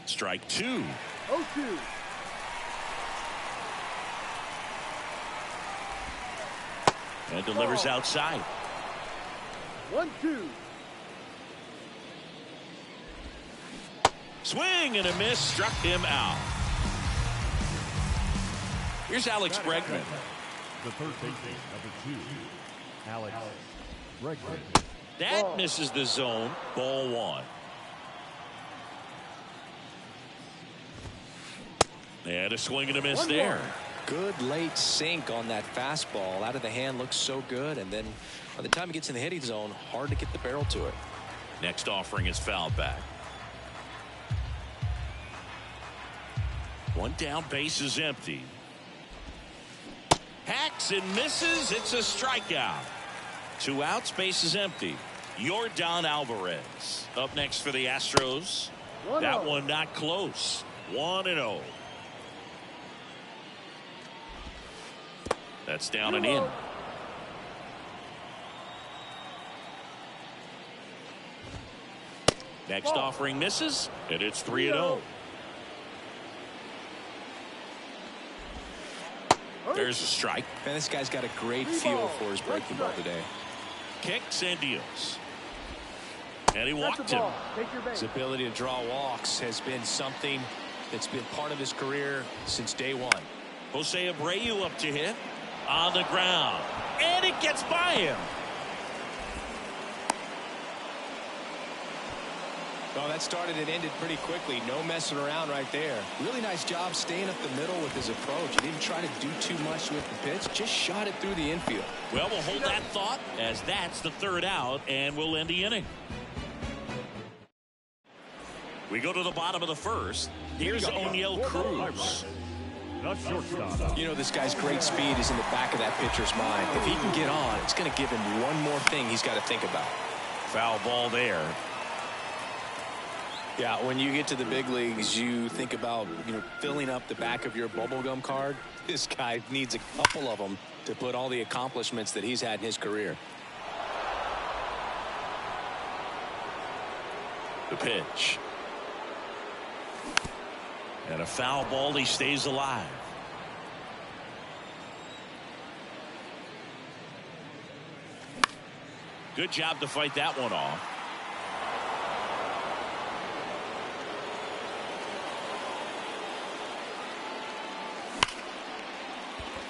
Strike two. 0-2. And delivers outside. 1-2. Swing and a miss, struck him out. Here's Alex Bregman. The third baseman, number 2, Alex Bregman. That misses the zone. Ball one. And a swing and a miss there. Good late sink on that fastball. Out of the hand, looks so good. And then by the time it gets in the hitting zone, hard to get the barrel to it. Next offering is fouled back. One down, base is empty. Hacks and misses. It's a strikeout. 2 outs, base is empty. Yordan Alvarez up next for the Astros. That one not close. 1-0. That's down and in. Next offering misses, and it's 3-0. There's a strike. Man, this guy's got a great feel for his breaking ball today. Kicks and deals. And he walked him. His ability to draw walks has been something that's been part of his career since day one. Jose Abreu up to hit. On the ground. And it gets by him. Well, that started and ended pretty quickly. No messing around right there. Really nice job staying up the middle with his approach. He didn't try to do too much with the pitch. Just shot it through the infield. Well, we'll hold that thought as that's the 3rd out, and we'll end the inning. We go to the bottom of the 1st. Here's Oneil Cruz. Shortstop. You know, this guy's great speed is in the back of that pitcher's mind. If he can get on, it's going to give him one more thing he's got to think about. Foul ball there. Yeah, when you get to the big leagues, you think about, filling up the back of your bubblegum card. This guy needs a couple of them to put all the accomplishments that he's had in his career. The pitch. And a foul ball. He stays alive. Good job to fight that one off.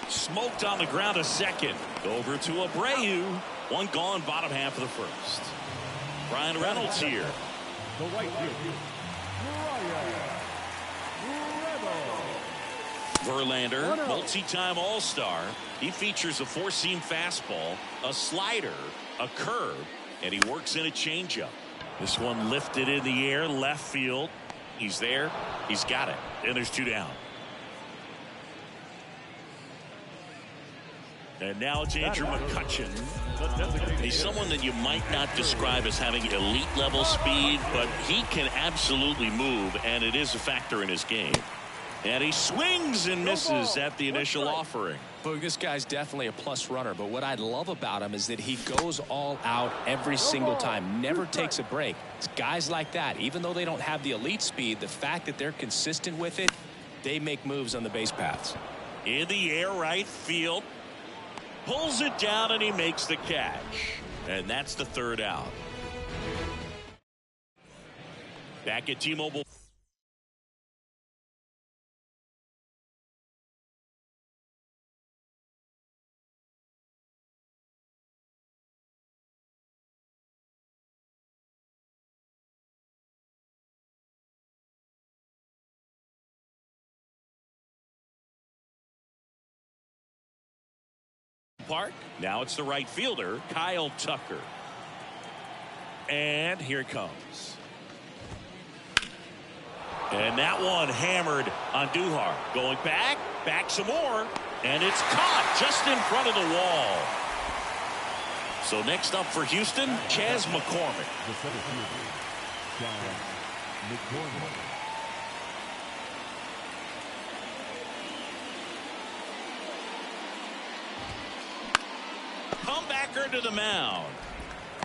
Smoked on the ground, a second. Over to Abreu. One gone, bottom half of the 1st. Brian Reynolds here. The right fielder, Verlander, multi-time All-Star. He features a 4-seam fastball, a slider, a curve, and he works in a changeup. This one lifted in the air, left field. He's there. He's got it. And there's 2 down. And now it's Andrew McCutchen. He's someone that you might not describe as having elite level speed, but he can absolutely move, and it is a factor in his game. And he swings and misses at the initial offering. Boog, this guy's definitely a plus runner, but what I love about him is that he goes all out every single time, never takes a break. It's guys like that, even though they don't have the elite speed, the fact that they're consistent with it, they make moves on the base paths. In the air, right field. Pulls it down, and he makes the catch. And that's the 3rd out. Back at T-Mobile. Park. Now it's the right fielder, Kyle Tucker. And here it comes. And that one hammered on Duhar. Going back some more, and it's caught just in front of the wall. So next up for Houston, Chas McCormick. The center fielder, Chas McCormick. Comebacker to the mound.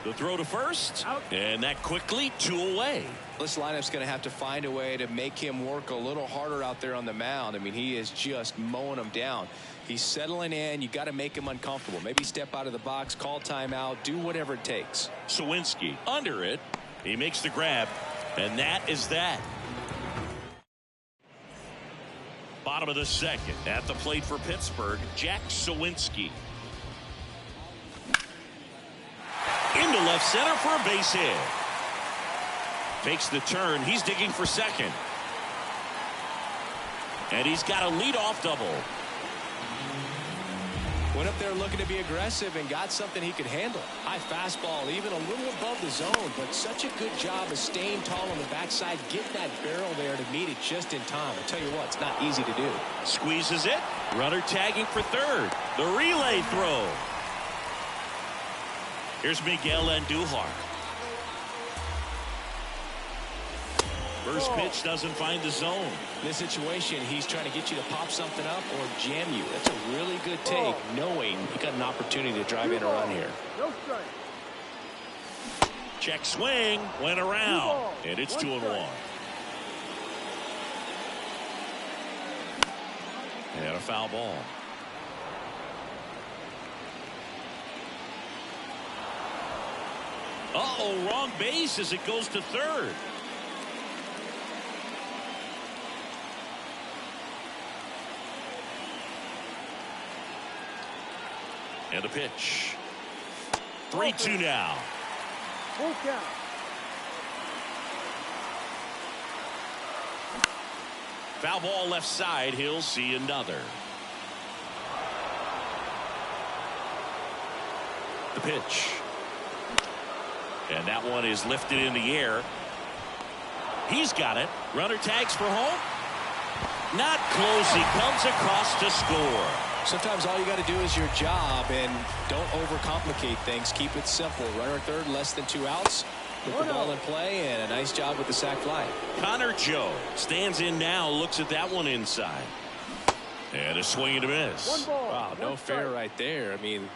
The throw to first. And that quickly 2 away. This lineup's going to have to find a way to make him work a little harder out there on the mound. I mean, he is just mowing them down. He's settling in. You got to make him uncomfortable. Maybe step out of the box, call timeout, do whatever it takes. Sawinski under it. He makes the grab, and that is that. Bottom of the second. At the plate for Pittsburgh, Jack Sawinski. Into left center for a base hit. Takes the turn. He's digging for second. And he's got a leadoff double. Went up there looking to be aggressive and got something he could handle. High fastball, even a little above the zone, but such a good job of staying tall on the backside, getting that barrel there to meet it just in time. I tell you what, it's not easy to do. Squeezes it. Runner tagging for third. The relay throw. Here's Miguel Andujar. First pitch doesn't find the zone. In this situation, he's trying to get you to pop something up or jam you. That's a really good take, knowing you got an opportunity to drive in a run here. Check swing, went around, and it's 2-1. And a foul ball. Uh-oh, wrong base as it goes to third. And a pitch. 3-2 now. Full count. Foul ball left side. He'll see another. The pitch. And that one is lifted in the air. He's got it. Runner tags for home. Not close. He comes across to score. Sometimes all you got to do is your job and don't overcomplicate things. Keep it simple. Runner third, less than 2 outs. Put the ball in play, and a nice job with the sac fly. Connor Joe stands in now, looks at that one inside. And a swing and a miss. Wow, no fair right there. I mean,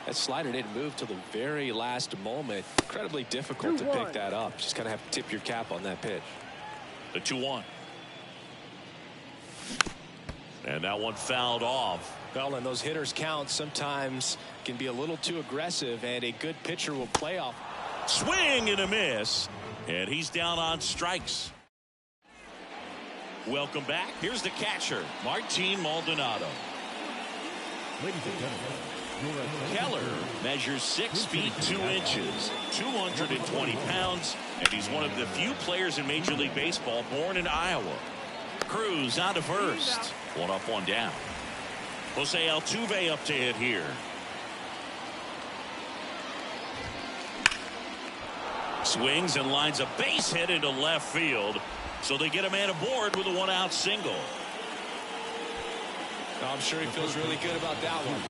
that slider didn't move till the very last moment. Incredibly difficult to pick that up. Just kind of have to tip your cap on that pitch. The 2-1. And that one fouled off. Well, and those hitters count sometimes can be a little too aggressive, and a good pitcher will play off. Swing and a miss. And he's down on strikes. Welcome back. Here's the catcher, Martin Maldonado. Ladies and gentlemen, Keller measures 6 feet 2 inches, 220 pounds, and he's one of the few players in Major League Baseball born in Iowa. Cruz on to first. 1 up, 1 down. Jose Altuve up to hit here. Swings and lines a base hit into left field. So they get a man aboard with a 1-out single. I'm sure he feels really good about that one.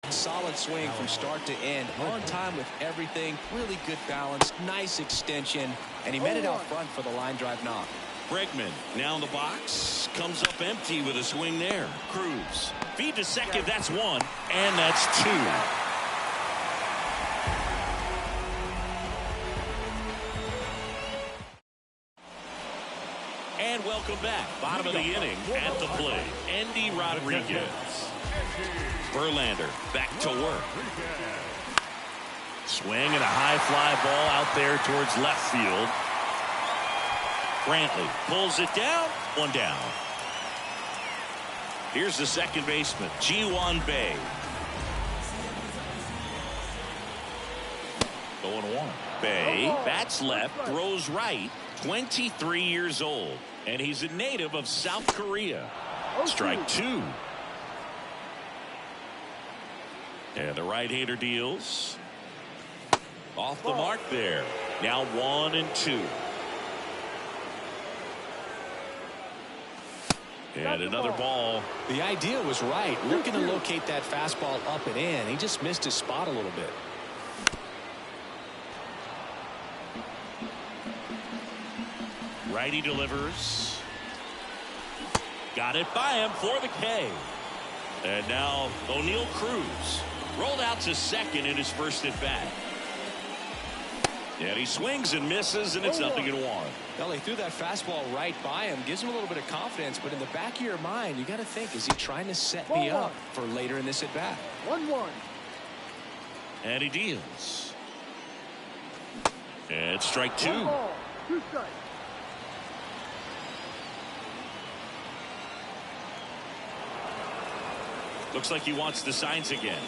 Solid swing from start to end, on time with everything, really good balance, nice extension, and he met it out front for the line drive knock. Bregman now in the box, comes up empty with a swing there. Cruz feed to second, that's 1, and that's 2. And welcome back. Bottom of the inning at the plate, Endy Rodriguez. Verlander back to work. Swing and a high fly ball out there towards left field. Brantley pulls it down. 1 down. Here's the second baseman, Ji-hwan Bae. 0-1. Bae bats left, throws right. 23 years old, and he's a native of South Korea. Strike 2. And the right-hander deals. Off the mark there. Now 1-2. And another ball. The idea was right. Looking to locate that fastball up and in. He just missed his spot a little bit. Righty delivers. Got it by him for the K. And now O'Neal Cruz rolled out to second in his first at bat. And he swings and misses, and it's 0-1. Well, he threw that fastball right by him. Gives him a little bit of confidence, but in the back of your mind, you got to think, is he trying to set me up for later in this at bat? 1-1. And he deals. And strike 2. 1 ball, 2 strikes. Looks like he wants the signs again.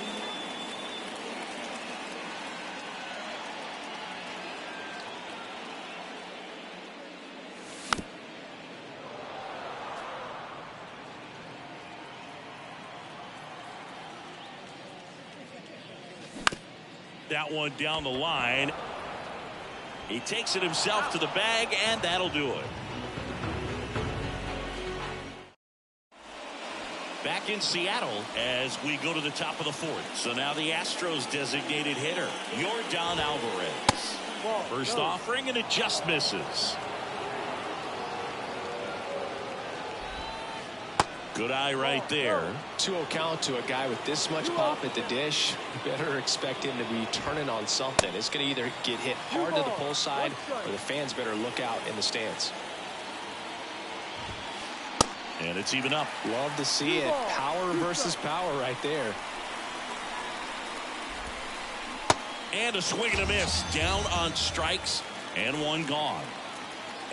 That one down the line. He takes it himself to the bag, and that'll do it. Back in Seattle as we go to the top of the 4th. So now the Astros designated hitter, Yordan Alvarez. First offering, and it just misses. Good eye right there. 2-0 count to a guy with this much pop at the dish. You better expect him to be turning on something. It's going to either get hit hard to the pull side, or the fans better look out in the stands. And it's even up. Love to see it. Power versus power right there. And a swing and a miss. Down on strikes, and one gone.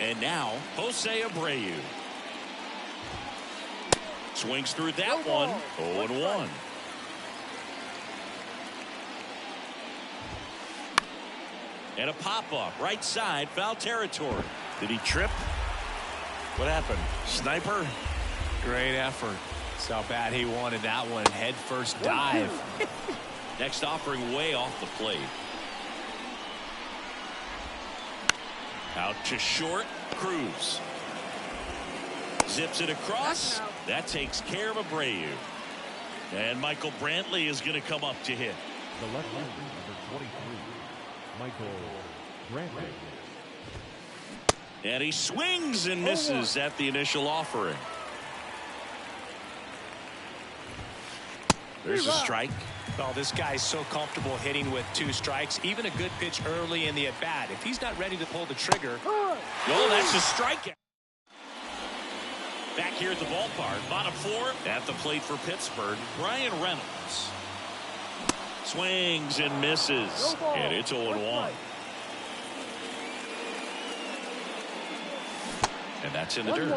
And now Jose Abreu. Swings through that one. 0-1. And a pop-up right side, foul territory. Did he trip? What happened? Sniper? Great effort. That's how bad he wanted that one. Head first dive. Next offering way off the plate. Out to short. Cruz. Zips it across. That takes care of Abreu. And Michael Brantley is going to come up to hit. The left-hander, number 23, Michael Brantley. And he swings and misses at the initial offering. There's a strike. Well, this guy's so comfortable hitting with 2 strikes. Even a good pitch early in the at-bat. If he's not ready to pull the trigger. Oh, that's a strikeout. Back here at the ballpark, bottom 4 at the plate for Pittsburgh, Brian Reynolds. Swings and misses, and it's 0-1. And that's in the dirt.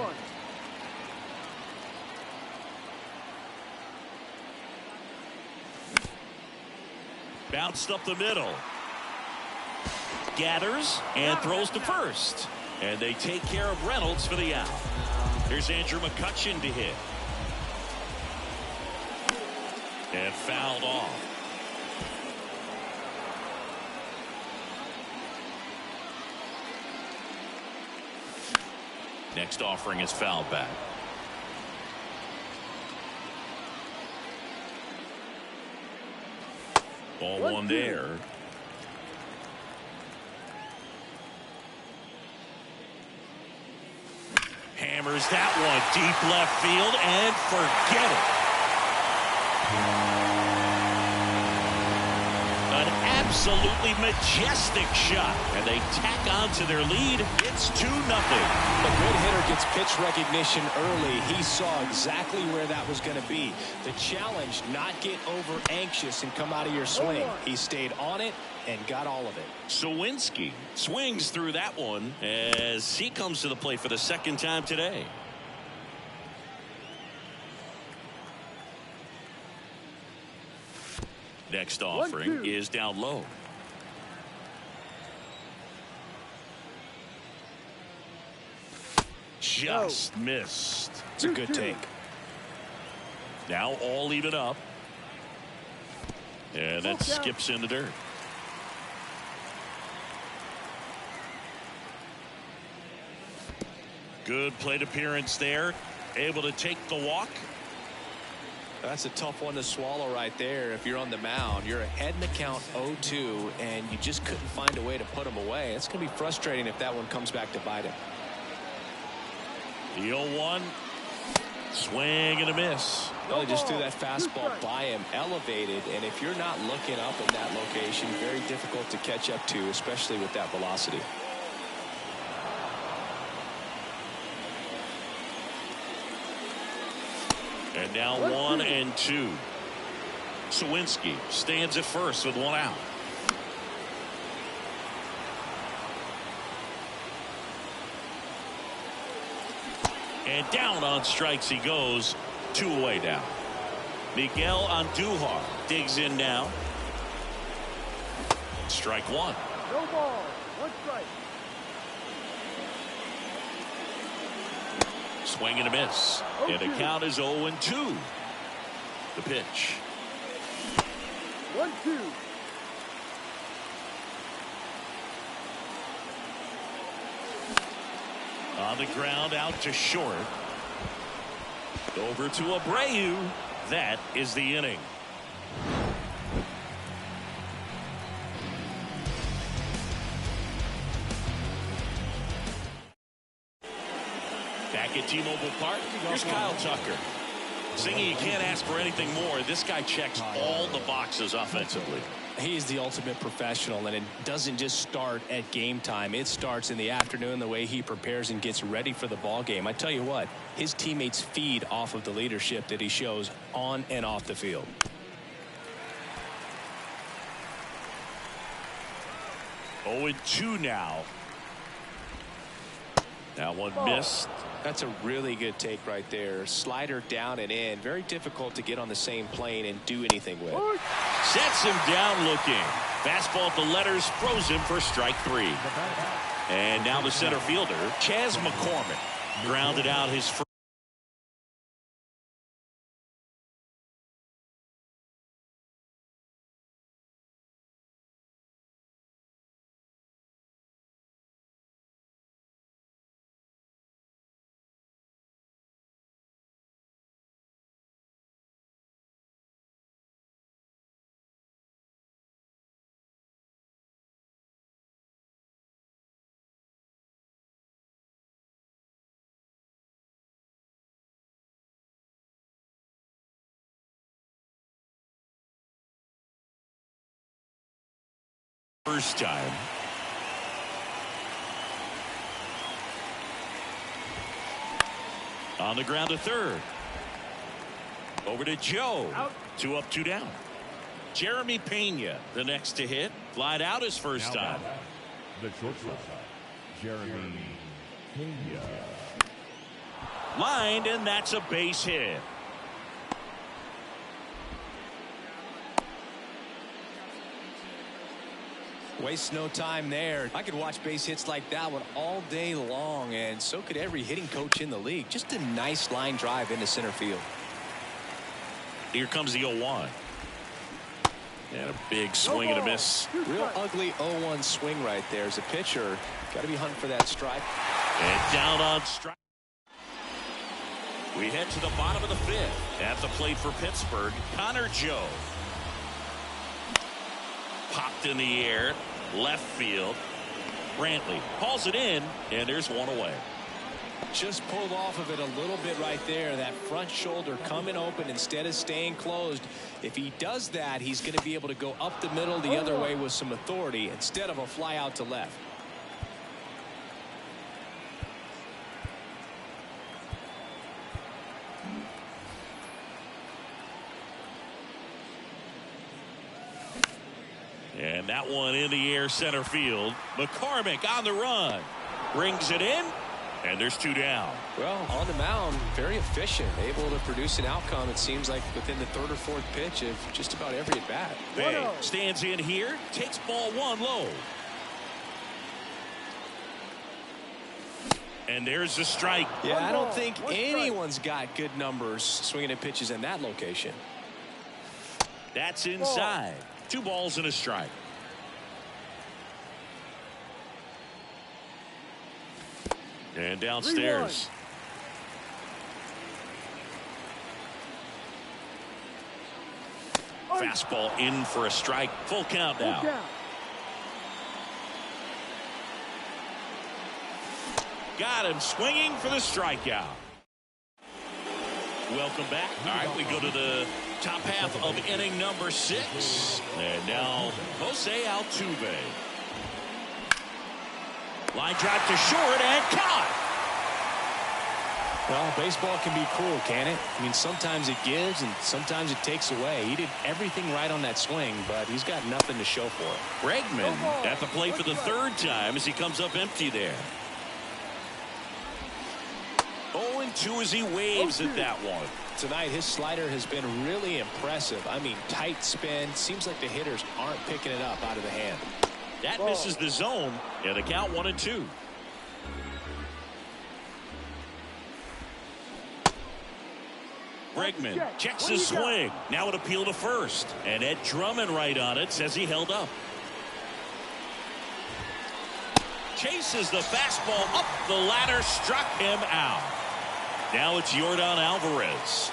Bounced up the middle. Gathers and throws to first. And they take care of Reynolds for the out. Here's Andrew McCutchen to hit. And fouled off. Next offering is fouled back. Ball 1 there. Hammers that one deep left field and forget it. An absolutely majestic shot, and they tack on to their lead. It's 2-0. A good hitter gets pitch recognition early. He saw exactly where that was going to be. The challenge, not get over anxious and come out of your swing. He stayed on it and got all of it. Sawinski swings through that one as he comes to the plate for the second time today. Next offering is down low. Just missed. It's a good take. Now all even up. And that skips in the dirt. Good plate appearance there. Able to take the walk. That's a tough one to swallow right there. If you're on the mound, you're ahead in the count 0-2, and you just couldn't find a way to put him away. It's going to be frustrating if that one comes back to bite him. The 0-1. Swing and a miss. Well, he just threw that fastball by him, elevated, and if you're not looking up in that location, very difficult to catch up to, especially with that velocity. And now 1-2. Sawinski stands at first with one out. And down on strikes he goes. 2 away now. Miguel Andujar digs in now. Strike 1. No ball. 1 strike. Swing and a miss. And the count is 0-2. The pitch. 1-2. On the ground, out to short. Over to Abreu. That is the inning. Back at T-Mobile Park, here's Kyle Tucker. Singing, you can't ask for anything more. This guy checks all the boxes offensively. He's the ultimate professional, and it doesn't just start at game time. It starts in the afternoon, the way he prepares and gets ready for the ball game. I tell you what, his teammates feed off of the leadership that he shows on and off the field. Oh, 0-2 now. That one missed. That's a really good take right there. Slider down and in. Very difficult to get on the same plane and do anything with. Sets him down looking. Fastball at the letters, throws him for strike 3. And now the center fielder, Chas McCormick, grounded out his first. First time. On the ground to third. Over to Joe. Out. 2 up, 2 down. Jeremy Pena, the next to hit. Flied out his first time. The shortstop, Jeremy Pena. Lined, and that's a base hit. Waste no time there. I could watch base hits like that one all day long, and so could every hitting coach in the league. Just a nice line drive into center field. Here comes the 0-1. And a big swing and a miss. Real ugly 0-1 swing right there. As a pitcher, got to be hunting for that strike. And down on strike. We head to the bottom of the 5th. At the plate for Pittsburgh, Connor Joe. Popped in the air, left field. Brantley hauls it in, and there's one away. Just pulled off of it a little bit right there. That front shoulder coming open instead of staying closed. If he does that, he's going to be able to go up the middle the other way with some authority instead of a fly out to left. And that one in the air center field. McCormick on the run. Brings it in. And there's 2 down. Well, on the mound, very efficient. Able to produce an outcome, it seems like, within the 3rd or 4th pitch of just about every at-bat. Bay stands in here. Takes ball 1 low. And there's the strike. Yeah, I don't think anyone's got good numbers swinging at pitches in that location. That's inside. 2 balls and a strike. And downstairs. Fastball in for a strike. Full count now. Got him swinging for the strikeout. Welcome back. All right, we go to the top half of inning number 6. And now Jose Altuve. Line drive to short and caught. Well, baseball can be cruel, can it? I mean, sometimes it gives and sometimes it takes away. He did everything right on that swing, but he's got nothing to show for it. Bregman at the plate for the 3rd time as he comes up empty there. 0-2 as he waves at that one. Tonight, his slider has been really impressive. I mean, tight spin. Seems like the hitters aren't picking it up out of the hand. That misses the zone, and the count 1-2. Bregman checks his swing. Now an appeal to first. And Ed Drummond right on it, says he held up. Chases the fastball up the ladder, struck him out. Now it's Yordan Alvarez.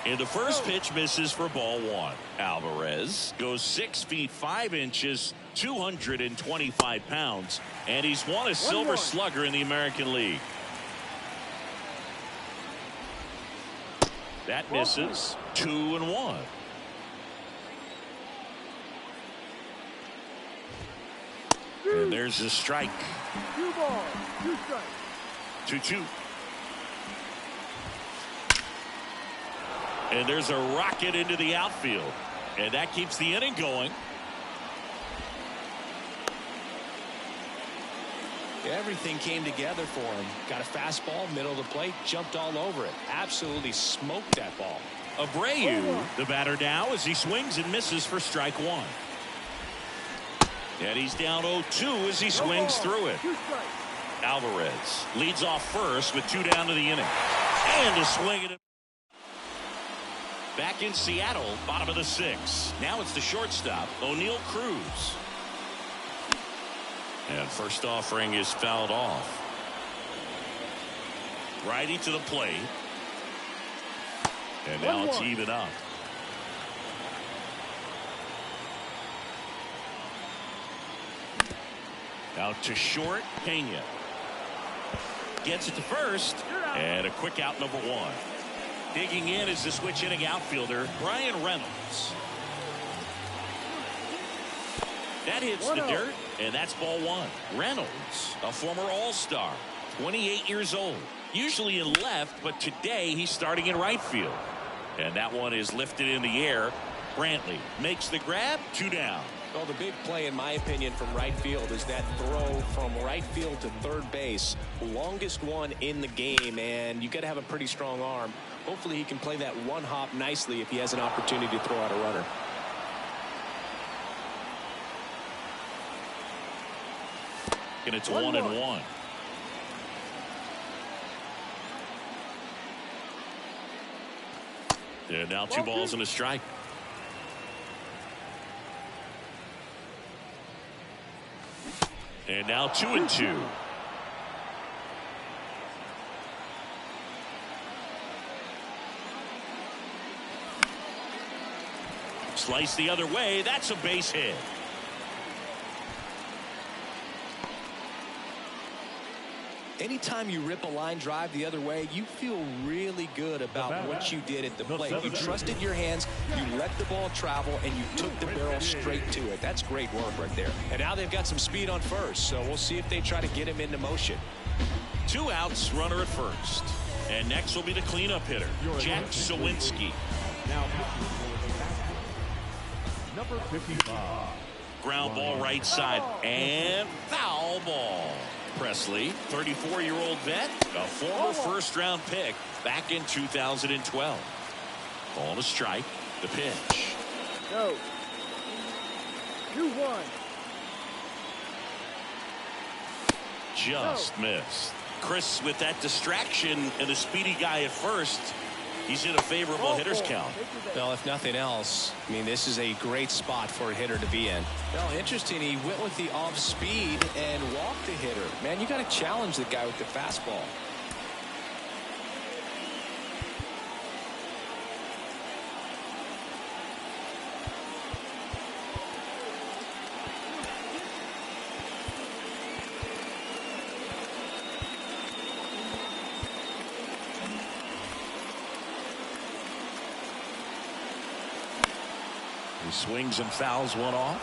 And the first pitch misses for ball 1. Alvarez goes 6 feet 5 inches, 225 pounds, and he's won a Silver Slugger in the American League. That misses. 2-1. And there's a strike. 2 balls, 2 strikes. 2-2. And there's a rocket into the outfield. And that keeps the inning going. Everything came together for him. Got a fastball, middle of the plate, jumped all over it. Absolutely smoked that ball. Abreu, the batter now, as he swings and misses for strike 1. And he's down 0-2 as he swings through it. 2 strikes. Alvarez leads off first with 2 down to the inning. And a swing at it. Back in Seattle, bottom of the 6th. Now it's the shortstop, O'Neal Cruz. And first offering is fouled off. Righty to the plate. And now it's even up. Out to short, Pena. Gets it to first. And a quick out, number 1. Digging in is the switch hitting outfielder, Brian Reynolds. That hits the dirt, and that's ball 1. Reynolds, a former All-Star, 28 years old. Usually in left, but today he's starting in right field. And that one is lifted in the air. Brantley makes the grab, 2 down. Well, the big play, in my opinion, from right field is that throw from right field to third base. Longest one in the game, and you got to have a pretty strong arm. Hopefully he can play that one hop nicely if he has an opportunity to throw out a runner. And it's 1-1. And now 2 balls and a strike. And now 2-2. Slice the other way. That's a base hit. Anytime you rip a line drive the other way, you feel really good about what you did at the plate. You trusted your hands, you let the ball travel, and you took the barrel straight to it. That's great work right there. And now they've got some speed on first, so we'll see if they try to get him into motion. 2 outs, runner at first. And next will be the cleanup hitter, Jack Suwinski. Now number 55. Ground ball right side and foul ball. Presley, 34-year-old vet, a former first-round pick back in 2012. Ball to strike, the pitch. No. 2-1. Just missed. Chris with that distraction and a speedy guy at first. He's in a favorable hitter's count. Well, if nothing else, I mean, this is a great spot for a hitter to be in. Well, interesting. He went with the off speed and walked the hitter. Man, you got to challenge the guy with the fastball. He swings and fouls one off.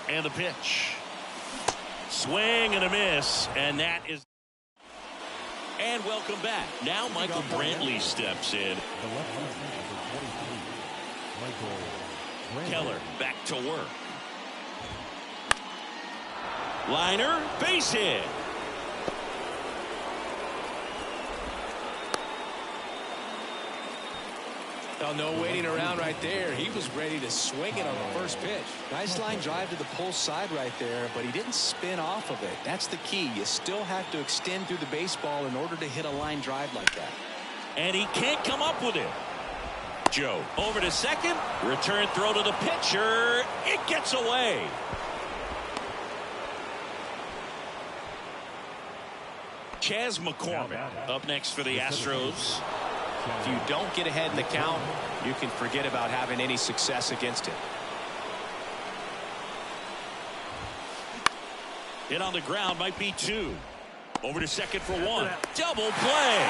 And the pitch. Swing and a miss. And that is. And welcome back. Now Michael Brantley steps in. The left-hander, number 23, Michael Brantley. Keller back to work. Liner, base hit. Well, no waiting around right there. He was ready to swing it on the first pitch. Nice line drive to the pull side right there, but he didn't spin off of it. That's the key. You still have to extend through the baseball in order to hit a line drive like that. And he can't come up with it. Joe over to second. Return throw to the pitcher. It gets away. Chas McCormick up next for the Astros. If you don't get ahead in the count, you can forget about having any success against it. Hit on the ground, might be two. Over to second for one. Double play.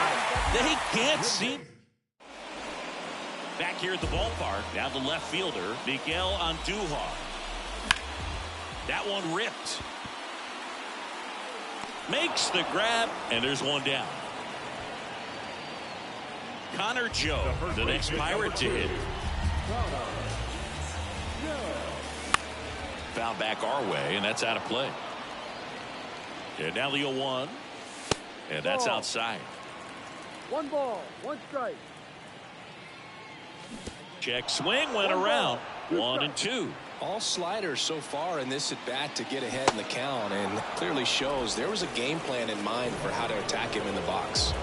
They can't see. Back here at the ballpark, now the left fielder, Miguel Andujar. That one ripped. Makes the grab, and there's one down. Connor Joe, the next Pirate to hit. Found back our way, and that's out of play. And now the 0-1, and that's outside. 1 ball, 1 strike. Check swing, went around. 1 and 2. All sliders so far in this at bat to get ahead in the count, and clearly shows there was a game plan in mind for how to attack him in the box.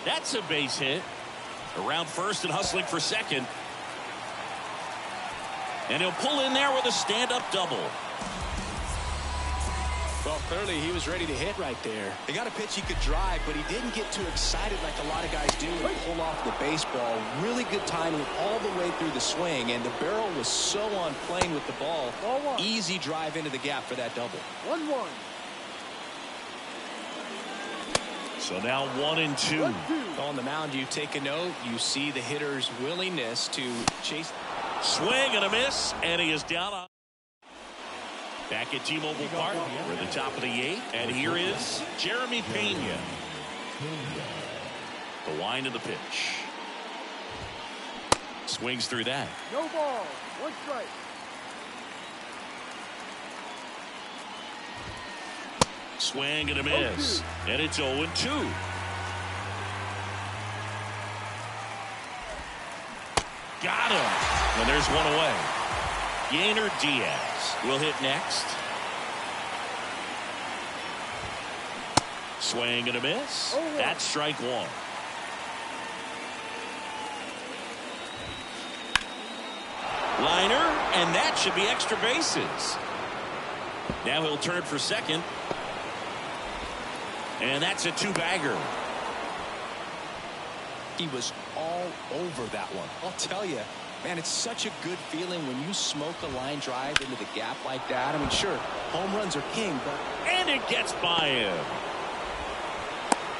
That's a base hit. Around first and hustling for second. And he'll pull in there with a stand-up double. Well, clearly he was ready to hit right there. They got a pitch he could drive, but he didn't get too excited like a lot of guys do and pull off the baseball. Really good timing all the way through the swing, and the barrel was so on plane with the ball. Easy drive into the gap for that double. 1-1. So now 1 and 2. On the mound, you take a note. You see the hitter's willingness to chase. Swing and a miss, and he is down on. Back at T-Mobile Park, we're at the top of the 8th, and here is Jeremy Pena. The wind of the pitch. Swings through that. No ball, 1 strike. Swing and a miss, and it's 0-2. Got him, and there's one away. Yainer Diaz will hit next. Swing and a miss. That's strike 1. Liner, and that should be extra bases. Now he'll turn for second. And that's a 2-bagger. He was all over that one. I'll tell you, man, it's such a good feeling when you smoke a line drive into the gap like that. I mean, sure, home runs are king, but. And it gets by him.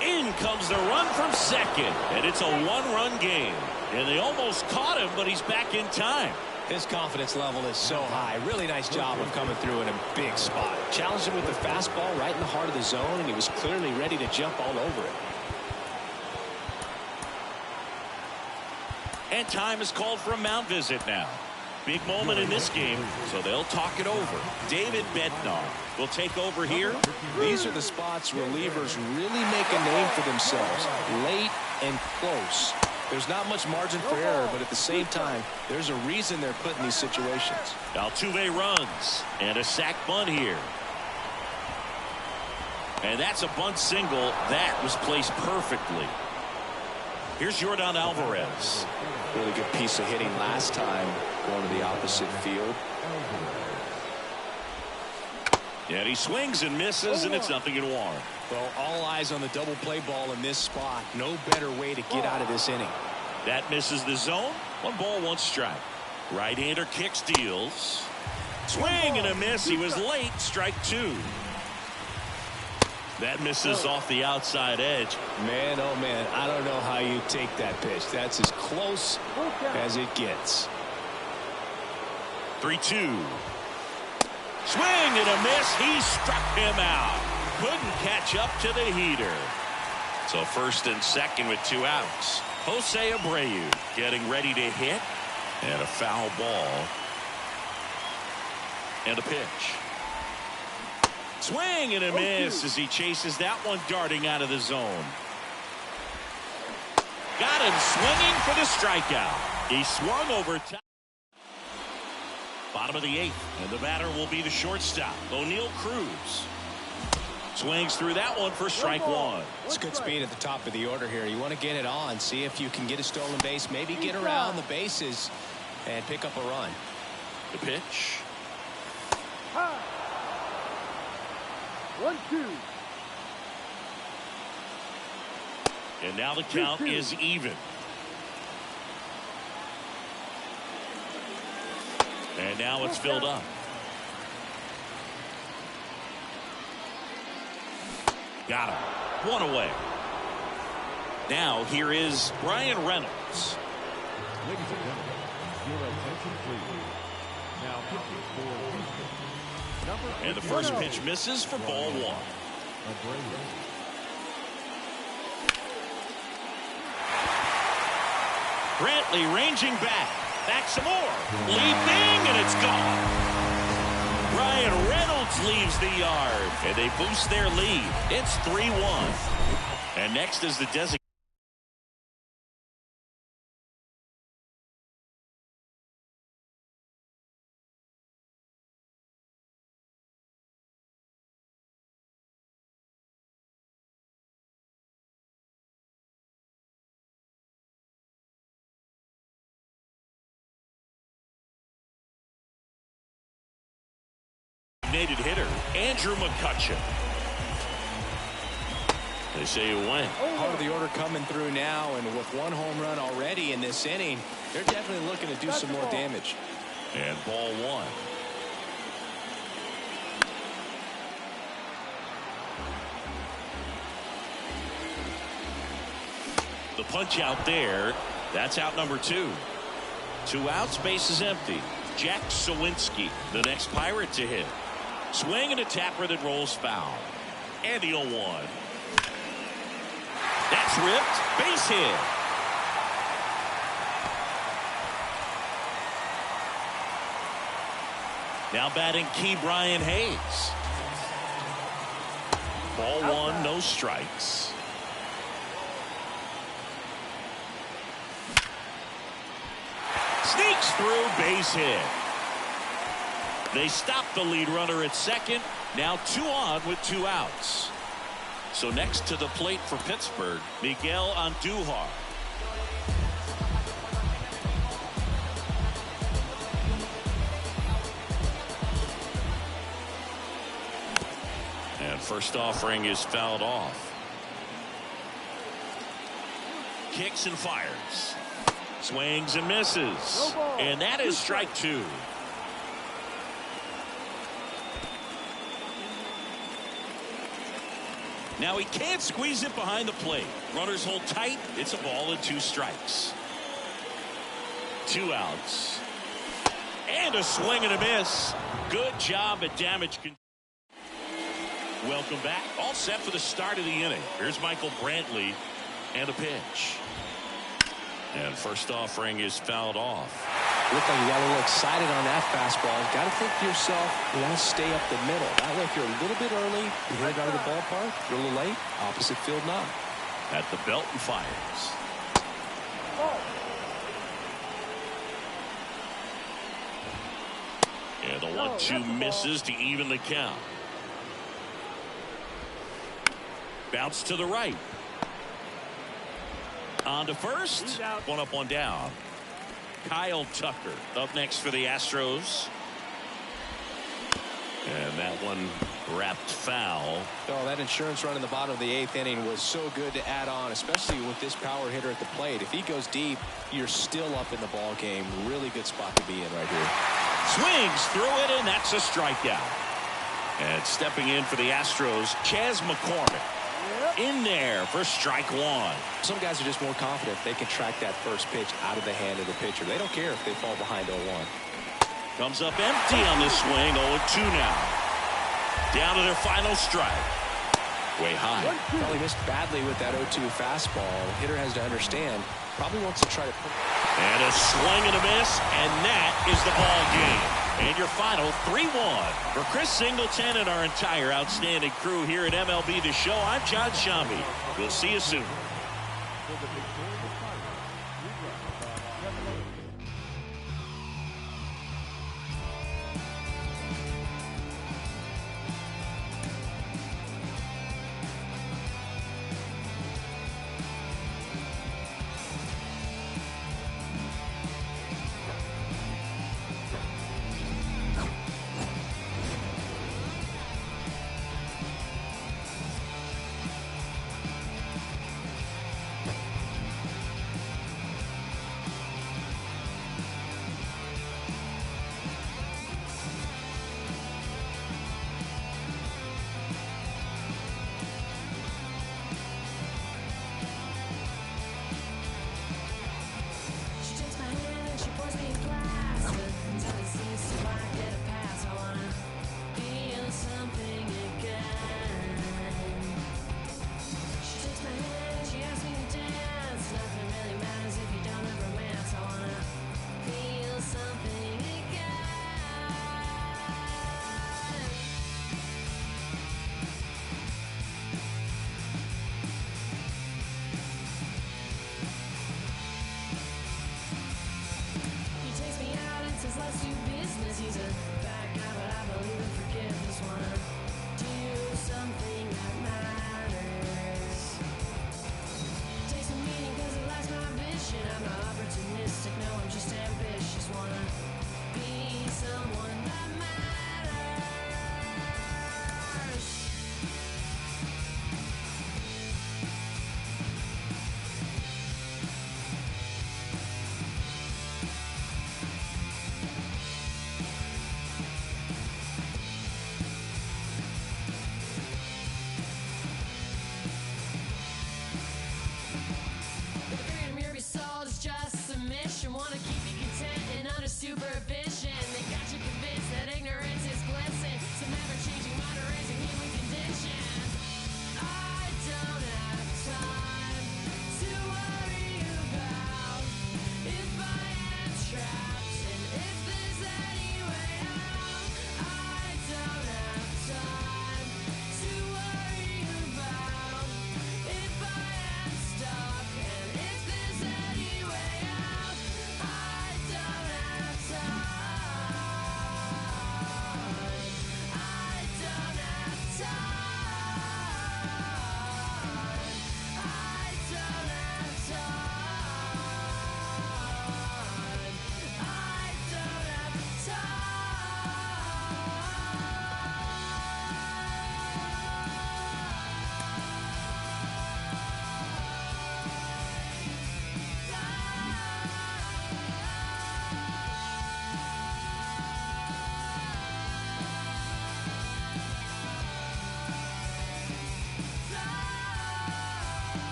In comes the run from second. And it's a 1-run game. And they almost caught him, but he's back in time. His confidence level is so high. Really nice job of coming through in a big spot. Challenged him with the fastball right in the heart of the zone, and he was clearly ready to jump all over it. And time is called for a mound visit now. Big moment in this game, so they'll talk it over. David Bednar will take over here. These are the spots relievers really make a name for themselves. Late and close. There's not much margin for error, but at the same time, there's a reason they're put in these situations. Altuve runs, and a sac bunt here. And that's a bunt single. That was placed perfectly. Here's Yordan Alvarez. Really good piece of hitting last time, going to the opposite field. And he swings and misses, and it's 0-1. Well, all eyes on the double play ball in this spot. No better way to get out of this inning. That misses the zone. 1 ball, 1 strike. Right-hander kicks, deals. Swing and a miss. He was late. Strike 2. That misses off the outside edge. Man, oh man, I don't know how you take that pitch. That's as close as it gets. 3-2. Swing and a miss. He struck him out. Couldn't catch up to the heater. So first and second with 2 outs. Jose Abreu getting ready to hit. And a foul ball. And a pitch. Swing and a miss as he chases that one darting out of the zone. Got him swinging for the strikeout. He swung over top. Bottom of the 8th, and the batter will be the shortstop, O'Neal Cruz. Swings through that one for strike 1. It's good speed at the top of the order here. You want to get it on, see if you can get a stolen base, maybe get around the bases and pick up a run. The pitch. 1-2. And now the count is even. And now it's filled up. Got him. 1 away. Now here is Brian Reynolds. Ladies and gentlemen, your attention please. Now pitching for Houston, number And the first pitch misses for ball 1. Abreu. Brantley ranging back. Back some more. Leaping, and it's gone. Brian Reynolds leaves the yard, and they boost their lead. It's 3-1. And next is the designated. Hitter Andrew McCutchen. They say he went. Part of the order coming through now, and with 1 home run already in this inning, they're definitely looking to do some more damage. And ball 1. The punch out there. That's out number 2. 2 outs, base is empty. Jack Sawinski, the next Pirate to hit. Swing and a tapper that rolls foul. And the 0-1. That's ripped. Base hit. Now batting key Brian Hayes. Ball 1, no strikes. Sneaks through, base hit. They stop the lead runner at second. Now 2 on with 2 outs. So next to the plate for Pittsburgh, Miguel Andujar. And first offering is fouled off. Kicks and fires. Swings and misses. And that is strike 2. Now he can't squeeze it behind the plate. Runners hold tight. It's a ball and 2 strikes. 2 outs. And a swing and a miss. Good job at damage control. Welcome back. All set for the start of the inning. Here's Michael Brantley and a pitch. And first offering is fouled off. Look like you got a little excited on that fastball. Got to think to yourself, you want to stay up the middle. That way, if you're a little bit early, you hit it out of the ballpark. If you're a little late, opposite field knock. At the belt and fires. And the 1-2 misses to even the count. Bounce to the right. On to first. One up, one down. Kyle Tucker up next for the Astros. And that one wrapped foul. Oh, that insurance run in the bottom of the 8th inning was so good to add on, especially with this power hitter at the plate. If he goes deep, you're still up in the ball game. Really good spot to be in right here. Swings through it, and that's a strikeout. And stepping in for the Astros, Chas McCormick. In there for strike one. Some guys are just more confident they can track that first pitch out of the hand of the pitcher. They don't care if they fall behind 0-1. Comes up empty on this swing. 0-2 now. Down to their final strike. Way high. Probably missed badly with that 0-2 fastball. Hitter has to understand. Probably wants to try to put. And a swing and a miss, and that is the ball game. And your final 3-1. For Chris Singleton and our entire outstanding crew here at MLB The Show, I'm John Shambi. We'll see you soon.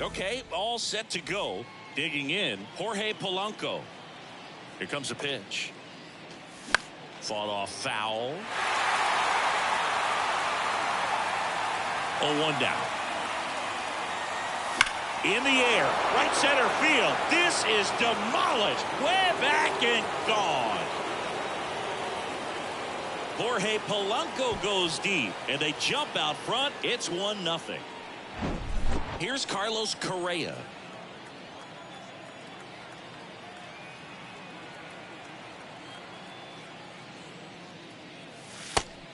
Okay, all set to go. Digging in, Jorge Polanco. Here comes a pitch. Fought off foul. 0-1 down. In the air, right center field. This is demolished. Way back and gone. Jorge Polanco goes deep, and they jump out front. It's 1-0. Here's Carlos Correa.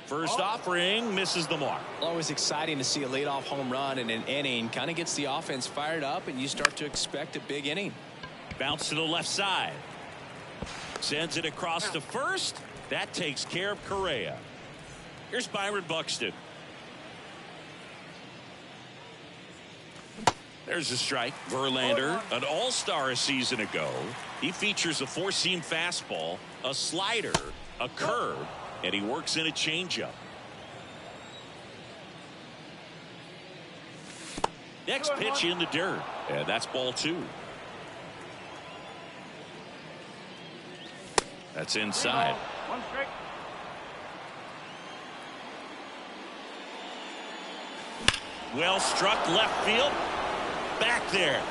First offering misses the mark. Always exciting to see a leadoff home run in an inning. Kind of gets the offense fired up, and you start to expect a big inning. Bounce to the left side. Sends it across to first. That takes care of Correa. Here's Byron Buxton. There's a strike. Verlander, an all-star a season ago. He features a four-seam fastball, a slider, a curve, and he works in a changeup. Next pitch in the dirt. And that's ball 2. That's inside. One strike. Well struck left field. Back there.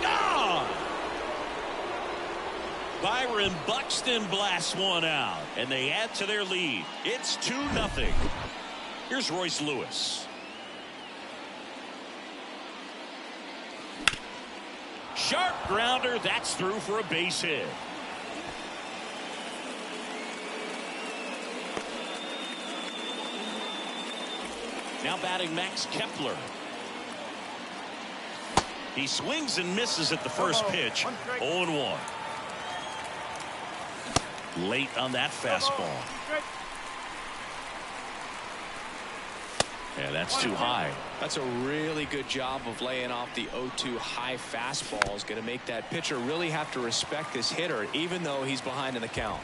Gone! Byron Buxton blasts one out, and they add to their lead. It's 2-0. Here's Royce Lewis. Sharp grounder. That's through for a base hit. Now batting Max Kepler. He swings and misses at the first pitch. 0-1. Late on that fastball. Yeah, that's too high. That's a really good job of laying off the 0-2 high fastball. Is going to make that pitcher really have to respect this hitter, even though he's behind in the count.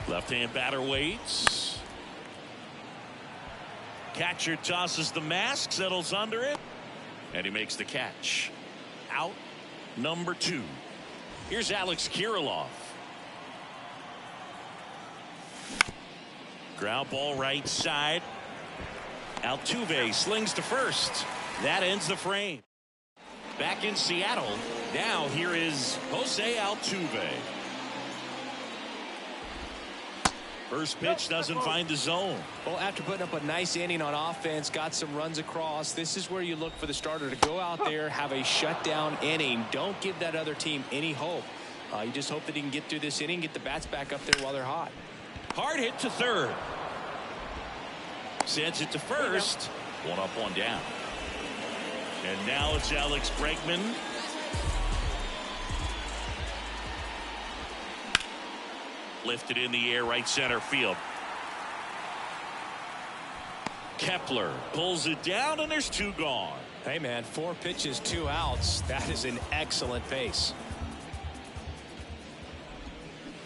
Left-hand batter waits. Catcher tosses the mask, settles under it, and he makes the catch. Out number 2. Here's Alex Kirilloff. Ground ball right side. Altuve slings to first. That ends the frame. Back in Seattle. Now here is Jose Altuve. First pitch doesn't find the zone. Well, after putting up a nice inning on offense, got some runs across, this is where you look for the starter to go out there, have a shutdown inning. Don't give that other team any hope. You just hope that he can get through this inning, get the bats back up there while they're hot. Hard hit to third. Sends it to first. 1 up, 1 down. And now it's Alex Bregman. Lifted in the air, right center field. Kepler pulls it down, and there's 2 gone. Hey, man, 4 pitches, 2 outs. That is an excellent pace.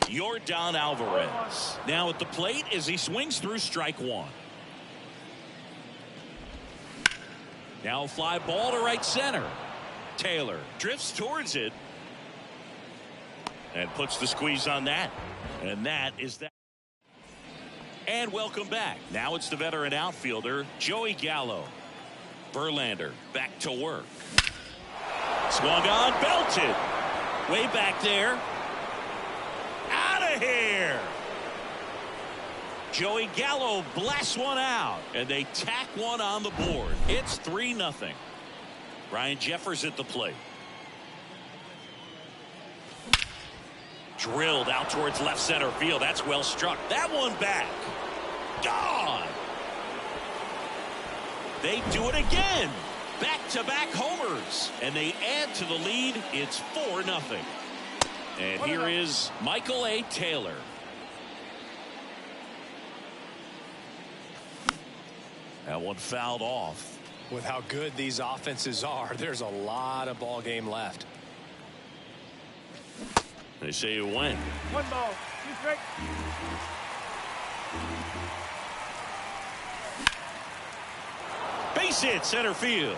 Yordan Alvarez now at the plate as he swings through strike 1. Now a fly ball to right center. Taylor drifts towards it and puts the squeeze on that. And that is that. And welcome back. Now it's the veteran outfielder, Joey Gallo. Verlander back to work. Swung on, belted. Way back there. Out of here. Joey Gallo blasts one out, and they tack one on the board. It's 3-0. Ryan Jeffers at the plate. Drilled out towards left center field. That's well struck. That one back. Gone. They do it again. Back-to-back homers. And they add to the lead. It's 4-0. And here is Michael A. Taylor. That one fouled off. With how good these offenses are, there's a lot of ball game left. They say you win. 1 ball, 2 strikes. Base hit, center field.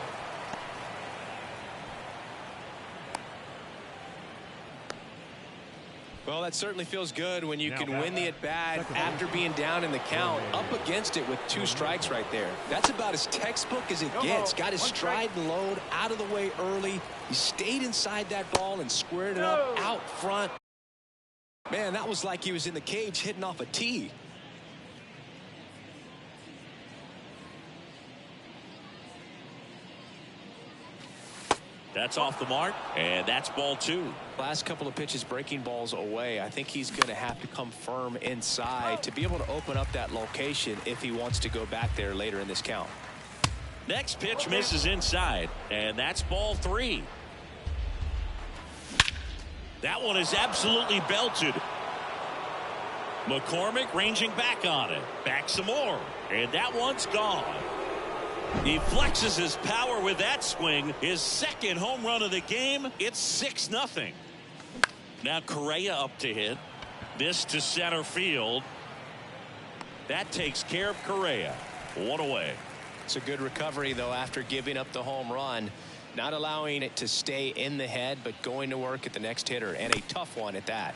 Well, that certainly feels good when you can win the at-bat after being down in the count, up against it with 2 strikes right there. That's about as textbook as it gets. Got his stride and load out of the way early. He stayed inside that ball and squared it up out front. Man, that was like he was in the cage hitting off a tee. That's off the mark, and that's ball 2. Last couple of pitches breaking balls away. I think he's going to have to come firm inside to be able to open up that location if he wants to go back there later in this count. Next pitch misses inside, and that's ball 3. That one is absolutely belted. McCormick ranging back on it. Back some more, and that one's gone. He flexes his power with that swing. His second home run of the game. It's 6-0. Now Correa up to hit. This to center field. That takes care of Correa. 1 away. It's a good recovery, though, after giving up the home run. Not allowing it to stay in the head, but going to work at the next hitter, and a tough one at that.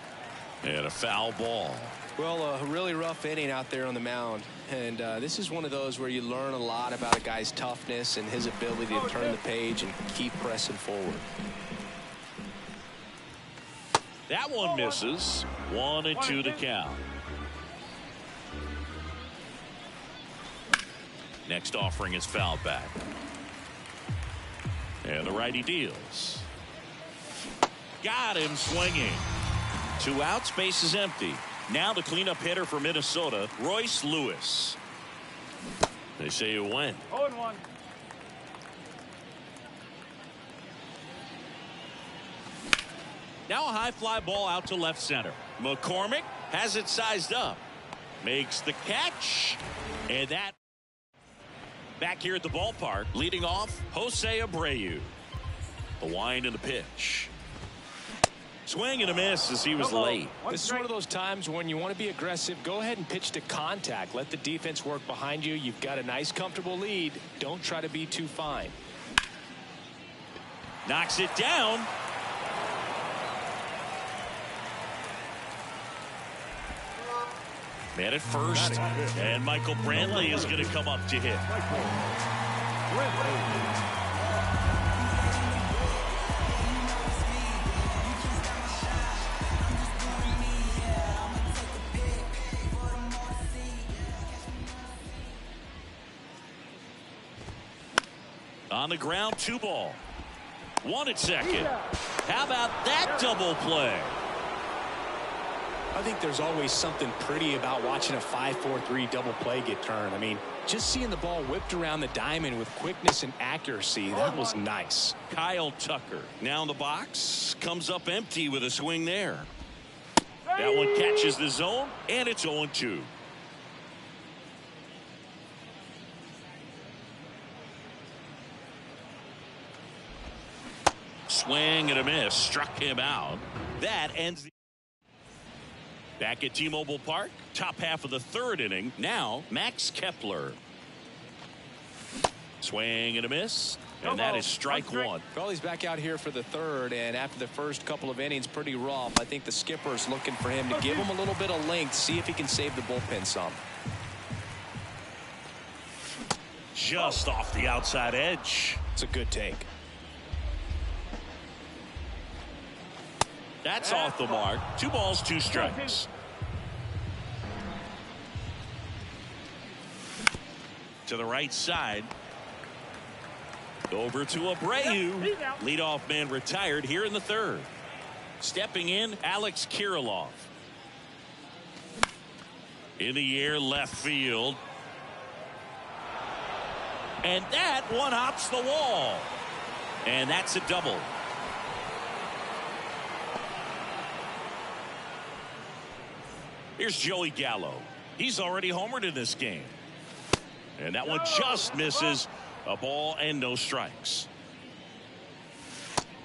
And a foul ball. Well, a really rough inning out there on the mound. And this is one of those where you learn a lot about a guy's toughness and his ability to turn the page and keep pressing forward. That one misses. 1-2 to count. Next offering is fouled back. And the righty deals. Got him swinging. 2 outs, base is empty. Now the cleanup hitter for Minnesota, Royce Lewis. They say you win. 0-1. Now a high fly ball out to left center. McCormick has it sized up. Makes the catch. And that back here at the ballpark, leading off, Jose Abreu. The wind and the pitch. Swing and a miss as he was late. This is one of those times when you want to be aggressive. Go ahead and pitch to contact. Let the defense work behind you. You've got a nice, comfortable lead. Don't try to be too fine. Knocks it down. Man at first. And Michael Brantley is going to come up to hit. On the ground, 2 ball. 1 at second. How about that double play? I think there's always something pretty about watching a 5-4-3 double play get turned. I mean, just seeing the ball whipped around the diamond with quickness and accuracy, that was nice. Kyle Tucker now in the box. Comes up empty with a swing there. That one catches the zone, and it's 0-2. Swing and a miss. Struck him out. That ends the back at T-Mobile Park. Top half of the 3rd inning. Now Max Kepler. Swing and a miss. And that is strike 1. Well, he's back out here for the 3rd, and after the first couple of innings, pretty rough. I think the skipper's looking for him to give him a little bit of length, see if he can save the bullpen some. Just off the outside edge. It's a good take. That's off the mark. 2 balls, 2 strikes. To the right side. Over to Abreu. Leadoff man retired here in the 3rd. Stepping in, Alex Kirilloff. In the air, left field. And that one hops the wall. And that's a double. Here's Joey Gallo. He's already homered in this game. And that one just misses. A ball and no strikes.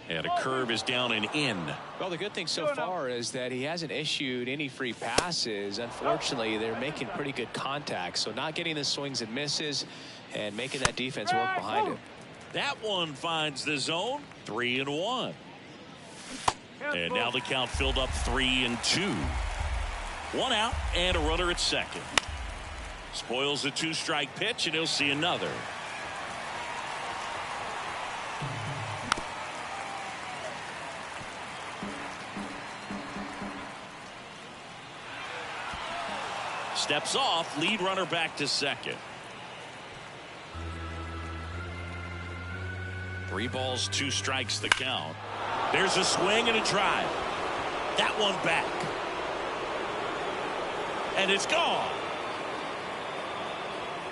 And a curve is down and in. Well, the good thing so far is that he hasn't issued any free passes. Unfortunately, they're making pretty good contact. So not getting the swings and misses and making that defense work behind him. That one finds the zone. 3-1. And now the count filled up 3-2. 1 out and a runner at second. Spoils a 2-strike pitch, and he'll see another. Steps off, lead runner back to second. 3 balls, 2 strikes the count. There's a swing and a drive. That one back. And it's gone.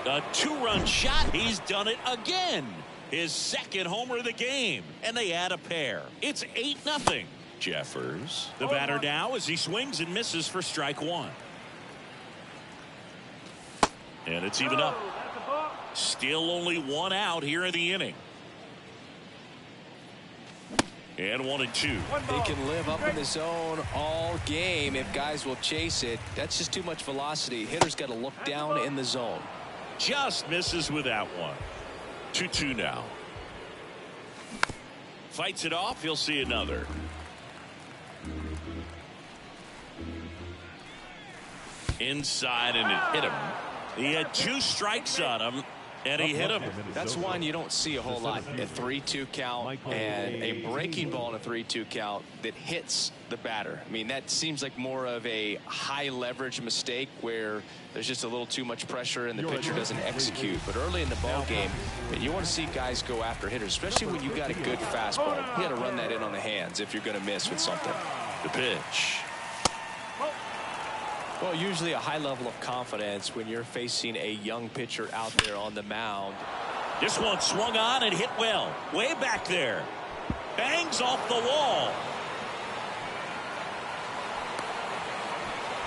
A 2-run shot. He's done it again. His second homer of the game. And they add a pair. It's 8-0. Jeffers, the batter now, as he swings and misses for strike 1. And it's even up. Still only 1 out here in the inning. And 1-2. They can live up in the zone all game if guys will chase it. That's just too much velocity. Hitter's got to look down in the zone. Just misses with that one. 2-2 now. Fights it off. He'll see another. Inside, and it hit him. He had 2 strikes on him, and he hit him. That's one you don't see a whole lot. A 3-2 count and a breaking ball in a 3-2 count that hits the batter. I mean, that seems like more of a high leverage mistake where there's just a little too much pressure and the pitcher doesn't execute. But early in the ball game, you want to see guys go after hitters, especially when you've got a good fastball. You got to run that in on the hands if you're going to miss with something. The pitch. Well, usually a high level of confidence when you're facing a young pitcher out there on the mound. This one swung on and hit well. Way back there. Bangs off the wall.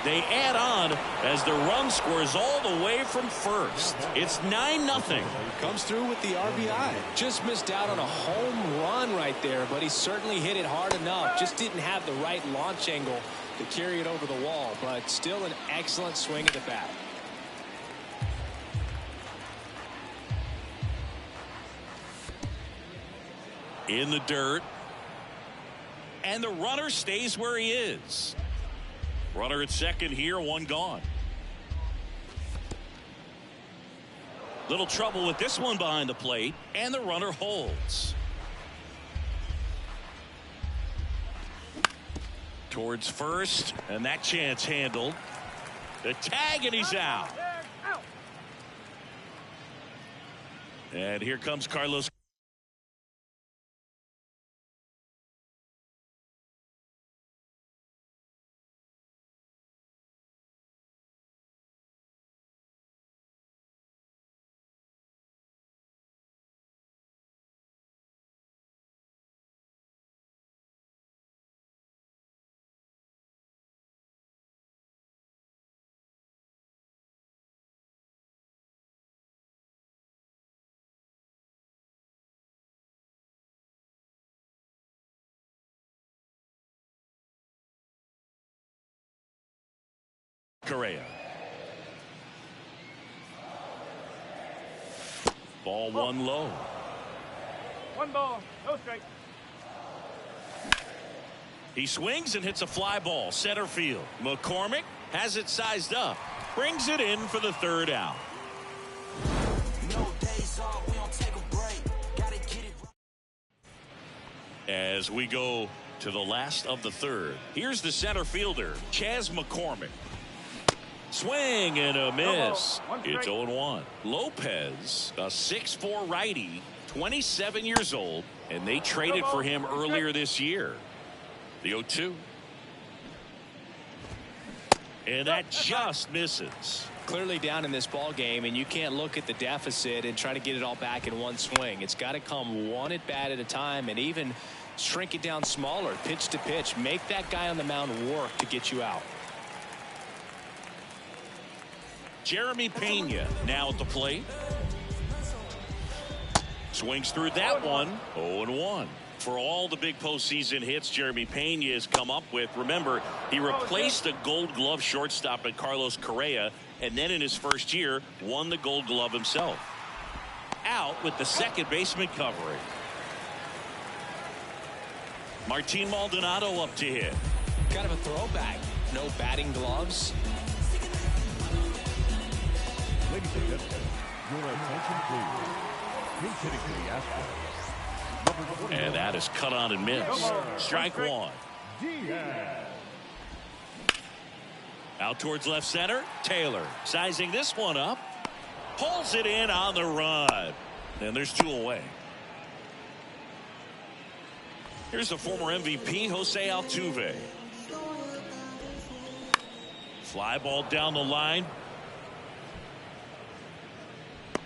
They add on as the run scores all the way from first. It's 9-0. Comes through with the RBI. Just missed out on a home run right there, but he certainly hit it hard enough. Just didn't have the right launch angle to carry it over the wall, but still an excellent swing at the bat. In the dirt. And the runner stays where he is. Runner at second here, 1 gone. Little trouble with this one behind the plate, and the runner holds. Towards first, and that chance handled. The tag, and he's out. And here comes Carlos. Correa. Ball 1 low. 1 ball, no strike. He swings and hits a fly ball center field. McCormick has it sized up, brings it in for the 3rd out. No days off, we don't take a break. Gotta get it right. As we go to the last of the 3rd, here's the center fielder, Chas McCormick. Swing and a miss. It's 0-1. Lopez, a 6'4" righty, 27 years old, and they traded for him earlier this year. The 0-2. And that just misses. Clearly down in this ball game, and you can't look at the deficit and try to get it all back in one swing. It's got to come one at bat at a time, and even shrink it down smaller, pitch to pitch. Make that guy on the mound work to get you out. Jeremy Pena now at the plate. Swings through that one. 0-1. For all the big postseason hits Jeremy Pena has come up with, remember, he replaced a Gold Glove shortstop at Carlos Correa, and then in his first year won the Gold Glove himself. Out with the second baseman covering. Martin Maldonado up to hit. Kind of a throwback. No batting gloves. Ladies and gentlemen, your attention please. He's hitting for the Astros. Number 21. And that is cut on and missed. Strike one. Diaz. Out towards left center. Taylor sizing this one up. Pulls it in on the run. And there's two away. Here's the former MVP, Jose Altuve. Fly ball down the line.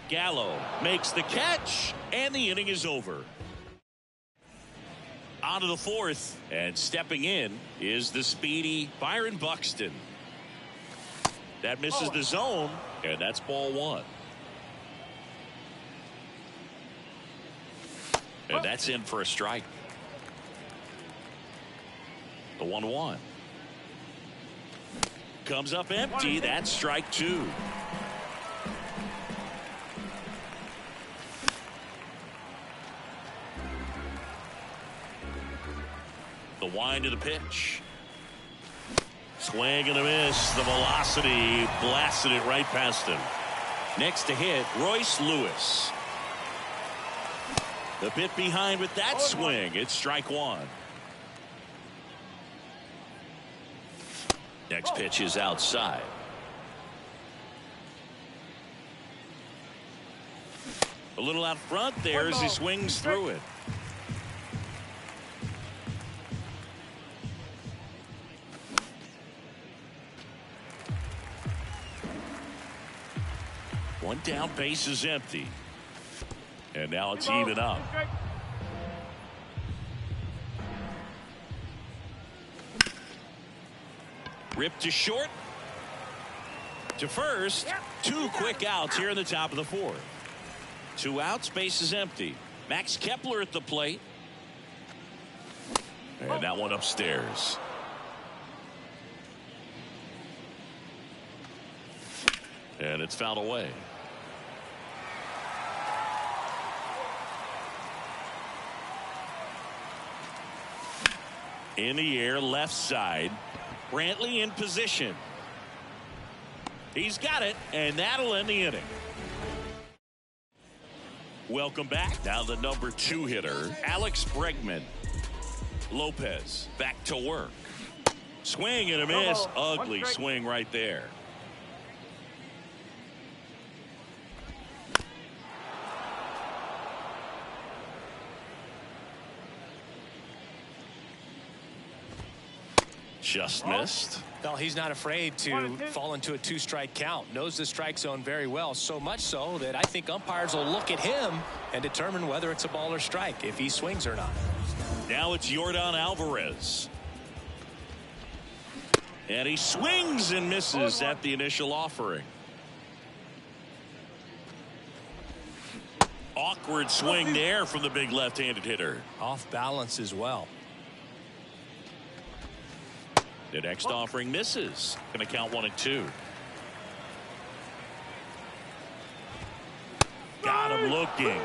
Gallo makes the catch, and the inning is over. On to the fourth, and stepping in is the speedy Byron Buxton. That misses the zone, and that's ball one. And that's in for a strike. The 1-1. Comes up empty. That's strike two. The wind of the pitch. Swing and a miss. The velocity blasted it right past him. Next to hit, Royce Lewis. The bit behind with that swing. It's strike one. Next pitch is outside. A little out front there as he swings through it. One down, base is empty. And now it's even up. Ripped to short. To first. Two quick outs here in the top of the fourth. Two outs, base is empty. Max Kepler at the plate. And that one upstairs. And it's fouled away. In the air, left side. Brantley in position. He's got it, and that'll end the inning. Welcome back. Now the number 2 hitter, Alex Bregman. Lopez back to work. Swing and a miss. Ugly swing right there. Just missed. Well, he's not afraid to fall into a 2-strike count. Knows the strike zone very well, so much so that I think umpires will look at him and determine whether it's a ball or strike, if he swings or not. Now it's Yordan Alvarez. And he swings and misses at the initial offering. Awkward swing there from the big left-handed hitter. Off balance as well. The next offering misses. Going to count 1-2. Got him looking.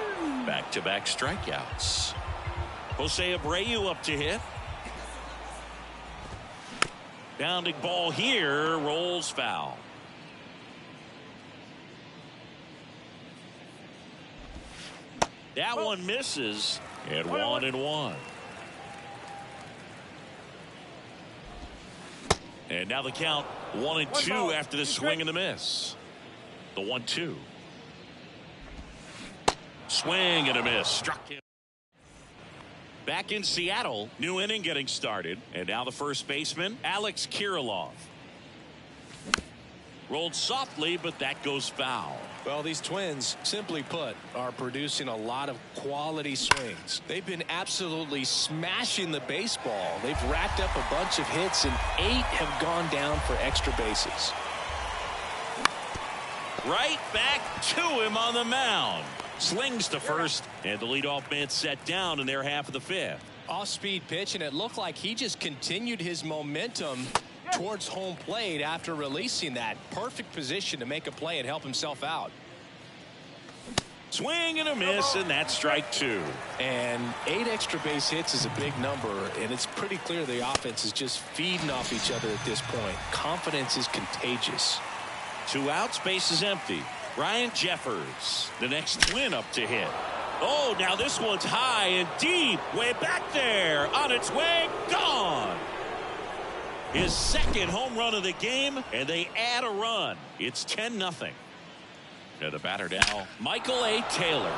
Back-to-back strikeouts. Jose Abreu up to hit. Bounding ball here. Rolls foul. That one misses. And 1-1. And now the count 1-2 after the swing and the miss. The 1-2. Swing and a miss. Struck him. Back in Seattle, new inning getting started. And now the first baseman, Alex Kirilloff. Rolled softly, but that goes foul. Well, these Twins, simply put, are producing a lot of quality swings. They've been absolutely smashing the baseball. They've racked up a bunch of hits, and 8 have gone down for extra bases. Right back to him on the mound. Slings to first, and the leadoff man set down in their half of the 5th. Off-speed pitch, and it looked like he just continued his momentum towards home plate after releasing that. Perfect position to make a play and help himself out. Swing and a miss, and that's strike 2. And 8 extra base hits is a big number, and it's pretty clear the offense is just feeding off each other at this point. Confidence is contagious. 2 outs, base is empty. Ryan Jeffers, the next twin up to hit. Oh, now this one's high and deep, way back there, on its way, gone. His second home run of the game, and they add a run. It's 10-0. And the batter now, Michael A. Taylor.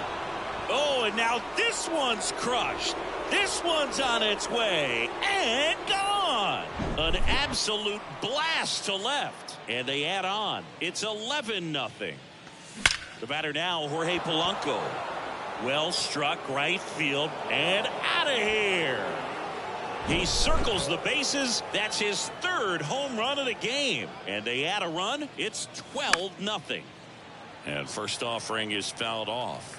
Oh, and now this one's crushed. This one's on its way and gone. An absolute blast to left, and they add on. It's 11-0. The batter now, Jorge Polanco. Well struck right field and out of here. He circles the bases. That's his 3rd home run of the game, and they add a run. It's 12-0. And first offering is fouled off.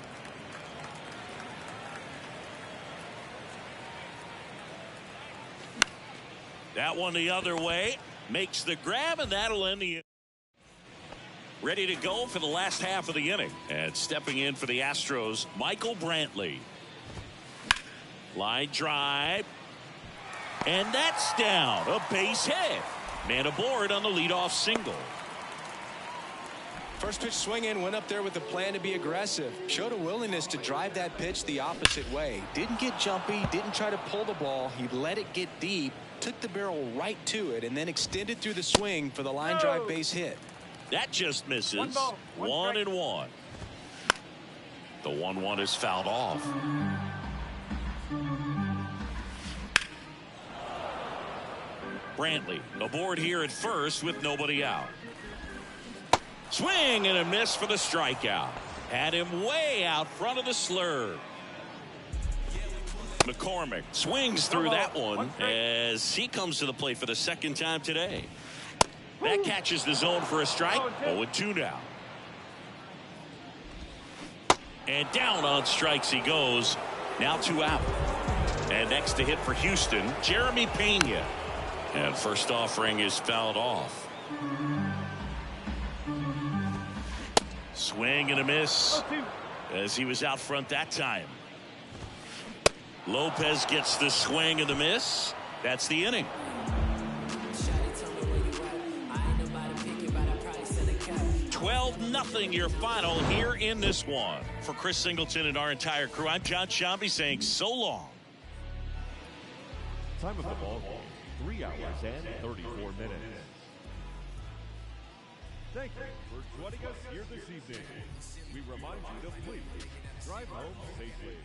That one the other way, makes the grab, and that'll end the. Ready to go for the last half of the inning. And stepping in for the Astros, Michael Brantley. Line drive. And that's down. A base hit. Man aboard on the leadoff single. First pitch swing in, went up there with a plan to be aggressive. Showed a willingness to drive that pitch the opposite way. Didn't get jumpy, didn't try to pull the ball. He let it get deep, took the barrel right to it, and then extended through the swing for the line drive base hit. That just misses. 1 ball, 1 1 strike. and 1. The 1-1 is fouled off. Brantley aboard here at first with nobody out. Swing and a miss for the strikeout. Had him way out front of the slurve. McCormick swings through that one as he comes to the plate for the 2nd time today. That catches the zone for a strike. 0-2 now. And down on strikes he goes. Now 2 out. And next to hit for Houston, Jeremy Pena. And first offering is fouled off. Swing and a miss as he was out front that time. Lopez gets the swing and the miss. That's the inning. 12-0 your final here in this one. For Chris Singleton and our entire crew, I'm John Shambi saying so long. Time of the ball game, 3 hours and 34 minutes. Thank you for joining us here this evening. We remind you to please drive home safely.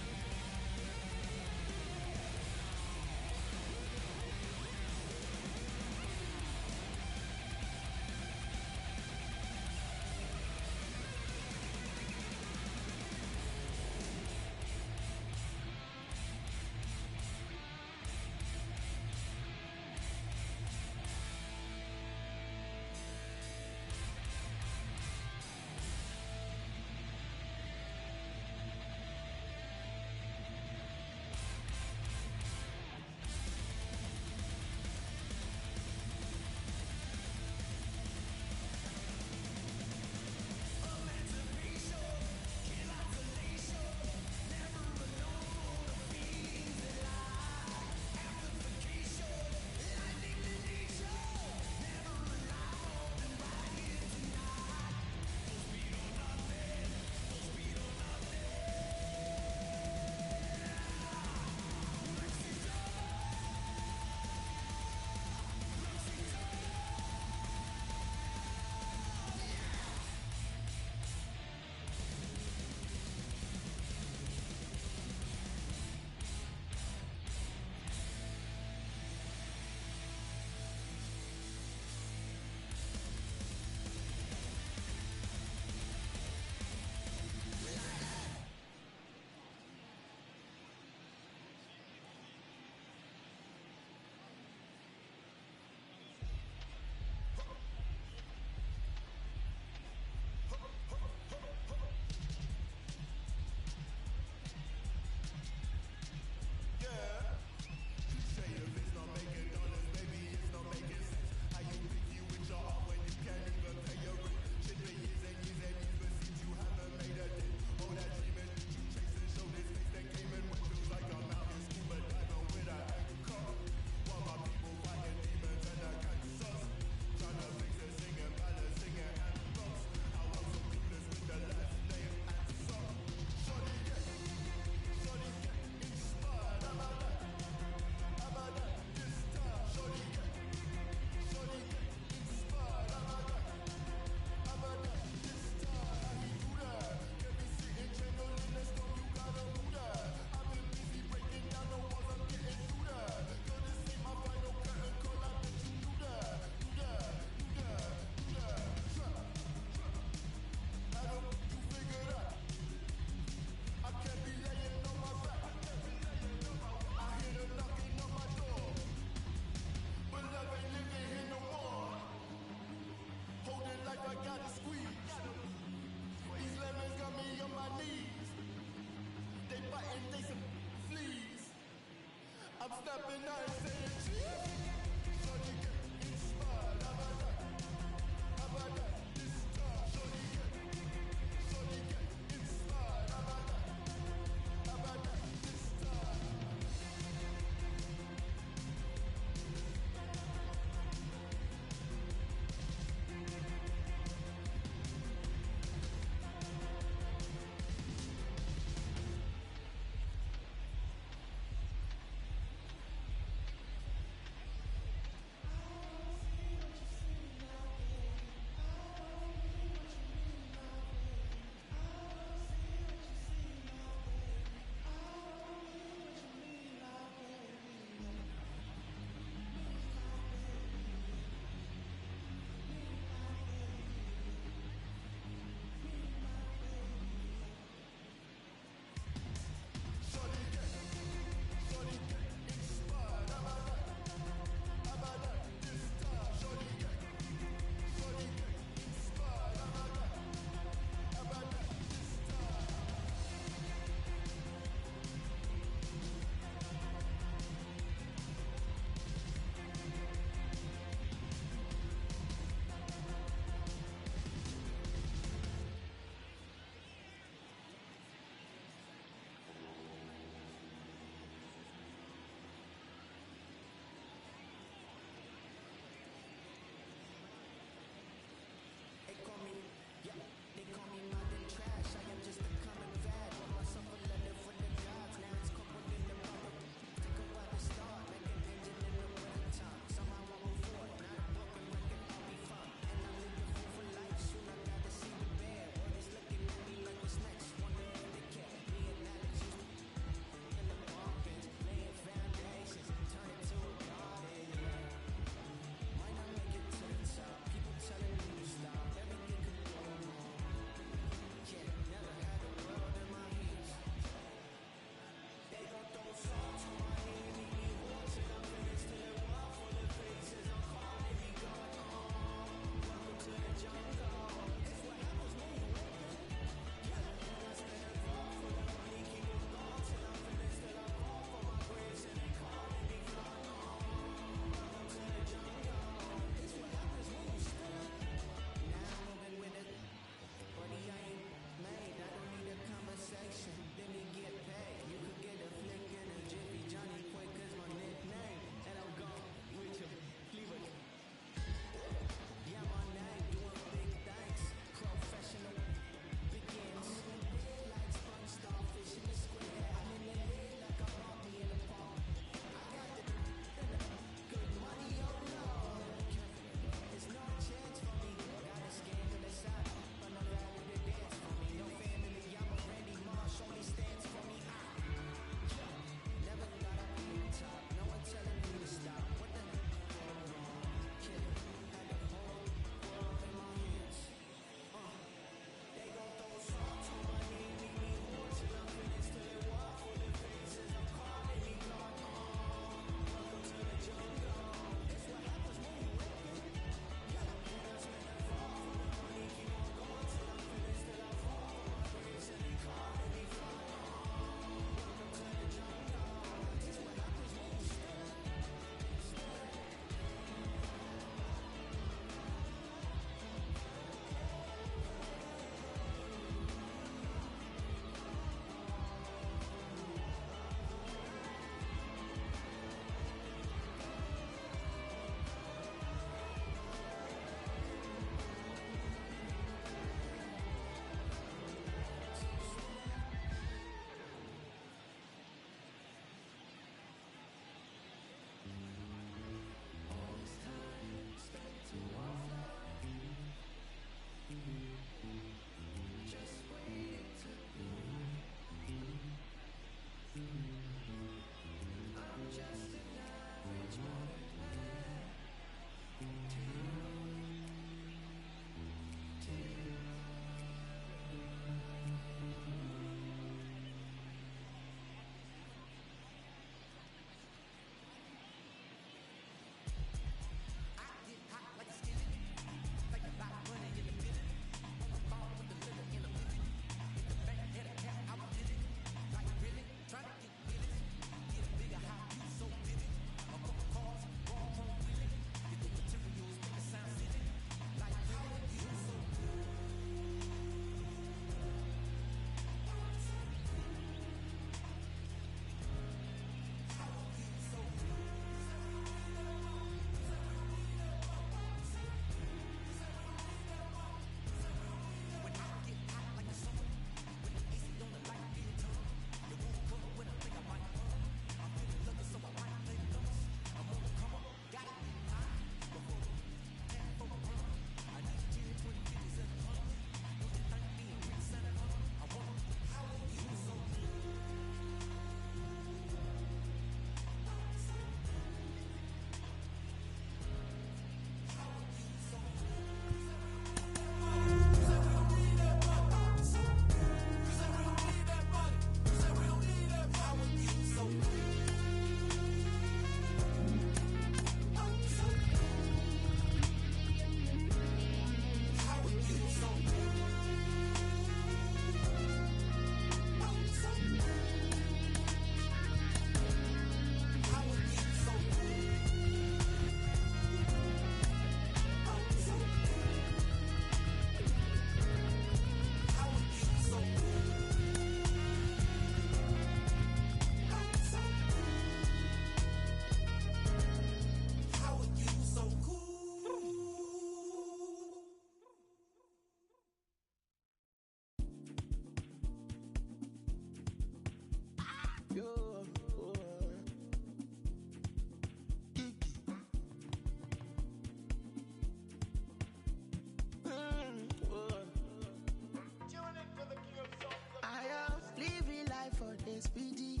speedy.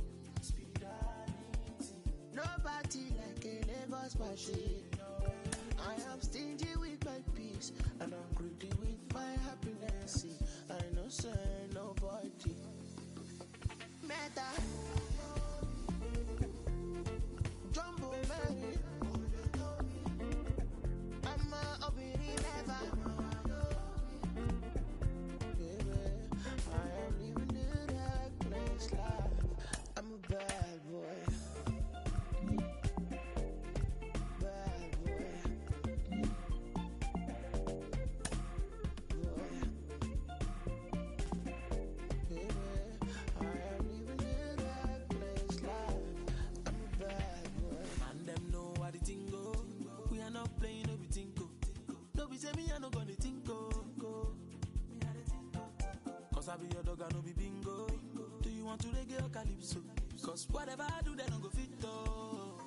Nobody like a Lagos machine. I am stingy with my peace, and I'm greedy with my happiness. See, I know say nobody. Meta. Jumbo Mary. I'm a obiri never. Baby, I am living in that place life. I'm a bad boy. I be your dog, I no be bingo. Do you want to reggae or calypso? Cause whatever I do, they don't go fit though.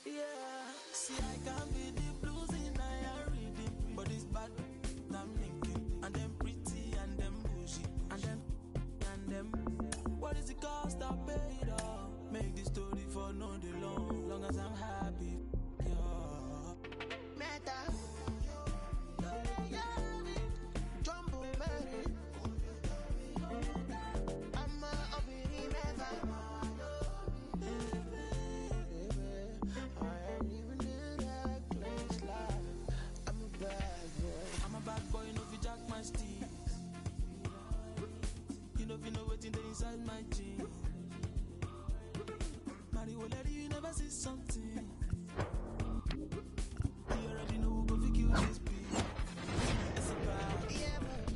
Yeah, see I can be the blues in I reading, but it's bad. I'm thinking, and them pretty and them bougie, and them. What is the cost? I pay it all. Make this story for no day long as I'm happy. Yeah. Meta. Jumbo Mary. Inside my jeans, Mario, lady, you never see something. You already know who go fi kill this beat. It's about yeah, man.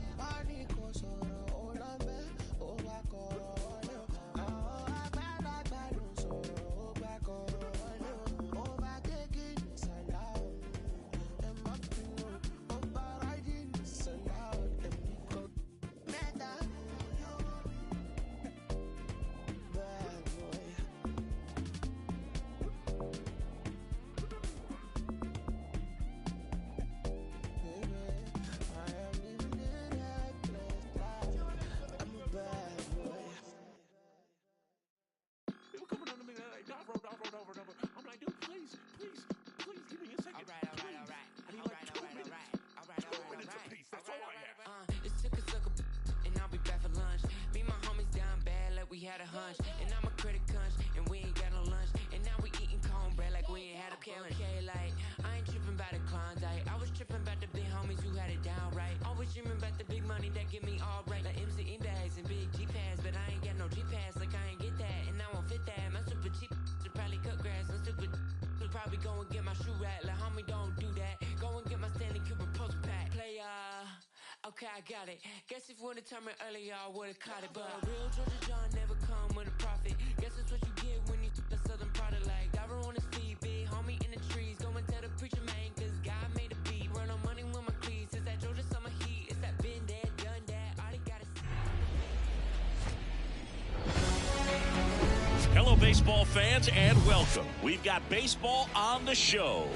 I'm like, dude, please give me a second. All right. I need like 2 minutes. 2 minutes apiece. That's all I have. It's took a sucker, and I'll be back for lunch. Me and my homies down bad like we had a hunch. And I'm a critic cunch, and we ain't got no lunch. And now we eating cornbread like we ain't had a lunch. Okay, like, I ain't tripping about the Klondike. I was tripping about the big homies who had it down right. Always dreaming about the big money that get me all right. Like MC Index and big G-Pass, but I ain't got no G-Pass. Like I ain't get that, and I won't fit that. My super cheap should probably cut grass. My super should probably go and get my shoe rack. Like homie, don't do that. Go and get my Stanley Cooper post pack. Play okay, I got it. Guess if we would've turned me earlier, I would've caught it. But real Georgia John never come with a profit. Guess that's what you get when you the southern product. Like diver on his feet, big homie in the trees. Go and tell the preacher man, cause God made a beat. Run on money with my cleats. It's that Georgia summer heat. It's that been there, done that. All they gotta see. Hello, baseball fans, and welcome. We've got baseball on the show.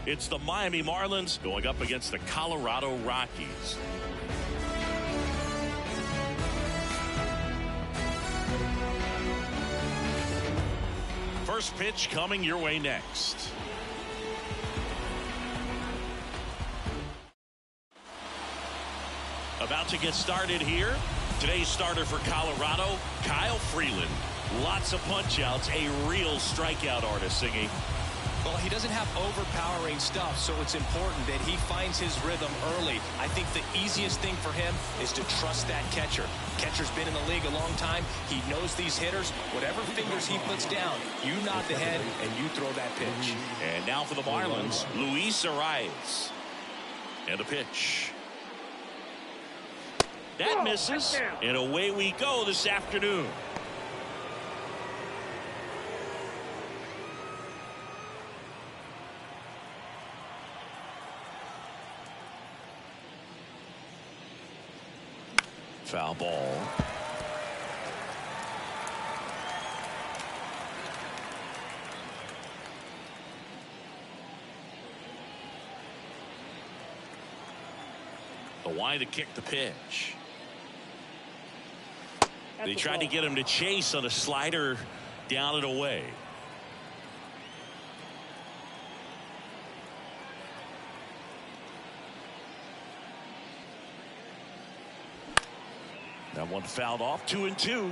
It's the Miami Marlins going up against the Colorado Rockies. First pitch coming your way next. About to get started here. Today's starter for Colorado, Kyle Freeland. Lots of punch-outs, a real strikeout artist, Singy. Well, he doesn't have overpowering stuff, so it's important that he finds his rhythm early. I think the easiest thing for him is to trust that catcher. Catcher's been in the league a long time. He knows these hitters. Whatever fingers he puts down, you nod the head and you throw that pitch. And now for the Marlins, Luis Arraez. And the pitch. That misses, and away we go this afternoon. Foul ball. The wide to kick the pitch. They tried to get him to chase on a slider down and away. That one fouled off. 2-2.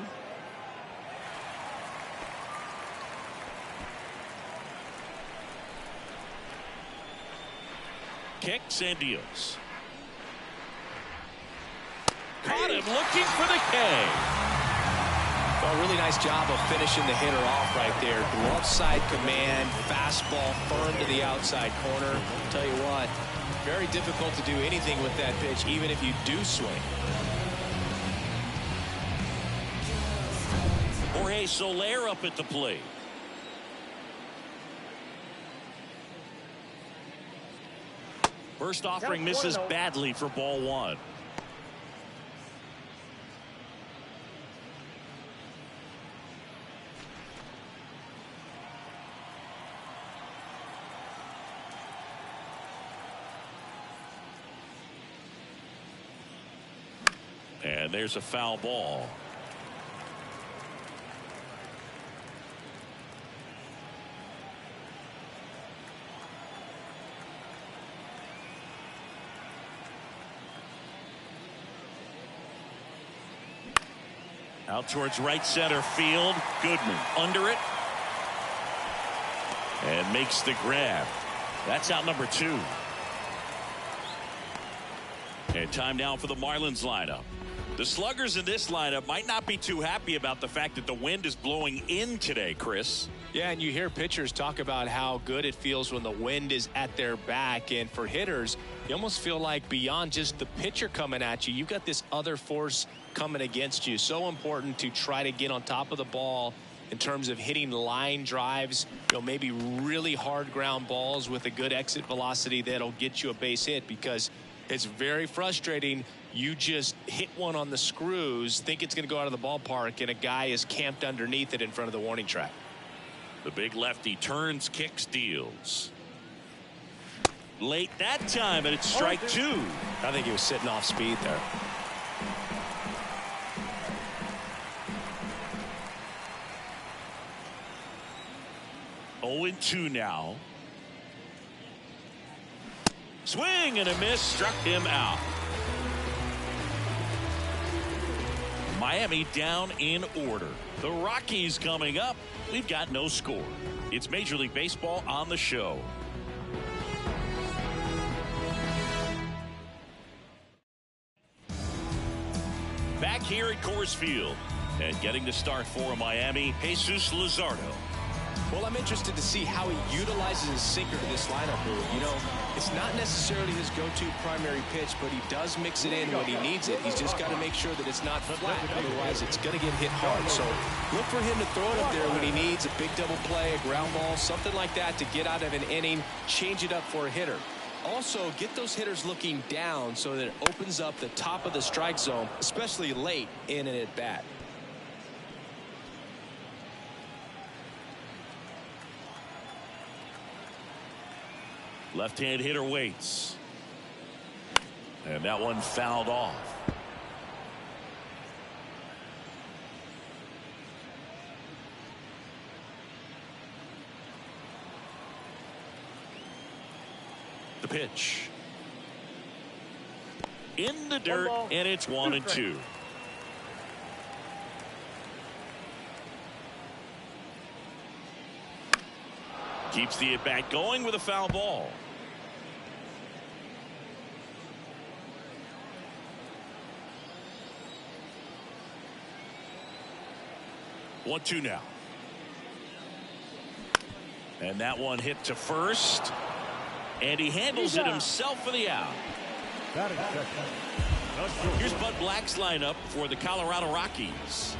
Kicks and deals. Caught him looking for the K. Well, really nice job of finishing the hitter off right there. Glove side command, fastball firm to the outside corner. I'll tell you what, very difficult to do anything with that pitch, even if you do swing. Jorge Soler up at the plate. First offering misses badly for ball one. And there's a foul ball. Out towards right center field. Goodman under it. And makes the grab. That's out number 2. And time now for the Marlins lineup. The sluggers in this lineup might not be too happy about the fact that the wind is blowing in today, Chris. Yeah, and you hear pitchers talk about how good it feels when the wind is at their back. And for hitters, you almost feel like beyond just the pitcher coming at you, you've got this other force coming against you. So important to try to get on top of the ball in terms of hitting line drives, maybe really hard ground balls with a good exit velocity that'll get you a base hit, because it's very frustrating. You just hit one on the screws, think it's going to go out of the ballpark, and a guy is camped underneath it in front of the warning track. The big lefty turns, kicks, deals. Late that time, and it's strike 2. I think he was sitting off speed there. Oh, 2 now. Swing and a miss, struck him out. Miami down in order. The Rockies coming up. We've got no score. It's Major League Baseball on the show. Back here at Coors Field and getting the start for Miami, Jesus Luzardo. Well, I'm interested to see how he utilizes his sinker to this lineup move. It's not necessarily his go-to primary pitch, but he does mix it in when he needs it. He's just got to make sure that it's not flat. Otherwise, it's going to get hit hard. So look for him to throw it up there when he needs a big double play, a ground ball, something like that to get out of an inning, change it up for a hitter. Also, get those hitters looking down so that it opens up the top of the strike zone, especially late in an at-bat. Left-hand hitter waits. And that one fouled off. The pitch. In the dirt, and it's 1-2. Keeps the at-bat going with a foul ball. One, 2 now. And that one hit to first. And he handles it himself for the out. Here's Bud Black's lineup for the Colorado Rockies.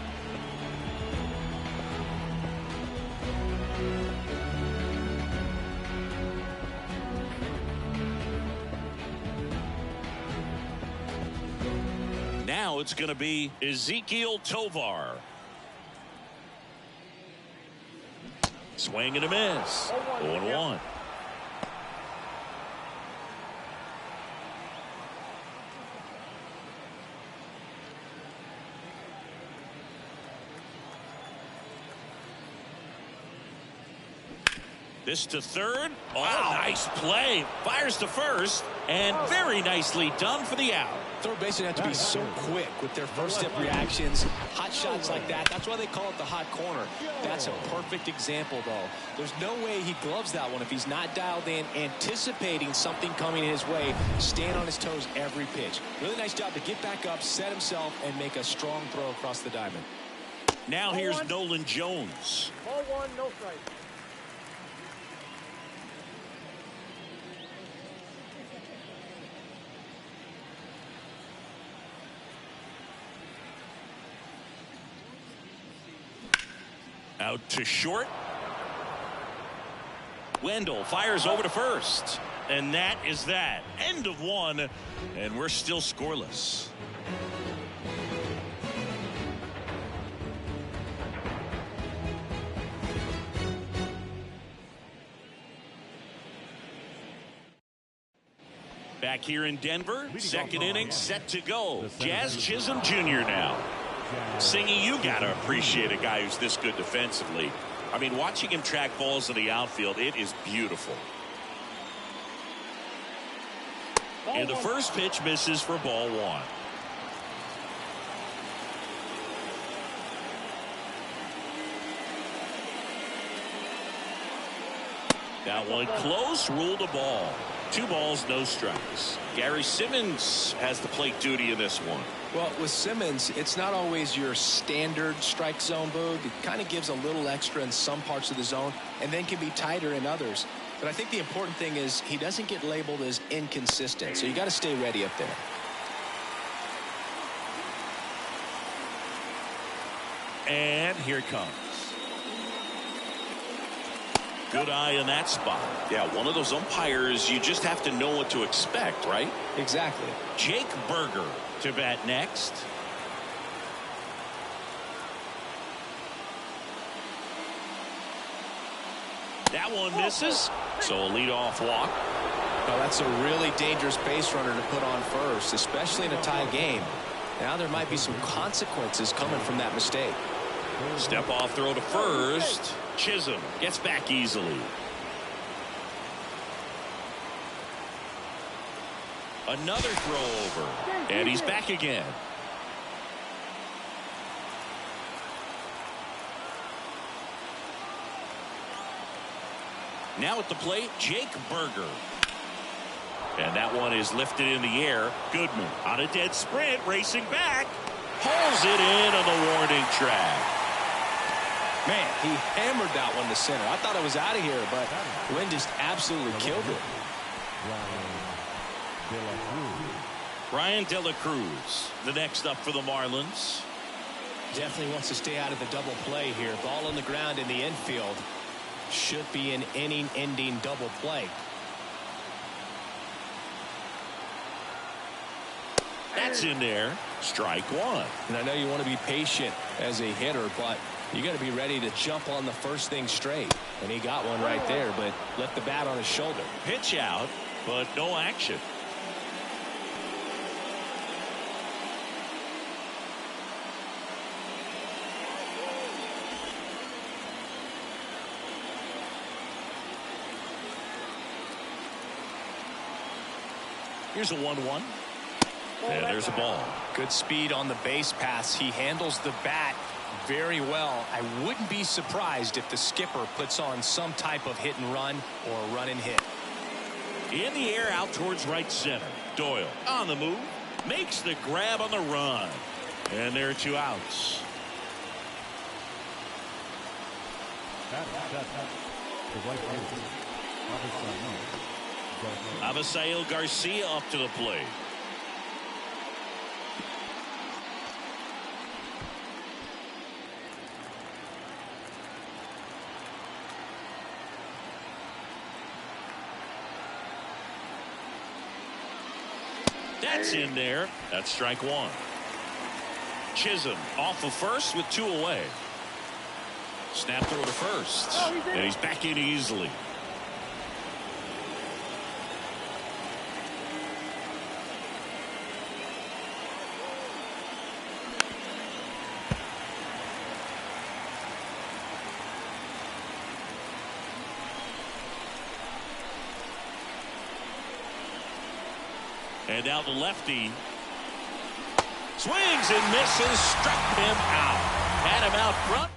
Now it's going to be Ezequiel Tovar. Swing and a miss. 0-1. This to third. Oh, nice play. Fires to first. And very nicely done for the out. Third basemen have to be so quick with their first step reactions. Hot shots like that. That's why they call it the hot corner. That's a perfect example, though. There's no way he gloves that one if he's not dialed in, anticipating something coming his way, staying on his toes every pitch. Really nice job to get back up, set himself, and make a strong throw across the diamond. Now here's Nolan Jones. Ball one, no strike. Out to short. Wendell fires over to first. And that is that. End of one. And we're still scoreless. Back here in Denver, second inning set to go. Jazz Chisholm Jr. now. Singy, you got to appreciate a guy who's this good defensively. I mean, watching him track balls in the outfield, it is beautiful. And the first pitch misses for ball one. That one close, ruled a ball. 2 balls, no strikes. Gary Simmons has the plate duty in this one. Well, with Simmons, it's not always your standard strike zone, Boog. It kind of gives a little extra in some parts of the zone and then can be tighter in others. But I think the important thing is he doesn't get labeled as inconsistent, so you got to stay ready up there. And here it comes. Good eye in that spot. Yeah, one of those umpires, you just have to know what to expect, right? Exactly. Jake Berger to bat next. That one misses, so a leadoff walk. Well, that's a really dangerous base runner to put on first, especially in a tie game. Now there might be some consequences coming from that mistake. Step off throw to first. Chisholm gets back easily. Another throw over, and he's back again. Now at the plate, Jake Berger. And that one is lifted in the air. Goodman on a dead sprint, racing back. Pulls it in on the warning track. Man, he hammered that one to center. I thought it was out of here, but Wynn just absolutely killed it. Ryan De La Cruz, the next up for the Marlins. Definitely wants to stay out of the double play here. Ball on the ground in the infield. Should be an inning-ending double play. That's in there. Strike one. And I know you want to be patient as a hitter, but you got to be ready to jump on the first thing straight. And he got one right there, but left the bat on his shoulder. Pitch out, but no action. Here's a 1-1. And there's a ball. Good speed on the base pass. He handles the bat very well. I wouldn't be surprised if the skipper puts on some type of hit and run or run and hit. In the air out towards right center. Doyle on the move. Makes the grab on the run. And there are 2 outs. Avisail Garcia up to the plate. That's in there. That's strike one. Chisholm off of first with 2 away. Snap throw to first. And he's back in easily. And now the lefty swings and misses, struck him out. Had him out front.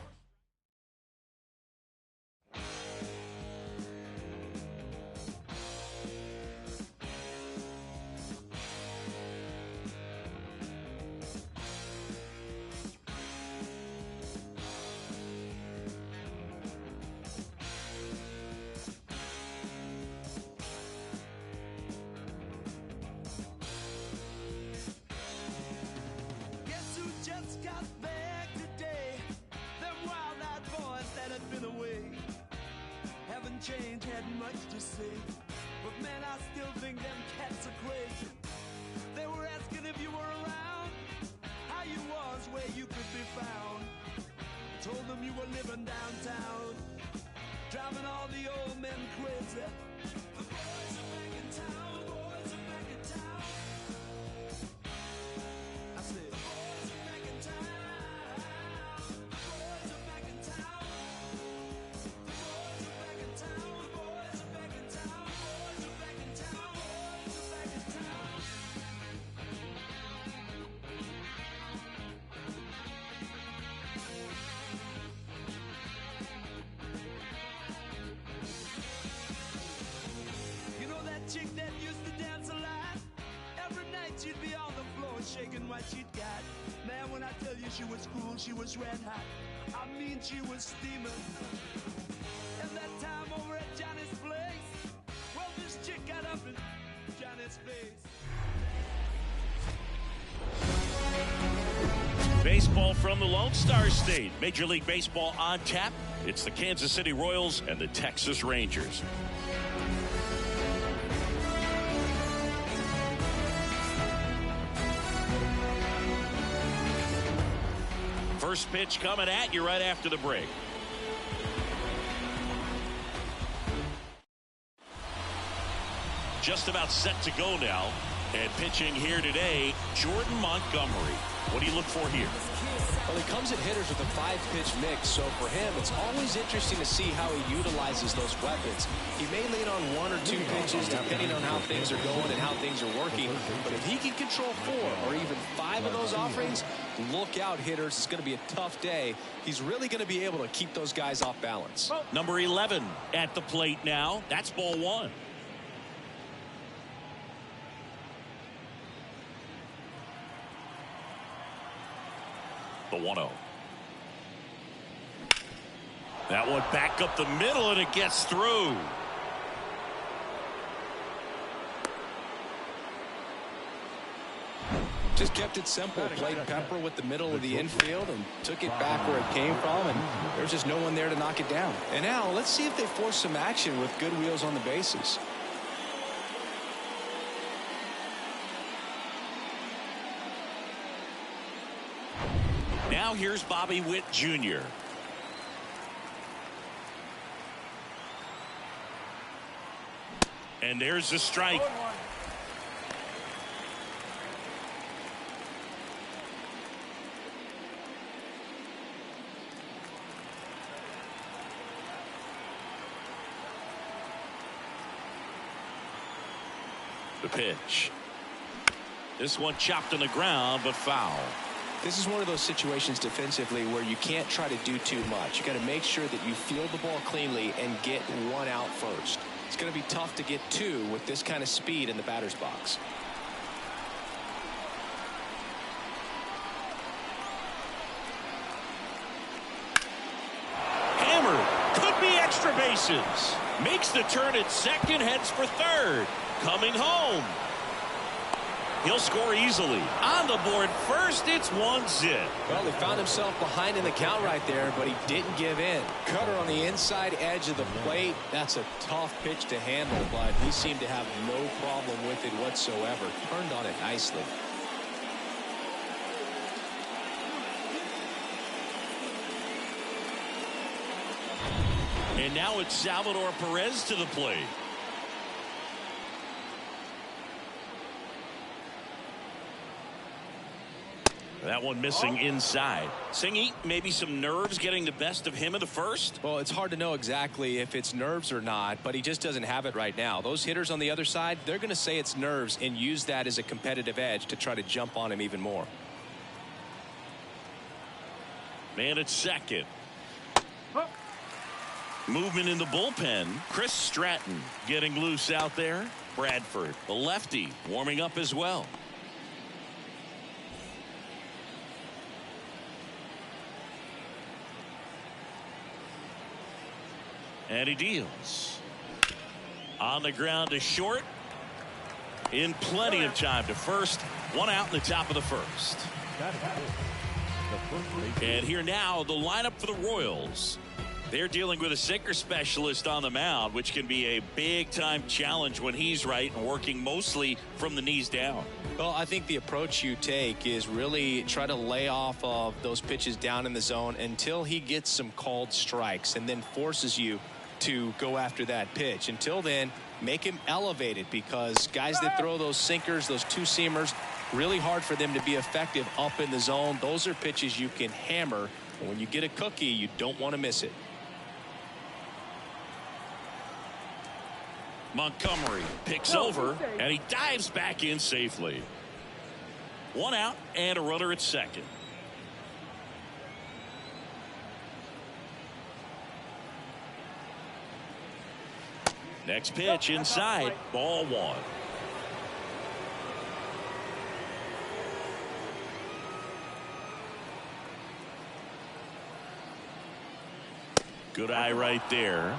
Just got back today. Them wild-eyed boys that had been away haven't changed, had much to say. But man, I still think them cats are crazy. They were asking if you were around, how you was, where you could be found. I told them you were living downtown, driving all the old men crazy. The boys are back in town, boys are back in town. I said, chick that used to dance a lot. Every night she'd be on the floor shaking what she'd got. Man, when I tell you she was cool, she was red hot. I mean, she was steaming. And that time over at Johnny's place, well, this chick got up in Johnny's face. Baseball from the Lone Star State. Major League Baseball on tap. It's the Kansas City Royals and the Texas Rangers. First pitch coming at you right after the break. Just about set to go now. And pitching here today, Jordan Montgomery. What do you look for here? Well, he comes at hitters with a 5-pitch mix, so for him, it's always interesting to see how he utilizes those weapons. He may lean on 1 or 2 pitches depending on how things are going and how things are working, but if he can control 4 or even 5 of those offerings, look out, hitters. It's going to be a tough day. He's really going to be able to keep those guys off balance. Number 11 at the plate now. That's ball 1. The 1-0. That one back up the middle, and it gets through. Just kept it simple. Played pepper with the middle of the infield and took it back where it came from, and there's just no one there to knock it down. And now let's see if they force some action with good wheels on the bases. Now here's Bobby Witt Jr. And there's the strike. The pitch. This one chopped on the ground, but foul. This is one of those situations defensively where you can't try to do too much. You got to make sure that you field the ball cleanly and get 1 out first. It's going to be tough to get 2 with this kind of speed in the batter's box. Hammered. Could be extra bases. Makes the turn at second, heads for third. Coming home. He'll score easily. On the board first, it's 1-0. Well, he found himself behind in the count right there, but he didn't give in. Cutter on the inside edge of the plate. That's a tough pitch to handle, but he seemed to have no problem with it whatsoever. Turned on it nicely. And now it's Salvador Perez to the plate. That one missing inside. Singy, maybe some nerves getting the best of him in the first? Well, it's hard to know exactly if it's nerves or not, but he just doesn't have it right now. Those hitters on the other side, they're going to say it's nerves and use that as a competitive edge to try to jump on him even more. Man at second. Movement in the bullpen. Chris Stratton getting loose out there. Bradford, the lefty, warming up as well. And he deals. On the ground to short. In plenty of time to first. One out in the top of the first. And here now, the lineup for the Royals. They're dealing with a sinker specialist on the mound, which can be a big-time challenge when he's right and working mostly from the knees down. Well, I think the approach you take is really try to lay off of those pitches down in the zone until he gets some called strikes and then forces you to go after that pitch. Until then, make him elevated, because guys that throw those sinkers, those two-seamers, really hard for them to be effective up in the zone. Those are pitches you can hammer. And when you get a cookie, you don't want to miss it. Montgomery picks over, and he dives back in safely. One out and a runner at second. Next pitch inside, ball one. Good eye right there.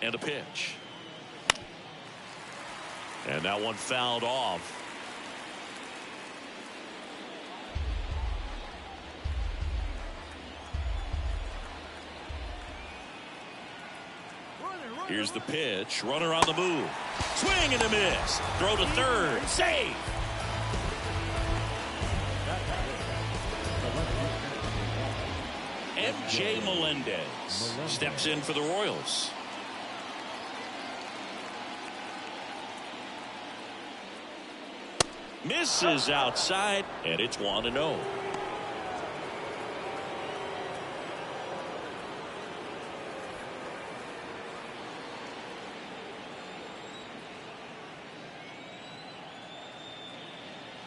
And a pitch. And that one fouled off. Here's the pitch. Runner on the move. Swing and a miss. Throw to third. Save. MJ Melendez steps in for the Royals. Misses outside, and it's 1-0.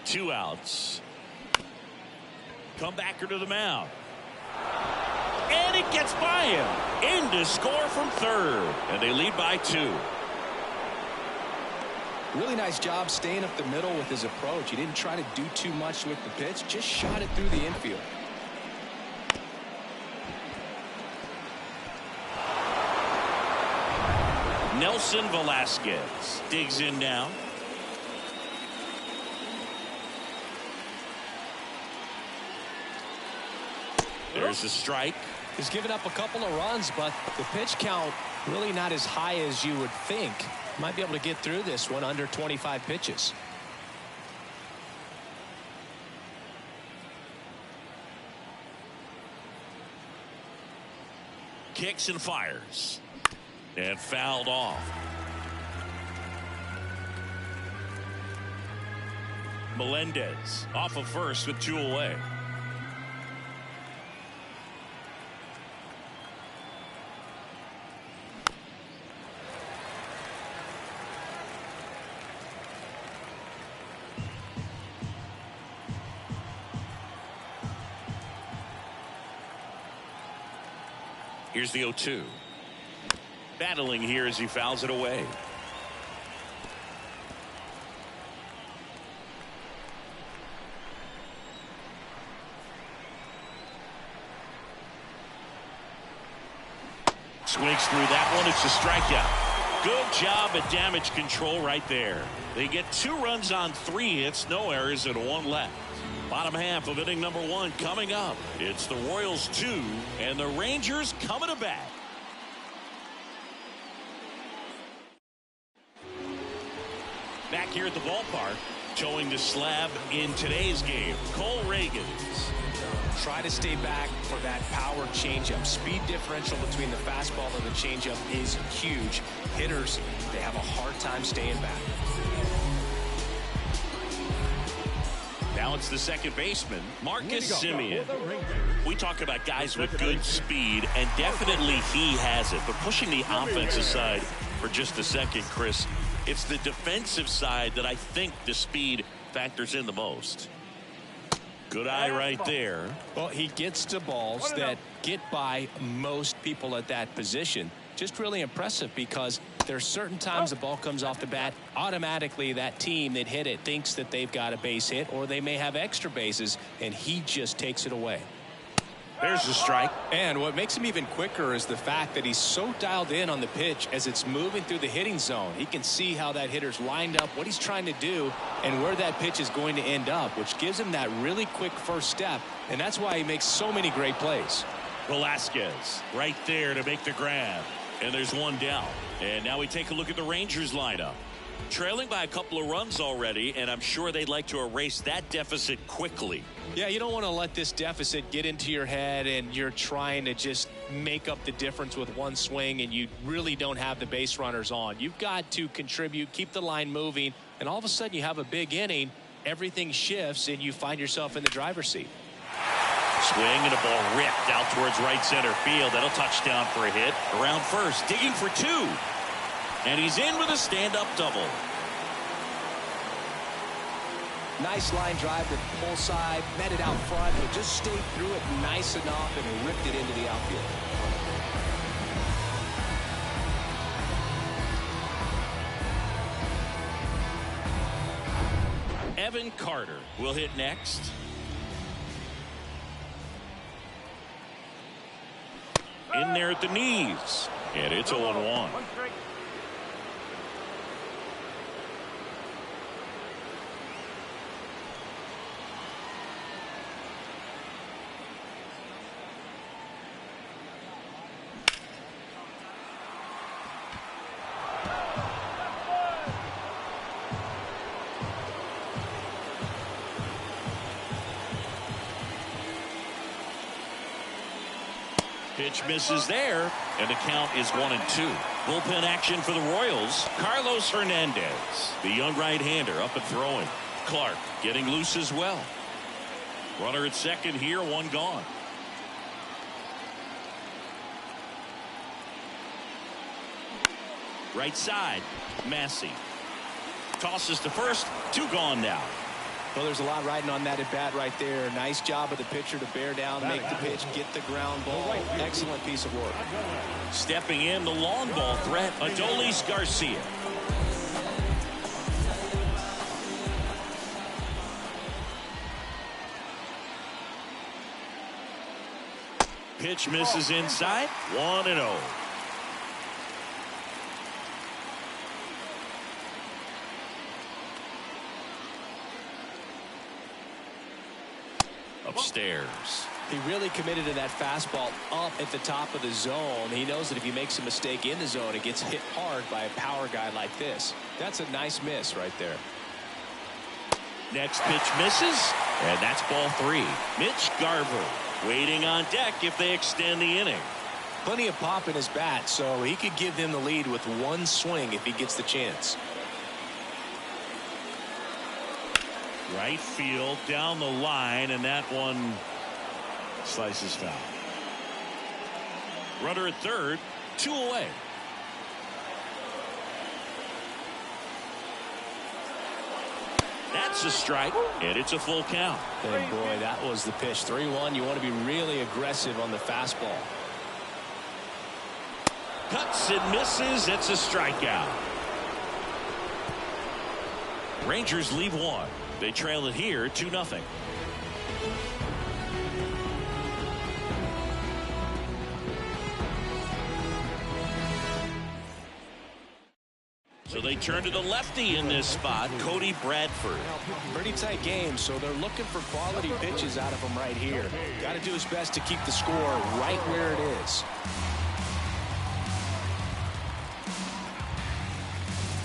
Two outs. Comebacker to the mound. And it gets by him. In to score from third. And they lead by 2. Really nice job staying up the middle with his approach. He didn't try to do too much with the pitch, just shot it through the infield. Nelson Velasquez digs in now. There's a strike. He's given up a couple of runs, but the pitch count really not as high as you would think. Might be able to get through this one under 25 pitches. Kicks and fires. And fouled off. Melendez off of first with 2 away. Here's the 0-2. Battling here as he fouls it away. Swings through that one. It's a strikeout. Good job at damage control right there. They get 2 runs on 3 hits, no errors, and 1 left. Bottom half of inning number 1 coming up. It's the Royals 2 and the Rangers coming to bat. Back here at the ballpark, towing the slab in today's game, Cole Ragans. Try to stay back for that power changeup. Speed differential between the fastball and the changeup is huge. Hitters, they have a hard time staying back. Now it's the second baseman, Marcus Semien. We talk about guys with good speed, and definitely he has it. But pushing the offense aside for just a second, Chris, it's the defensive side that I think the speed factors in the most. Good eye right there. Well, he gets to balls that get by most people at that position. Just really impressive because there's certain times the ball comes off the bat, automatically that team that hit it thinks that they've got a base hit or they may have extra bases, and he just takes it away. There's the strike. And what makes him even quicker is the fact that he's so dialed in on the pitch as it's moving through the hitting zone. He can see how that hitter's lined up, what he's trying to do, and where that pitch is going to end up, which gives him that really quick first step, and that's why he makes so many great plays. Velasquez right there to make the grab. And there's one down. And now we take a look at the Rangers lineup. Trailing by a couple of runs already, and I'm sure they'd like to erase that deficit quickly. Yeah, you don't want to let this deficit get into your head and you're trying to just make up the difference with one swing and you really don't have the base runners on. You've got to contribute, keep the line moving, and all of a sudden you have a big inning, everything shifts, and you find yourself in the driver's seat. Swing and a ball ripped out towards right center field. That'll touchdown for a hit. Around first, digging for two. And he's in with a stand-up double. Nice line drive to the pull side, met it out front, but just stayed through it nice enough and ripped it into the outfield. Evan Carter will hit next. In there at the knees. And it's 0-1. Pitch misses there, and the count is 1-2. Bullpen action for the Royals. Carlos Hernandez, the young right-hander, up and throwing. Clark getting loose as well. Runner at second here, one gone. Right side, Massey. Tosses to first, two gone now. Well, there's a lot riding on that at bat right there. Nice job of the pitcher to bear down, make the pitch, get the ground ball. Excellent piece of work. Stepping in, the long ball threat, Adolis Garcia. Pitch misses inside, 1-0. Upstairs. He really committed to that fastball up at the top of the zone. He knows that if he makes a mistake in the zone, it gets hit hard by a power guy like this. That's a nice miss right there. Next pitch misses, and that's ball three. Mitch Garver waiting on deck if they extend the inning. Plenty of pop in his bat, so he could give them the lead with one swing if he gets the chance. Right field down the line, and that one slices foul. Runner at third, two away. That's a strike, and it's a full count. And boy, that was the pitch. 3-1. You want to be really aggressive on the fastball. Cuts and misses. It's a strikeout. Rangers leave one. They trail it here 2-0. So they turn to the lefty in this spot, Cody Bradford. Pretty tight game, so they're looking for quality pitches out of him right here. Got to do his best to keep the score right where it is.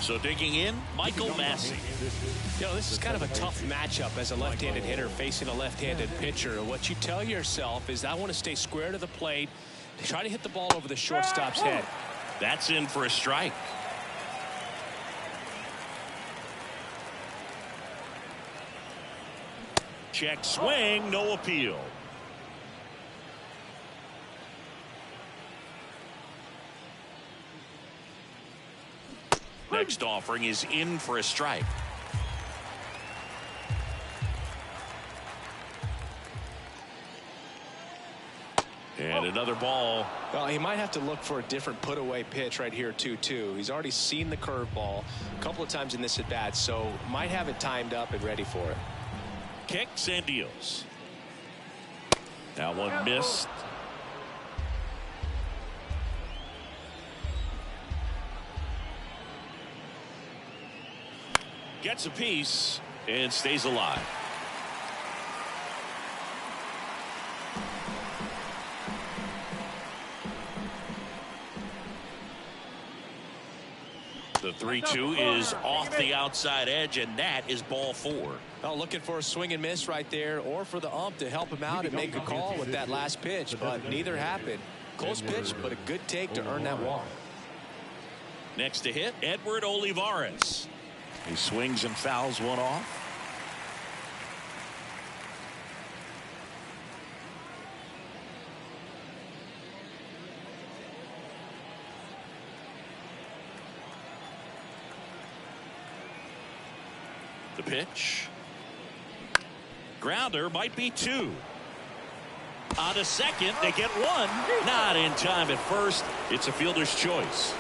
So digging in, Michael Massey. You know, this is kind of a tough matchup as a left-handed hitter facing a left-handed pitcher. What you tell yourself is, I want to stay square to the plate, try to hit the ball over the shortstop's head. That's in for a strike. Check swing, no appeal. Next offering is in for a strike. And another ball. Well, he might have to look for a different put-away pitch right here, 2-2. He's already seen the curveball a couple of times in this at-bat, so might have it timed up and ready for it. Kicks and deals. Now one missed. Gets a piece and stays alive. The 3-2 is off the outside edge, and that is ball 4. Oh, looking for a swing and miss right there, or for the ump to help him out and make a call with that last pitch, but neither happened. Close pitch, but a good take to earn that walk. Next to hit, Edward Olivares. He swings and fouls one off. The pitch. Grounder, might be 2. On to second, they get 1. Not in time at first. It's a fielder's choice.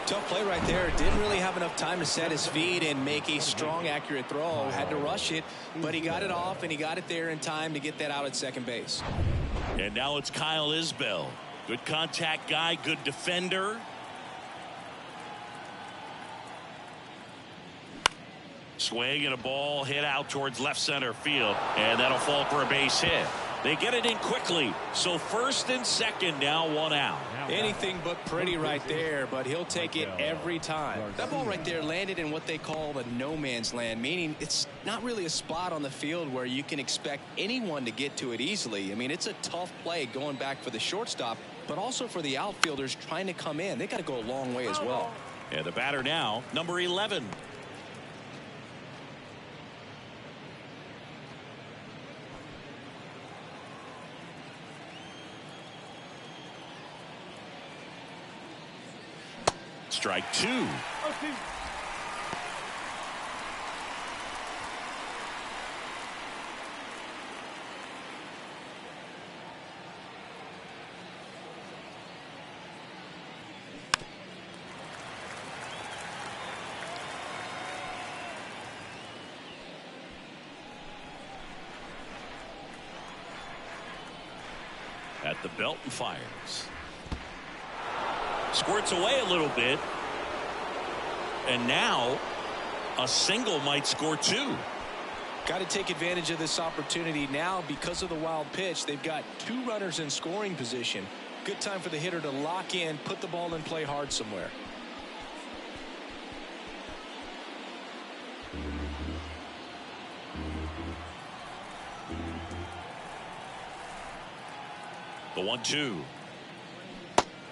Tough play right there. Didn't really have enough time to set his feet and make a strong, accurate throw. Had to rush it, but he got it off, and he got it there in time to get that out at second base. And now it's Kyle Isbell. Good contact guy, good defender. Swing and a ball hit out towards left center field, and that'll fall for a base hit. They get it in quickly, so first and second, now 1 out. Anything but pretty right there, but he'll take it every time. That ball right there landed in what they call the no man's land, meaning it's not really a spot on the field where you can expect anyone to get to it easily. I mean, it's a tough play going back for the shortstop, but also for the outfielders trying to come in. They got to go a long way as well. And the batter now, number 11. Strike 2. At the belt and fires. Squirts away a little bit. And now a single might score 2. Got to take advantage of this opportunity now because of the wild pitch. They've got 2 runners in scoring position. Good time for the hitter to lock in, put the ball in play hard somewhere. The 1-2.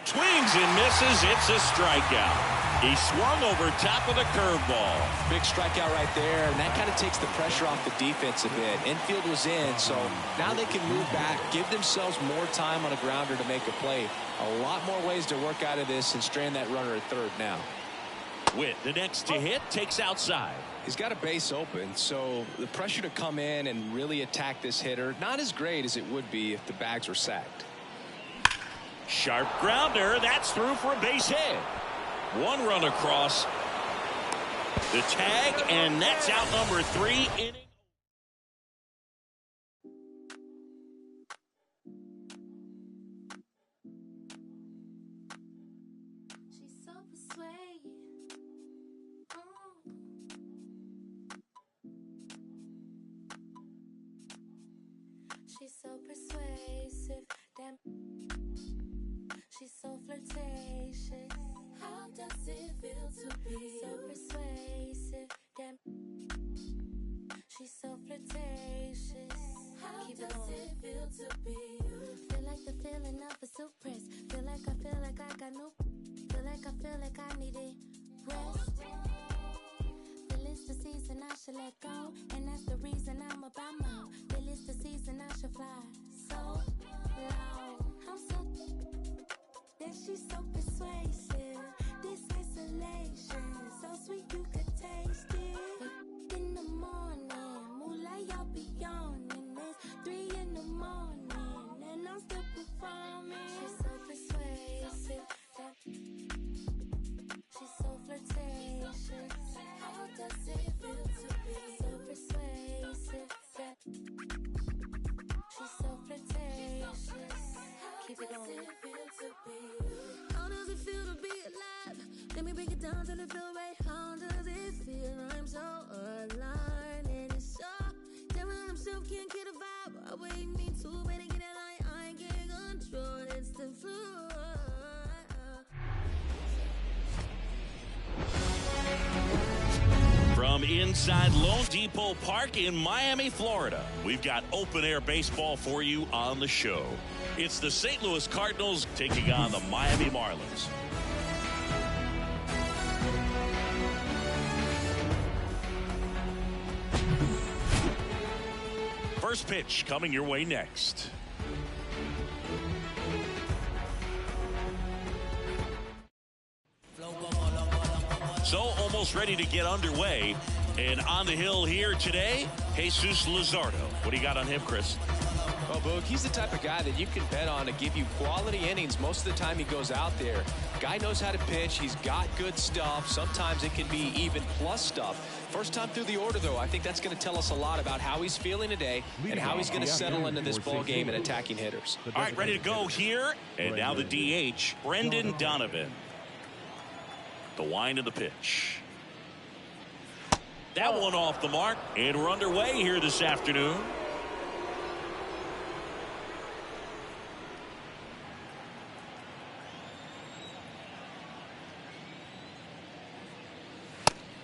Swings and misses. It's a strikeout. He swung over top of the curveball. Big strikeout right there, and that kind of takes the pressure off the defense a bit. Infield was in, so now they can move back, give themselves more time on a grounder to make a play. A lot more ways to work out of this and strand that runner at third now. Witt, the next to hit, takes outside. He's got a base open, so the pressure to come in and really attack this hitter, not as great as it would be if the bags were sacked. Sharp grounder. That's through for a base hit. 1 run across the tag, and that's out number 3 inning. She's so persuasive. She's so persuasive. Damn. She's so flirtatious. How does it feel to be so persuasive? Damn, she's so flirtatious. How Keep does it feel to be you? Feel like the feeling of a suppress. Feel like I got no. Feel like I needed rest. Feel it's the season I should let go, and that's the reason I'm about more. Feel it's the season I should fly so low. I'm so. Then she's so persuasive. This isolation, so sweet you could taste it. In the morning, moonlight I'll be yawning. It's 3 in the morning, and I'm still performing. She's so persuasive. She's so flirtatious. How does it feel to be So persuasive. She's so flirtatious. Keep it How does going. it feel to be you? How does it feel to be alive? Let me break it down till it feel right. How does it feel? I'm so aligned and it's so telling himself can't get a vibe. I wait me too better get a line. I can't control. It's the flow. From inside Lone Depot Park in Miami, Florida, we've got open air baseball for you on the show. It's the St. Louis Cardinals taking on the Miami Marlins. First pitch coming your way next. So almost ready to get underway. And on the hill here today, Jesus Luzardo. What do you got on him, Chris? Well, Boog, he's the type of guy that you can bet on to give you quality innings most of the time he goes out there. Guy knows how to pitch. He's got good stuff. Sometimes it can be even plus stuff. First time through the order, though, I think that's going to tell us a lot about how he's feeling today and how he's going to settle into this ball game and attacking hitters. All right, ready to go here. And now the DH, Brendan Donovan. The wind of the pitch. That one off the mark, and we're underway here this afternoon.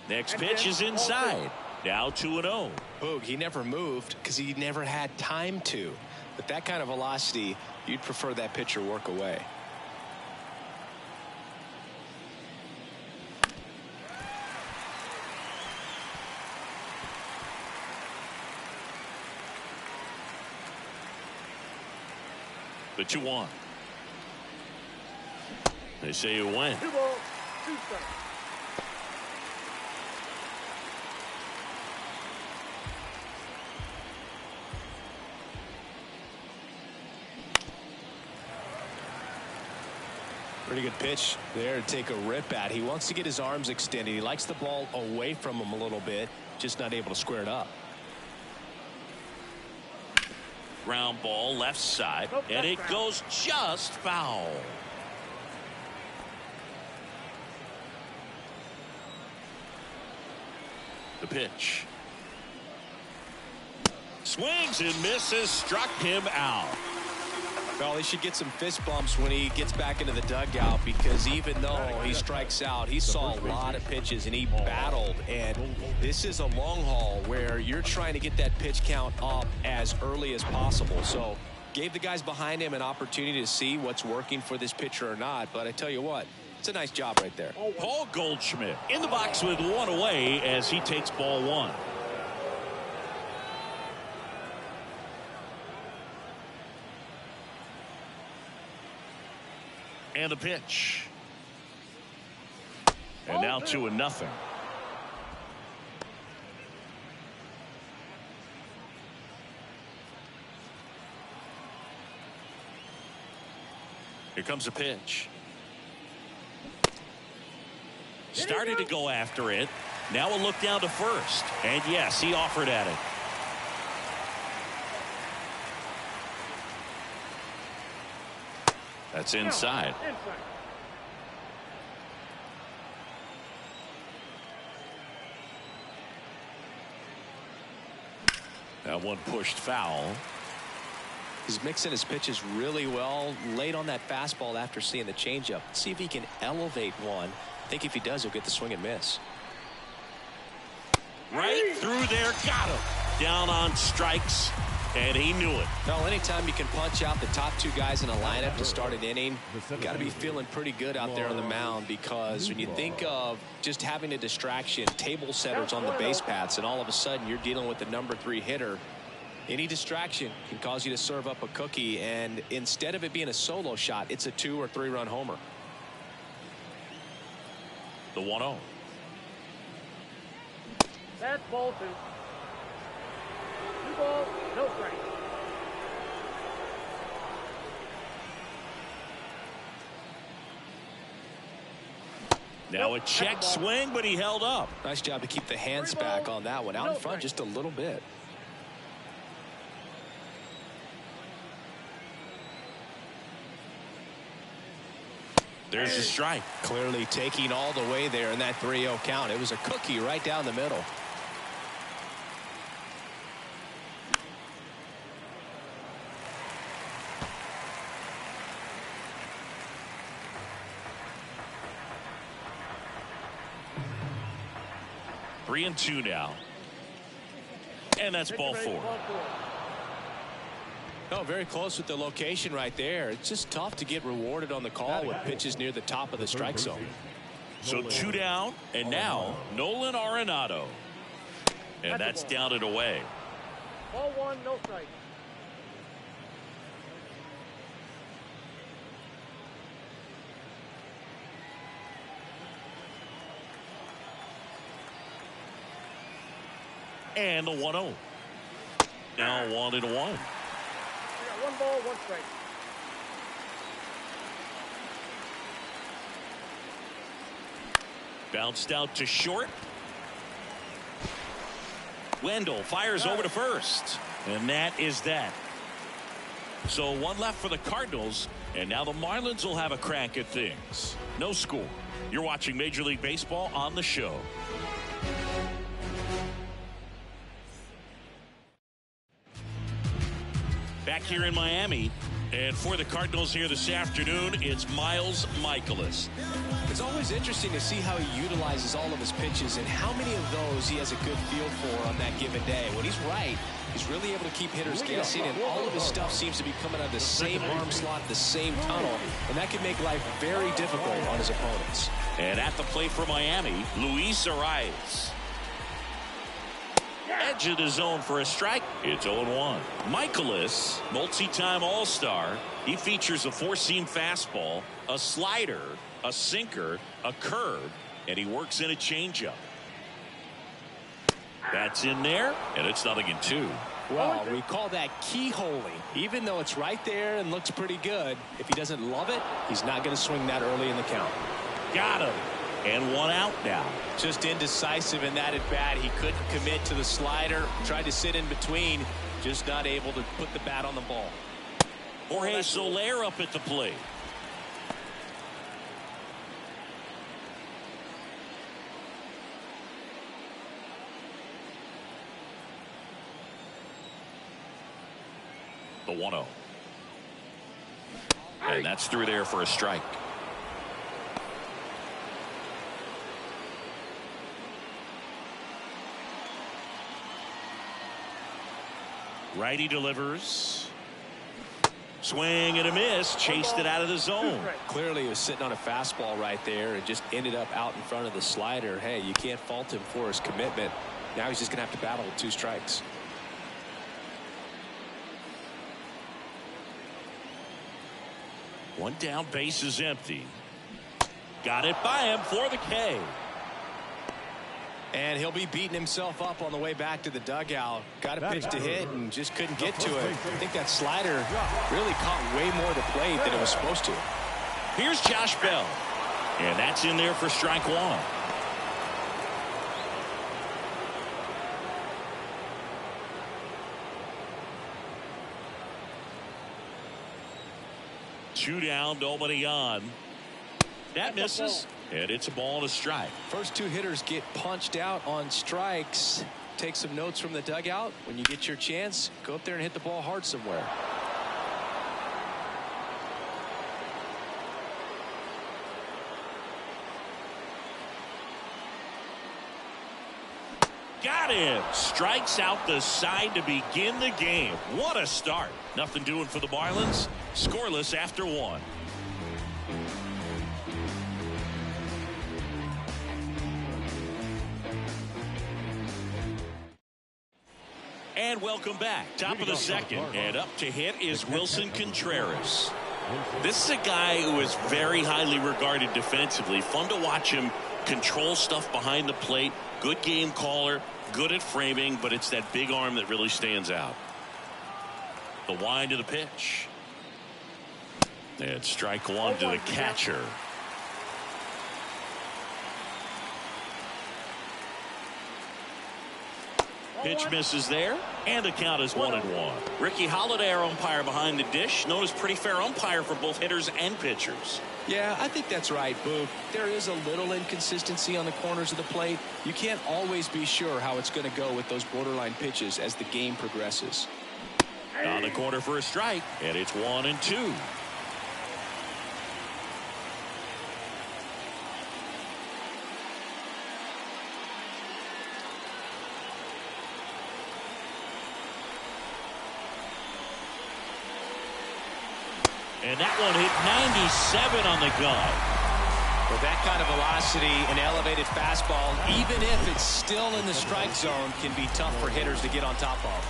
Next pitch is inside. Now 2-0. Boog, he never moved because he never had time to. With that kind of velocity, you'd prefer that pitcher work away. The 2-1. They say you win. 2 balls, 2 strikes. Pretty good pitch there to take a rip at. He wants to get his arms extended. He likes the ball away from him a little bit, just not able to square it up. Ground ball left side, and it goes just foul. The pitch. Swings and misses, struck him out. Well, he should get some fist bumps when he gets back into the dugout, because even though he strikes out, he saw a lot of pitches and he battled. And this is a long haul where you're trying to get that pitch count up as early as possible. So gave the guys behind him an opportunity to see what's working for this pitcher or not. But I tell you what, it's a nice job right there. Paul Goldschmidt in the box with one away as he takes ball one. And the pitch. And now 2-0. Here comes a pitch. Started to go after it. Now a look down to first. And yes, he offered at it. That's inside. That one pushed foul. He's mixing his pitches really well. Late on that fastball after seeing the changeup. See if he can elevate one I think if he does, he'll get the swing and miss. Right through there, got him. Down on strikes, and he knew it. Well, anytime you can punch out the top two guys in a lineup to start an inning, you got to be feeling pretty good out there on the mound, because when you think of just having a distraction, table setters on the base paths, and all of a sudden you're dealing with the #3 hitter, any distraction can cause you to serve up a cookie, and instead of it being a solo shot, it's a 2 or 3 run homer. The 1-0. That's ball 2. 2 balls, no strike. Now a check swing, but he held up. Nice job to keep the hands back on that one. Out in front just a little bit. There's a strike. Clearly taking all the way there in that 3-0 count. It was a cookie right down the middle. Three and 2 now. And that's ball 4. Oh, very close with the location right there. It's just tough to get rewarded on the call with pitches near the top of the strike zone. So 2 down, and now Nolan Arenado. And that's down and away. Ball 1, no strike. And the 1-0. Now 1-1. We got 1 ball, 1 strike. Bounced out to short. Wendell fires over to first. And that is that. So 1 left for the Cardinals. And now the Marlins will have a crack at things. No score. You're watching Major League Baseball on the show. Back here in Miami, and for the Cardinals here this afternoon, it's Miles Mikolas. It's always interesting to see how he utilizes all of his pitches and how many of those he has a good feel for on that given day. When he's right, he's really able to keep hitters guessing, and all of his stuff seems to be coming out of the same arm slot, the same tunnel, and that can make life very difficult on his opponents. And at the plate for Miami, Luis Arraez. Edge of the zone for a strike. It's 0-1. Mikolas, multi-time All-Star. He features a 4-seam fastball, a slider, a sinker, a curve, and he works in a changeup. That's in there, and it's 0-2. Well, we call that keyholing. Even though it's right there and looks pretty good, if he doesn't love it, he's not going to swing that early in the count. Got him. And 1 out now. Just indecisive in that at bat. He couldn't commit to the slider. Tried to sit in between. Just not able to put the bat on the ball. Jorge Soler up at the plate. The 1-0. And that's through there for a strike. Righty delivers. Swing and a miss. Chased it out of the zone. Clearly he was sitting on a fastball right there and just ended up out in front of the slider. Hey, you can't fault him for his commitment. Now he's just going to have to battle with 2 strikes. One down, base is empty. Got it by him for the K. And he'll be beating himself up on the way back to the dugout. Got a pitch to hit and just couldn't get to it. I think that slider really caught way more of the plate than it was supposed to. Here's Josh Bell. And that's in there for strike 1. Two down, nobody on. That misses. And it's a ball and a strike. First 2 hitters get punched out on strikes. Take some notes from the dugout. When you get your chance, go up there and hit the ball hard somewhere. Got him. Strikes out the side to begin the game. What a start. Nothing doing for the Marlins. Scoreless after one. And welcome back. Top of the second. And up to hit is Wilson Contreras. This is a guy who is very highly regarded defensively. Fun to watch him control stuff behind the plate. Good game caller. Good at framing. But it's that big arm that really stands out. The wind of the pitch. And strike one to the catcher. Pitch misses there, and the count is 1-1. Ricky Holiday, our umpire behind the dish, known as pretty fair umpire for both hitters and pitchers. Yeah, I think that's right, Boog. There is a little inconsistency on the corners of the plate. You can't always be sure how it's going to go with those borderline pitches as the game progresses. On the corner for a strike, and it's 1-2. And that one hit 97 on the gun. With that kind of velocity, an elevated fastball, even if it's still in the strike zone, can be tough for hitters to get on top of.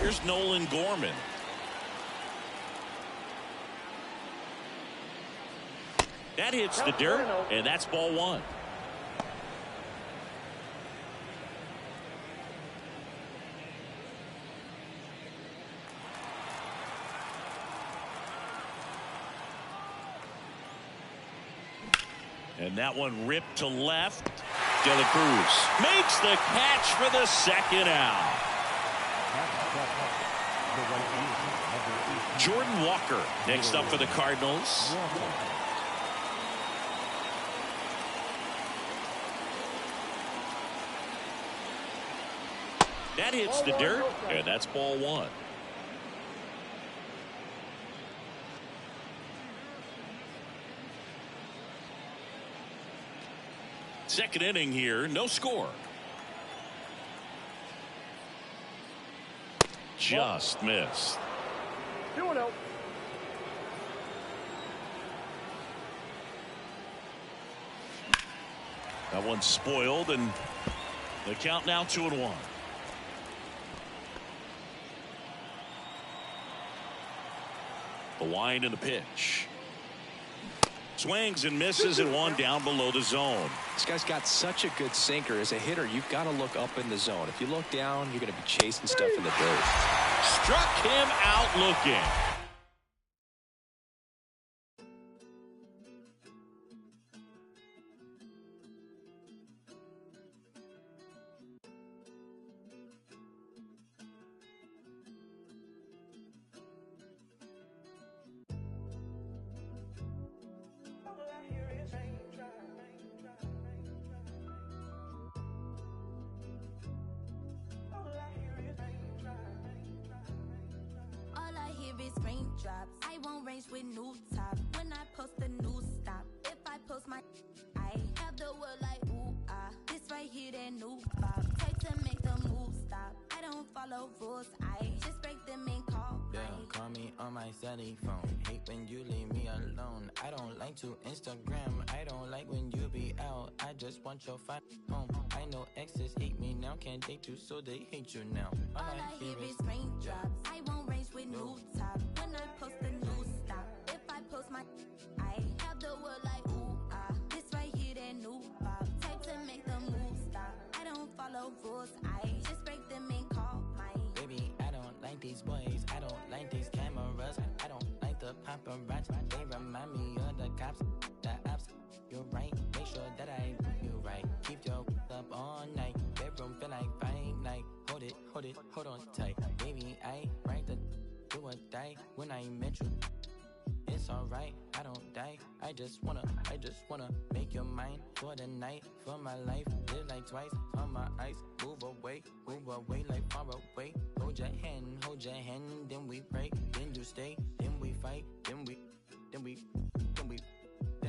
Here's Nolan Gorman. That hits the dirt, and that's ball one. And that one ripped to left. De La Cruz makes the catch for the second out. Jordan Walker next up for the Cardinals. That hits the dirt, and that's ball one. Second inning here, no score. Just missed. 2-0. That one's spoiled, and the count now 2-1. The wind and the pitch. Swings and misses, and one down below the zone. This guy's got such a good sinker. As a hitter, you've got to look up in the zone. If you look down, you're going to be chasing stuff in the dirt. Struck him out looking. I won't range with new top. When I post a new stop, if I post my, I have the world like ooh ah. This right here that new pop. Type to make the move stop. I don't follow rules. I just break them and call. Yeah, call me on my celly phone. Hate when you leave me alone. I don't like to Instagram. I don't like when you be out. I just want your fine home. I know exes hate me now. Can't date you, so they hate you now. All I hear is raindrops. I won't range with new top. When I post a new stop, if I post my, I have the world like ooh ah. This right here that new pop. Type to make the move stop. I don't follow rules. I just break them and call mine. Baby, I don't like these boys. I don't like these cameras. I don't like the paparazzi. They remind me of the cops, the ops. You're right. Make sure that I do you right. Keep your up all night. Bedroom feel like fight night. Hold on tight. Baby, I right the do or die when I met you. It's alright, I don't die. I just wanna make your mind for the night, for my life. Live like twice on my eyes. Move away like far away. Hold your hand, then we pray. Then you stay, then we fight, then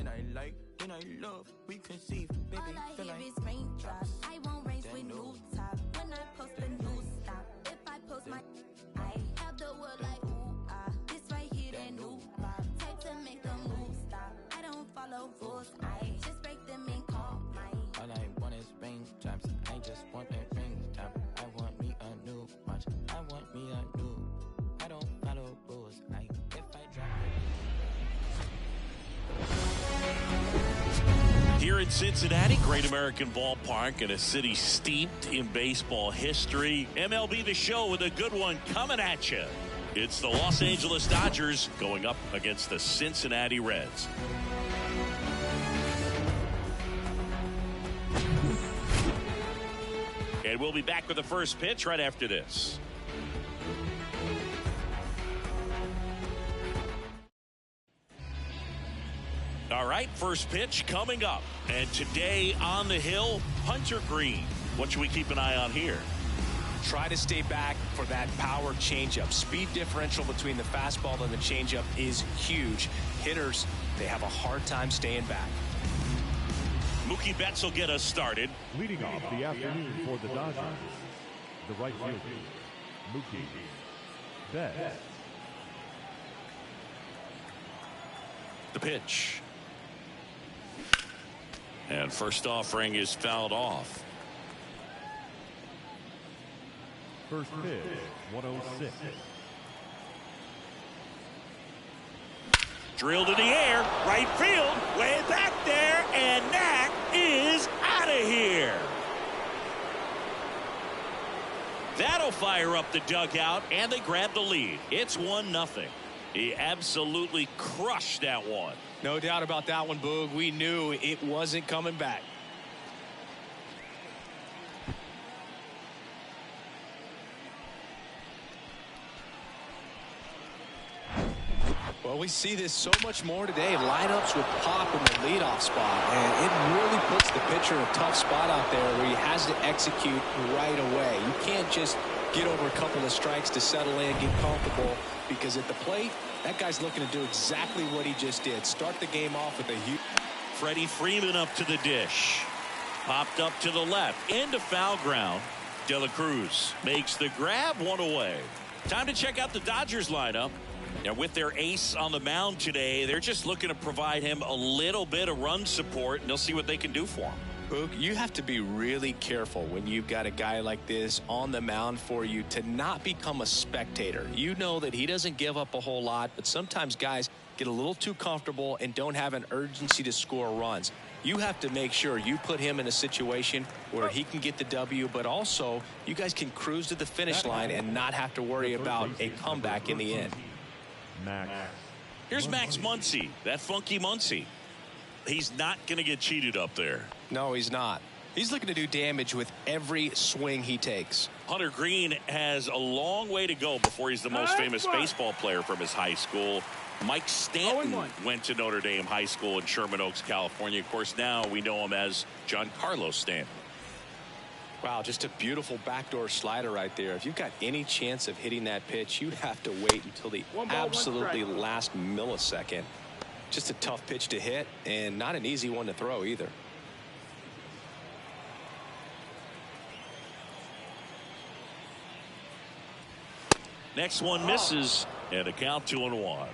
that I like, then I love, we conceive, baby. All I feel hear like is raindrops. I won't race with Then new no. top. When I post a new stop, if I post my, I have the world like ooh ah. This right here, that new pop. Type to make a move stop. I don't follow rules. I just break them and call mine. all I want is raindrops. I just want a raindrop. I want me a new watch. I want me a new. I don't follow rules. If I drop Here in Cincinnati, Great American Ballpark, in a city steeped in baseball history. MLB The Show with a good one coming at you. It's the Los Angeles Dodgers going up against the Cincinnati Reds. And we'll be back with the first pitch right after this. All right, first pitch coming up. And today on the hill, Hunter Green. What should we keep an eye on here? Try to stay back for that power changeup. Speed differential between the fastball and the changeup is huge. Hitters, they have a hard time staying back. Mookie Betts will get us started. Leading off the afternoon for the Dodgers, the right fielder, Mookie Betts. The pitch. And first offering is fouled off. First pitch, 106. Drilled in the air, right field, way back there, and that is out of here. That'll fire up the dugout, and they grab the lead. It's 1-0. He absolutely crushed that one. No doubt about that one, Boog. We knew it wasn't coming back. Well, we see this so much more today. Lineups with pop in the leadoff spot. And it really puts the pitcher in a tough spot out there where he has to execute right away. You can't just get over a couple of strikes to settle in, get comfortable, because at the plate, that guy's looking to do exactly what he just did. Start the game off with a huge... Freddie Freeman up to the dish. Popped up to the left. Into foul ground. De La Cruz makes the grab, one away. Time to check out the Dodgers lineup. Now, with their ace on the mound today, they're just looking to provide him a little bit of run support, and they'll see what they can do for him. Boog, you have to be really careful when you've got a guy like this on the mound for you to not become a spectator. You know that he doesn't give up a whole lot, but sometimes guys get a little too comfortable and don't have an urgency to score runs. You have to make sure you put him in a situation where he can get the W, but also you guys can cruise to the finish line and not have to worry about a comeback in the end. Max. Here's Max Muncy, that funky Muncy. He's not going to get cheated up there. No, he's not. He's looking to do damage with every swing he takes. Hunter Green has a long way to go before he's the most famous baseball player from his high school. Mike Stanton went to Notre Dame High School in Sherman Oaks, California. Of course, now we know him as Giancarlo Stanton. Wow, just a beautiful backdoor slider right there. If you've got any chance of hitting that pitch, you have to wait until the absolutely last millisecond. Just a tough pitch to hit and not an easy one to throw either. Next one misses, and a count 2-1.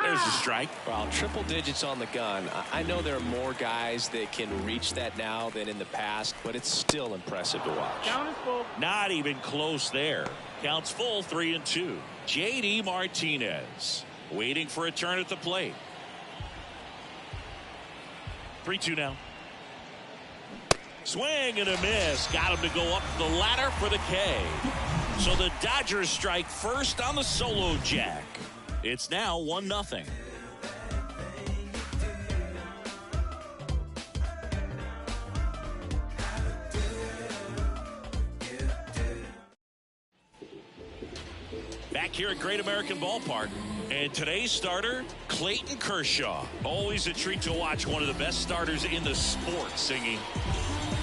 There's a strike. Well, triple digits on the gun. I know there are more guys that can reach that now than in the past, but it's still impressive to watch. Count is full. Not even close there. Counts full, 3-2. J.D. Martinez waiting for a turn at the plate. 3-2 now. Swing and a miss. Got him to go up the ladder for the K. So the Dodgers strike first on the solo jack. It's now 1-0. Back here at Great American Ballpark. And today's starter, Clayton Kershaw. Always a treat to watch one of the best starters in the sport singing.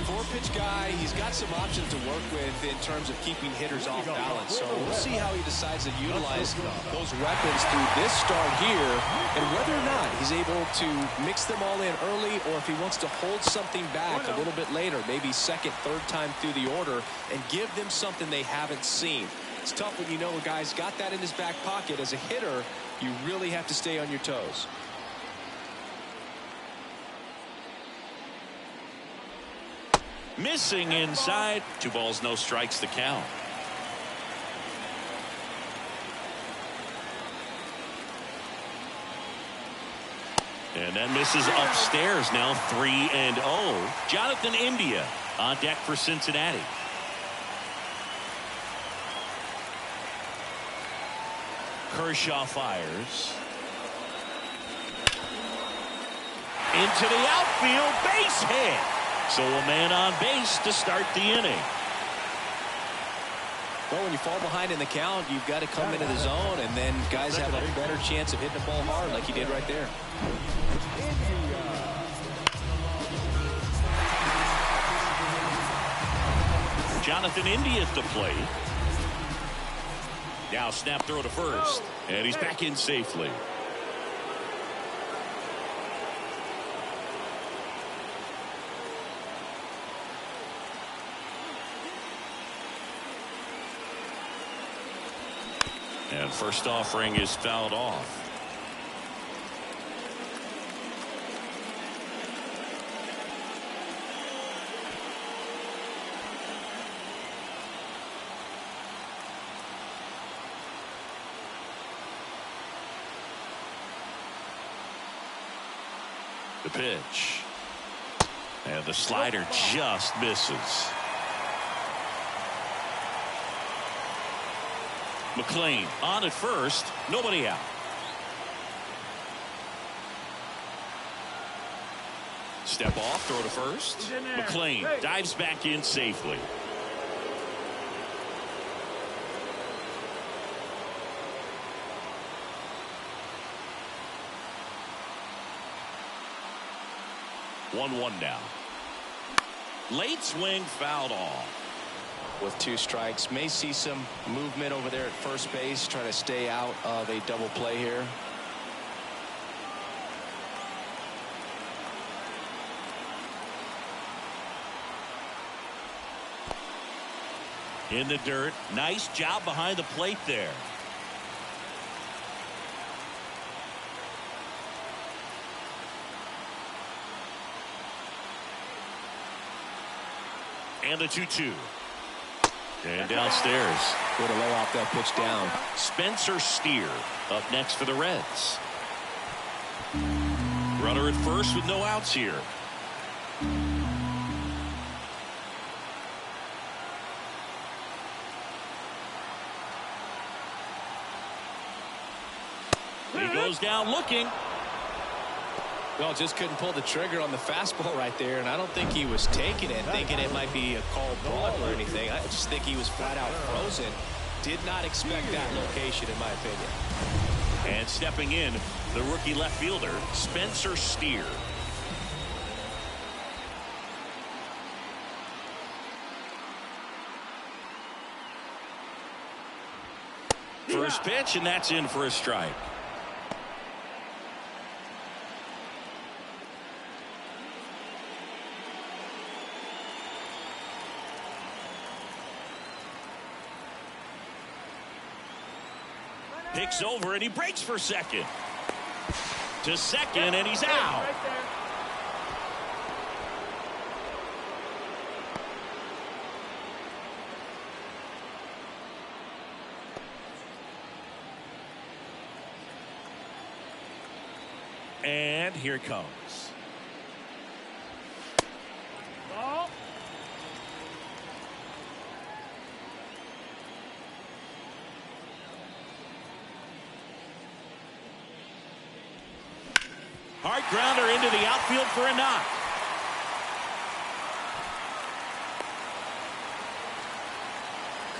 Four-pitch guy. He's got some options to work with in terms of keeping hitters off balance. So we'll see how he decides to utilize those weapons through this start here and whether or not he's able to mix them all in early or if he wants to hold something back a little bit later, maybe second, third time through the order and give them something they haven't seen. It's tough when you know a guy's got that in his back pocket. As a hitter, you really have to stay on your toes. Missing inside. 2 balls, no strikes, the count. And that misses upstairs now. 3-0. Jonathan India on deck for Cincinnati. Kershaw fires. Into the outfield, base hit. So a man on base to start the inning. Well, when you fall behind in the count, you've got to come into the zone, and then guys have a better chance of hitting the ball hard like he did right there. Jonathan India at the plate. Now snap throw to first. And he's back in safely. And first offering is fouled off. The pitch. And the slider just misses. McLean on at first. Nobody out. Step off, throw to first. McLean dives back in safely. One now. Late swing fouled off. With 2 strikes, may see some movement over there at first base, trying to stay out of a double play here. In the dirt. Nice job behind the plate there. And the 2-2. And downstairs. Way to lay off that pitch down. Spencer Steer up next for the Reds. Runner at first with no outs here. He goes down looking. Well, just couldn't pull the trigger on the fastball right there, and I don't think he was taking it, thinking it might be a called ball or anything. I just think he was flat out frozen. Did not expect that location, in my opinion. And stepping in, the rookie left fielder, Spencer Steer. First pitch, and that's in for a strike. Picks over and he breaks for second. To second and he's out. And here it comes. Ball. Hard grounder into the outfield for a knock.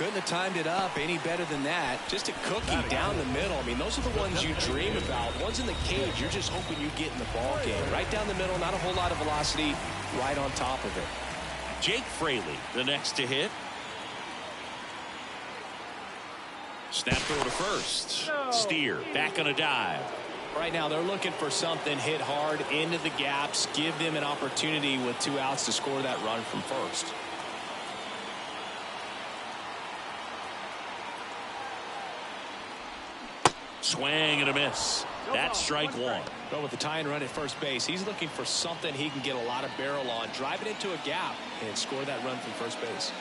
Couldn't have timed it up any better than that. Just a cookie down the middle. I mean, those are the ones you dream about. Ones in the cage, you're just hoping you get in the ball game. Right down the middle, not a whole lot of velocity, right on top of it. Jake Fraley, the next to hit. Snap throw to first. Steer back on a dive. Right now, they're looking for something, hit hard into the gaps, give them an opportunity with 2 outs to score that run from first. Swing and a miss. That's strike one. But with the tying run at first base, he's looking for something he can get a lot of barrel on, drive it into a gap, and score that run from first base.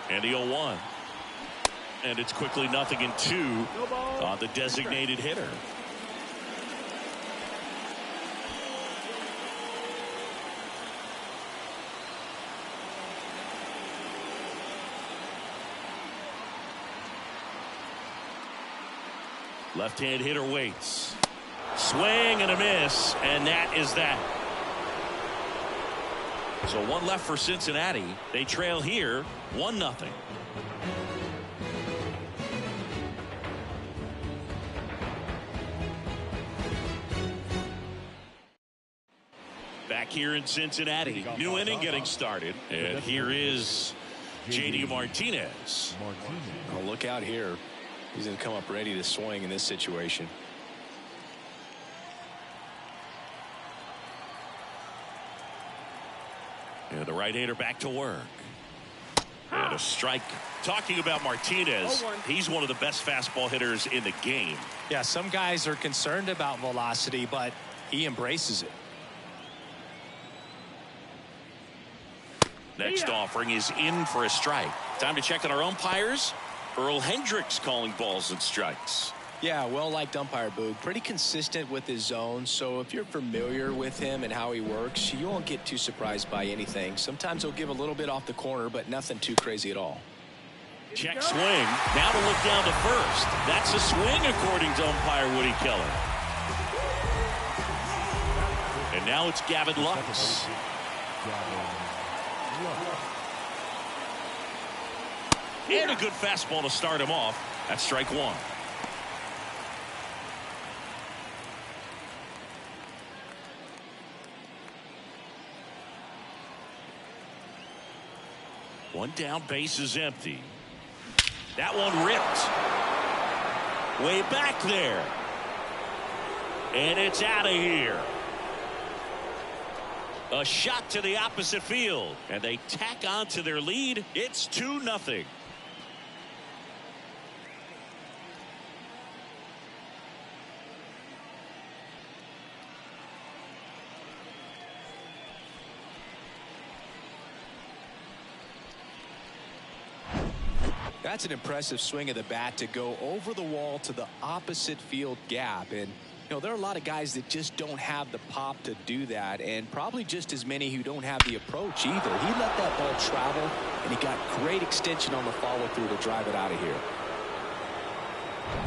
And the 0-1. And it's quickly 0-2 on the designated hitter. Left-hand hitter waits. Swing and a miss, and that is that. So 1 left for Cincinnati. They trail here 1-0. Back here in Cincinnati, new inning getting started, and here is JD Martinez. Oh, look out here. He's going to come up ready to swing in this situation. And the right-hander back to work. And a strike. Talking about Martinez, he's one of the best fastball hitters in the game. Yeah, some guys are concerned about velocity, but he embraces it. Next offering is in for a strike. Time to check on our umpires. Earl Hendricks calling balls and strikes. Yeah, well-liked umpire, Boog. Pretty consistent with his zone, so if you're familiar with him and how he works, you won't get too surprised by anything. Sometimes he'll give a little bit off the corner, but nothing too crazy at all. Check swing. Now to look down to first. That's a swing according to umpire Woody Keller. And now it's Gavin Lux. And a good fastball to start him off. That's strike one. One down, base is empty. That one ripped. Way back there. And it's out of here. A shot to the opposite field. And they tack on to their lead. It's 2-0. That's an impressive swing of the bat to go over the wall to the opposite field gap. And, you know, there are a lot of guys that just don't have the pop to do that, and probably just as many who don't have the approach either. He let that ball travel, and he got great extension on the follow-through to drive it out of here.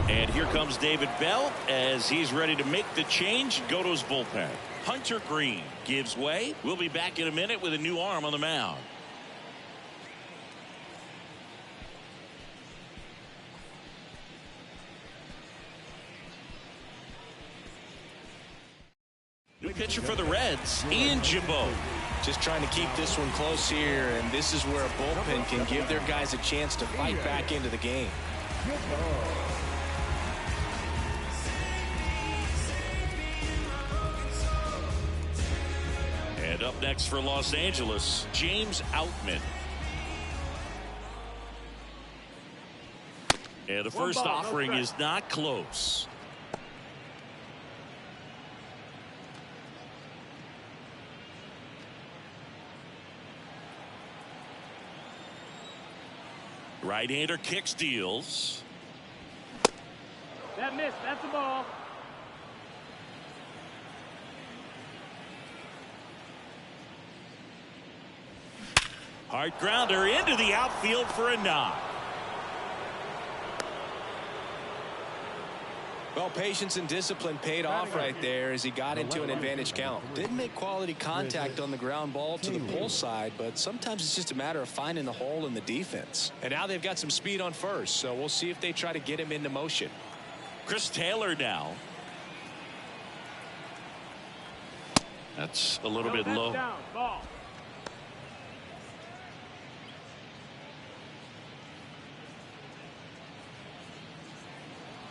And here comes David Bell as he's ready to make the change, go to his bullpen. Hunter Green gives way. We'll be back in a minute with a new arm on the mound. New pitcher for the Reds, Ian Gibaut. Just trying to keep this one close here, and this is where a bullpen can give their guys a chance to fight back into the game. And up next for Los Angeles, James Outman. And the first offering is not close. Right-hander kick steals. That missed. That's a ball. Hard grounder into the outfield for a knock. Well, patience and discipline paid off right there as he got into an advantage count. Didn't make quality contact on the ground ball to the pull side, but sometimes it's just a matter of finding the hole in the defense. And now they've got some speed on first, so we'll see if they try to get him into motion. Chris Taylor now. That's a little bit low. Down, ball.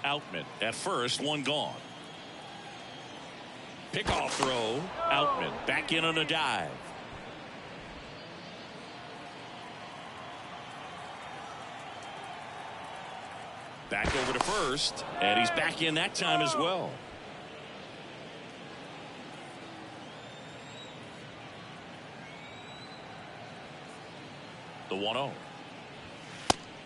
Outman at first, one gone. Pickoff throw. Outman back in on a dive. Back over to first, and he's back in that time as well. The 1-0.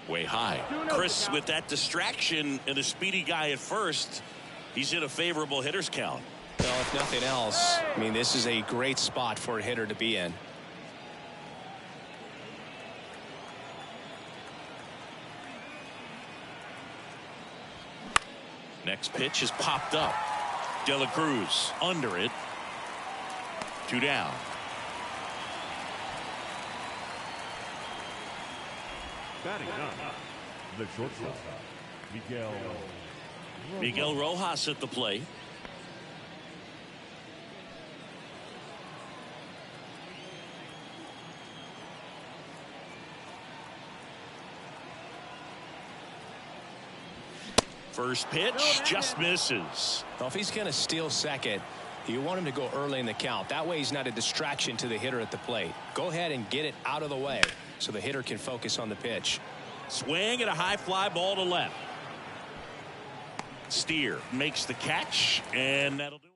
Way high. Chris with that distraction and a speedy guy at first. He's in a favorable hitter's count. Well, if nothing else, I mean, this is a great spot for a hitter to be in. Next pitch is popped up. De La Cruz under it. 2 down. Batting up, the shortstop, Miguel Rojas at the plate. First pitch just misses. Well, if he's going to steal second, you want him to go early in the count. That way he's not a distraction to the hitter at the plate. Go ahead and get it out of the way so the hitter can focus on the pitch. Swing and a high fly ball to left. Steer makes the catch, and that'll do it.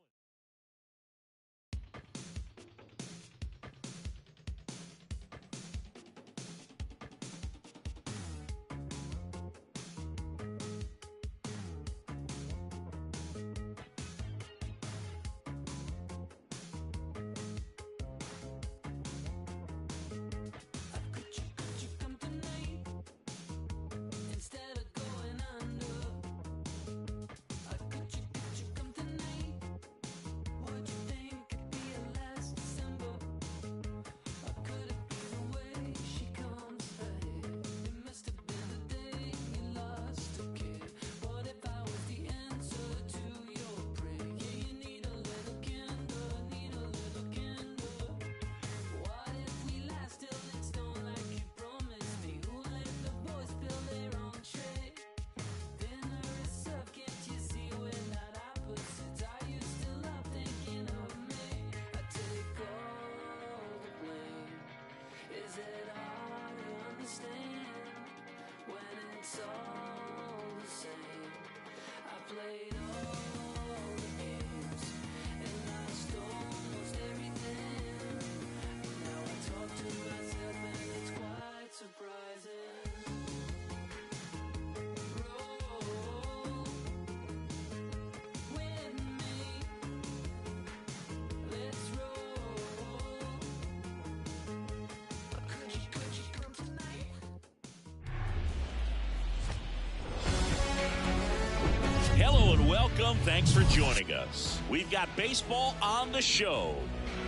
Hello and welcome. Thanks for joining us. We've got baseball on the show.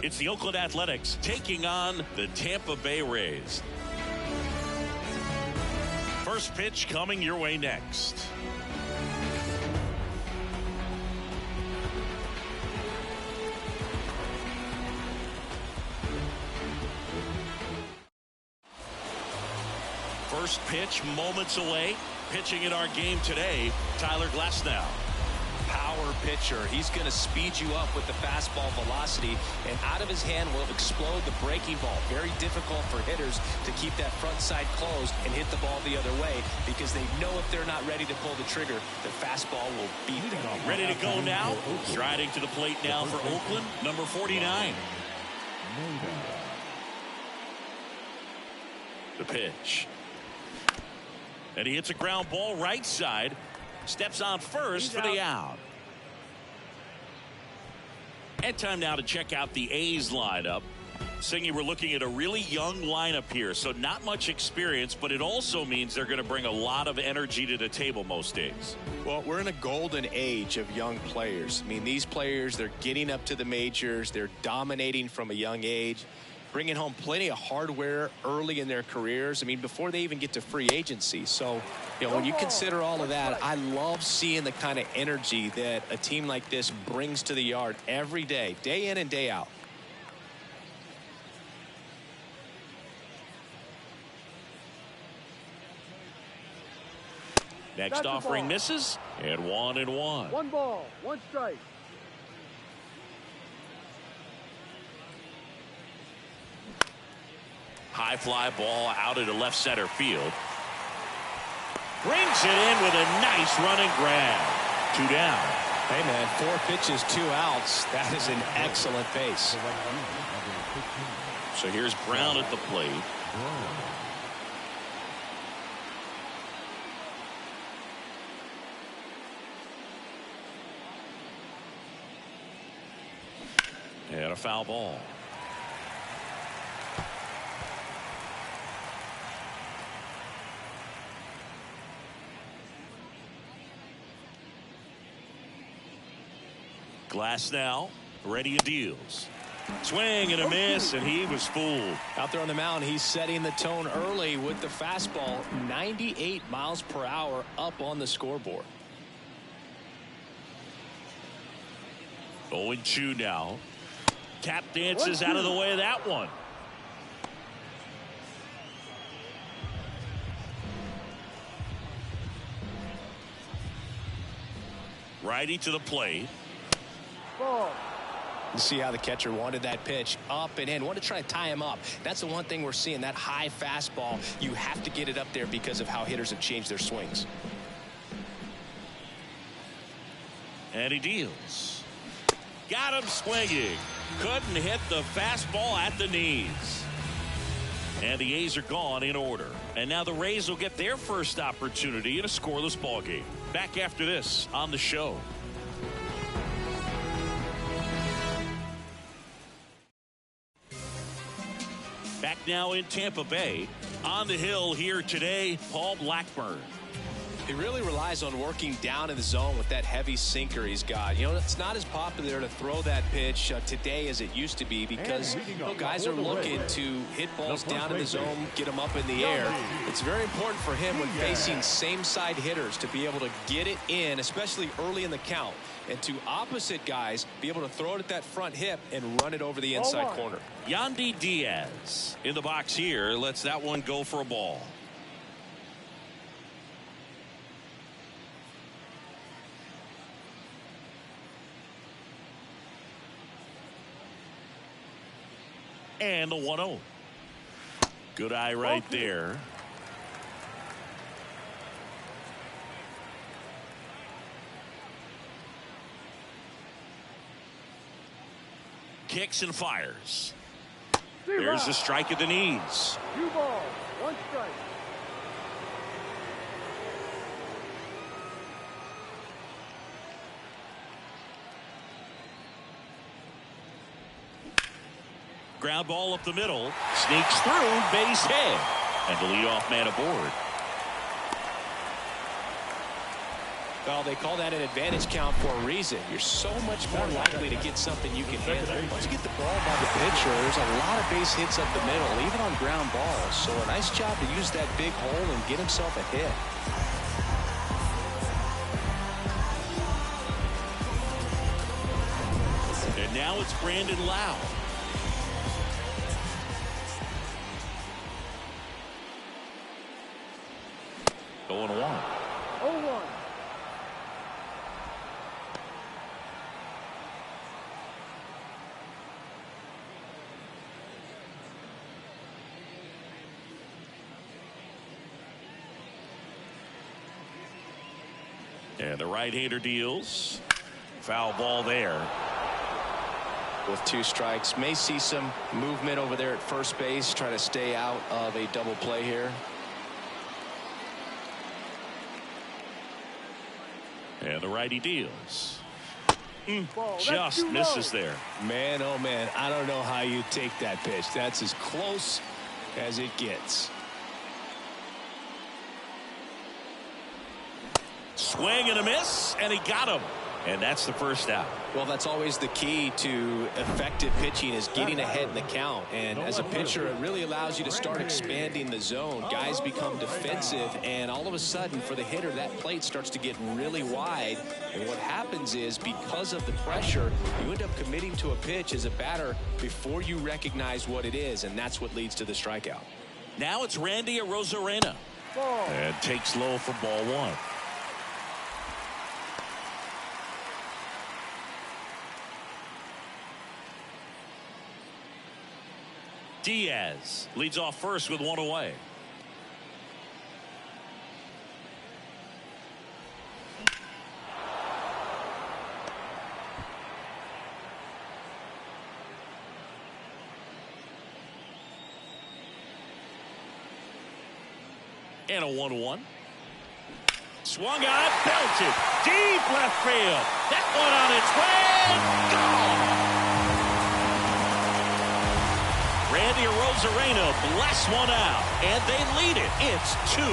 It's the Oakland Athletics taking on the Tampa Bay Rays. First pitch coming your way next. First pitch moments away. Pitching in our game today, Tyler Glasnow. Power pitcher. He's going to speed you up with the fastball velocity, and out of his hand will explode the breaking ball. Very difficult for hitters to keep that front side closed and hit the ball the other way, because they know if they're not ready to pull the trigger, the fastball will beat them. Ready to go now. Striding to the plate now for Oakland, number 49. The pitch. And he hits a ground ball right side. Steps on first for the out. And time now to check out the A's lineup. Singy, we're looking at a really young lineup here, so not much experience, but it also means they're going to bring a lot of energy to the table most days. Well, we're in a golden age of young players. I mean, these players, they're getting up to the majors. They're dominating from a young age, bringing home plenty of hardware early in their careers. I mean, before they even get to free agency. So, you know, when you consider all of that, I love seeing the kind of energy that a team like this brings to the yard every day in and day out. Next offering misses, and 1-1. 1 ball, 1 strike. High fly ball out into left center field. Brings it in with a nice running grab. 2 down. Hey, man, 4 pitches, 2 outs. That is an excellent base. So here's Brown at the plate. And a foul ball. Glass now, ready and deals. Swing and a miss, and he was fooled. Out there on the mound, he's setting the tone early with the fastball. 98 miles per hour up on the scoreboard. 0-2 now. Tap dances out of the way of that one. Righty to the plate. Ball. You see how the catcher wanted that pitch up and in. Wanted to try to tie him up. That's the one thing we're seeing, that high fastball. You have to get it up there because of how hitters have changed their swings. And he deals. Got him swinging. Couldn't hit the fastball at the knees. And the A's are gone in order. And now the Rays will get their first opportunity in a scoreless ballgame. Back after this on the show. Back now in Tampa Bay. On the hill here today, Paul Blackburn. He really relies on working down in the zone with that heavy sinker he's got. You know, it's not as popular to throw that pitch today as it used to be because guys are looking to hit balls down in the zone, get them up in the air. It's very important for him when facing same-side hitters to be able to get it in, especially early in the count, and to opposite guys be able to throw it at that front hip and run it over the inside corner. Yandy Diaz in the box here lets that one go for a ball. And the 1-0. Good eye right there. Kicks and fires. There's a strike at the knees. 2 balls, 1 strike. Ground ball up the middle. Sneaks through, base hit. And the leadoff man aboard. Well, they call that an advantage count for a reason. You're so much more likely to get something you can handle. Once you get the ball by the pitcher, there's a lot of base hits up the middle, even on ground balls. So a nice job to use that big hole and get himself a hit. And now it's Brandon Lowe. Going 1. 0-1. And the right-hander deals. Foul ball there. With 2 strikes, may see some movement over there at first base, try to stay out of a double play here. And the righty deals. Just misses there. Man, oh man, I don't know how you take that pitch. That's as close as it gets. Swing and a miss, and he got him. And that's the first out. Well, that's always the key to effective pitching, is getting ahead in the count. And as a pitcher, it really allows you to start expanding the zone. Guys become defensive, and all of a sudden, for the hitter, that plate starts to get really wide. And what happens is, because of the pressure, you end up committing to a pitch as a batter before you recognize what it is, and that's what leads to the strikeout. Now it's Randy Arozarena. And takes low for ball one. Diaz leads off first with one away. And a 1-1. Swung on, belted deep left field. That one on its way. Gone. Randy Arozarena blasts one out, and they lead it. It's 2-0.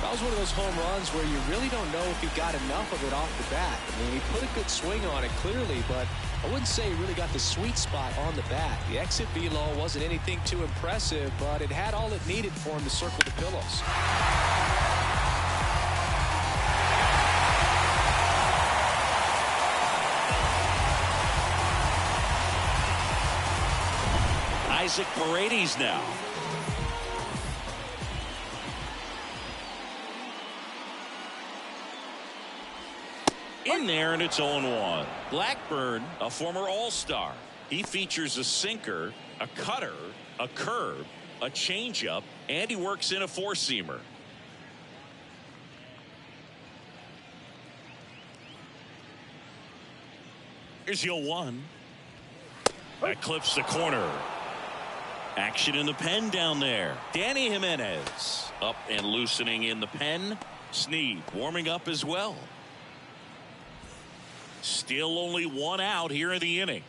That was one of those home runs where you really don't know if he got enough of it off the bat. I mean, he put a good swing on it clearly, but I wouldn't say he really got the sweet spot on the bat. The exit velo wasn't anything too impressive, but it had all it needed for him to circle the pillows. Isaac Paredes now. In there, and it's 0-1. Blackburn, a former All-Star. He features a sinker, a cutter, a curve, a changeup, and he works in a four-seamer. Here's 0-1. That clips the corner. Action in the pen down there. Danny Jimenez up and loosening in the pen. Snead warming up as well. Still only one out here in the inning.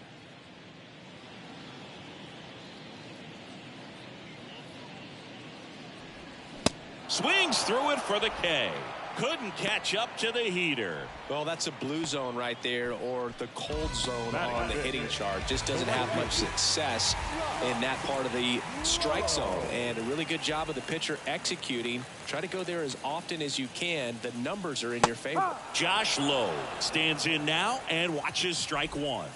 Swings through it for the K. Couldn't catch up to the heater. Well, that's a blue zone right there, or the cold zone on the hitting chart. Just doesn't have much success in that part of the strike zone. And a really good job of the pitcher executing. Try to go there as often as you can. The numbers are in your favor. Josh Lowe stands in now and watches strike one.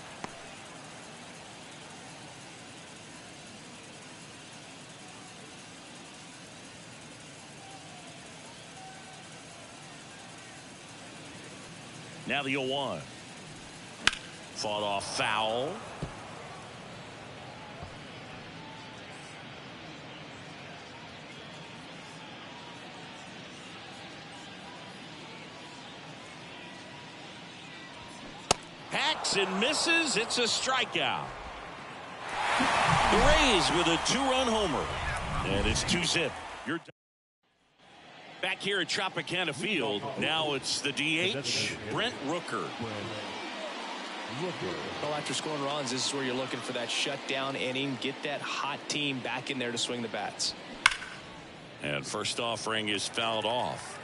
Now the 0-1. Fought off foul. Hacks and misses. It's a strikeout. The Rays with a 2-run homer. And it's 2-zip. You're back here at Tropicana Field. Now it's the DH, Brent Rooker. Well, after scoring runs, this is where you're looking for that shutdown inning. Get that hot team back in there to swing the bats. And first offering is fouled off.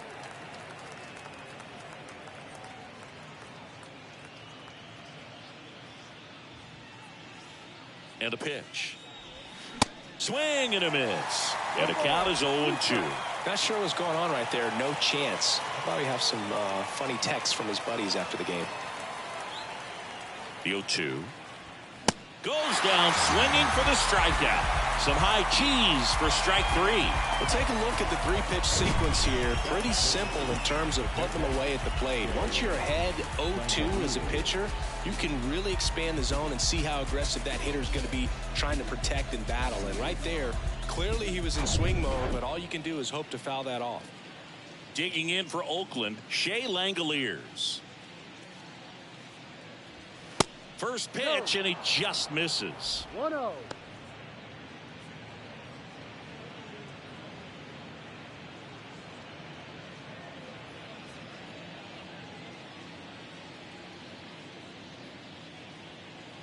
And a pitch. Swing and a miss. And the count is 0-2. Not sure what's going on right there. No chance. Probably have some funny texts from his buddies after the game. The 0-2. Goes down swinging for the strikeout. Some high cheese for strike three. Well, take a look at the three-pitch sequence here. Pretty simple in terms of putting them away at the plate. Once you're ahead 0-2 as a pitcher, you can really expand the zone and see how aggressive that hitter is going to be trying to protect and battle. And right there, clearly he was in swing mode, but all you can do is hope to foul that off. Digging in for Oakland, Shea Langoliers. First pitch, and he just misses. 1-0.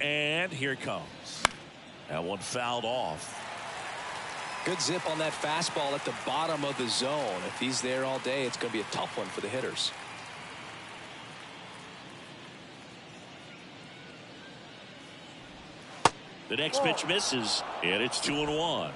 And here it comes. That one fouled off. Good zip on that fastball at the bottom of the zone. If he's there all day, it's going to be a tough one for the hitters. The next pitch misses, and it's 2-1.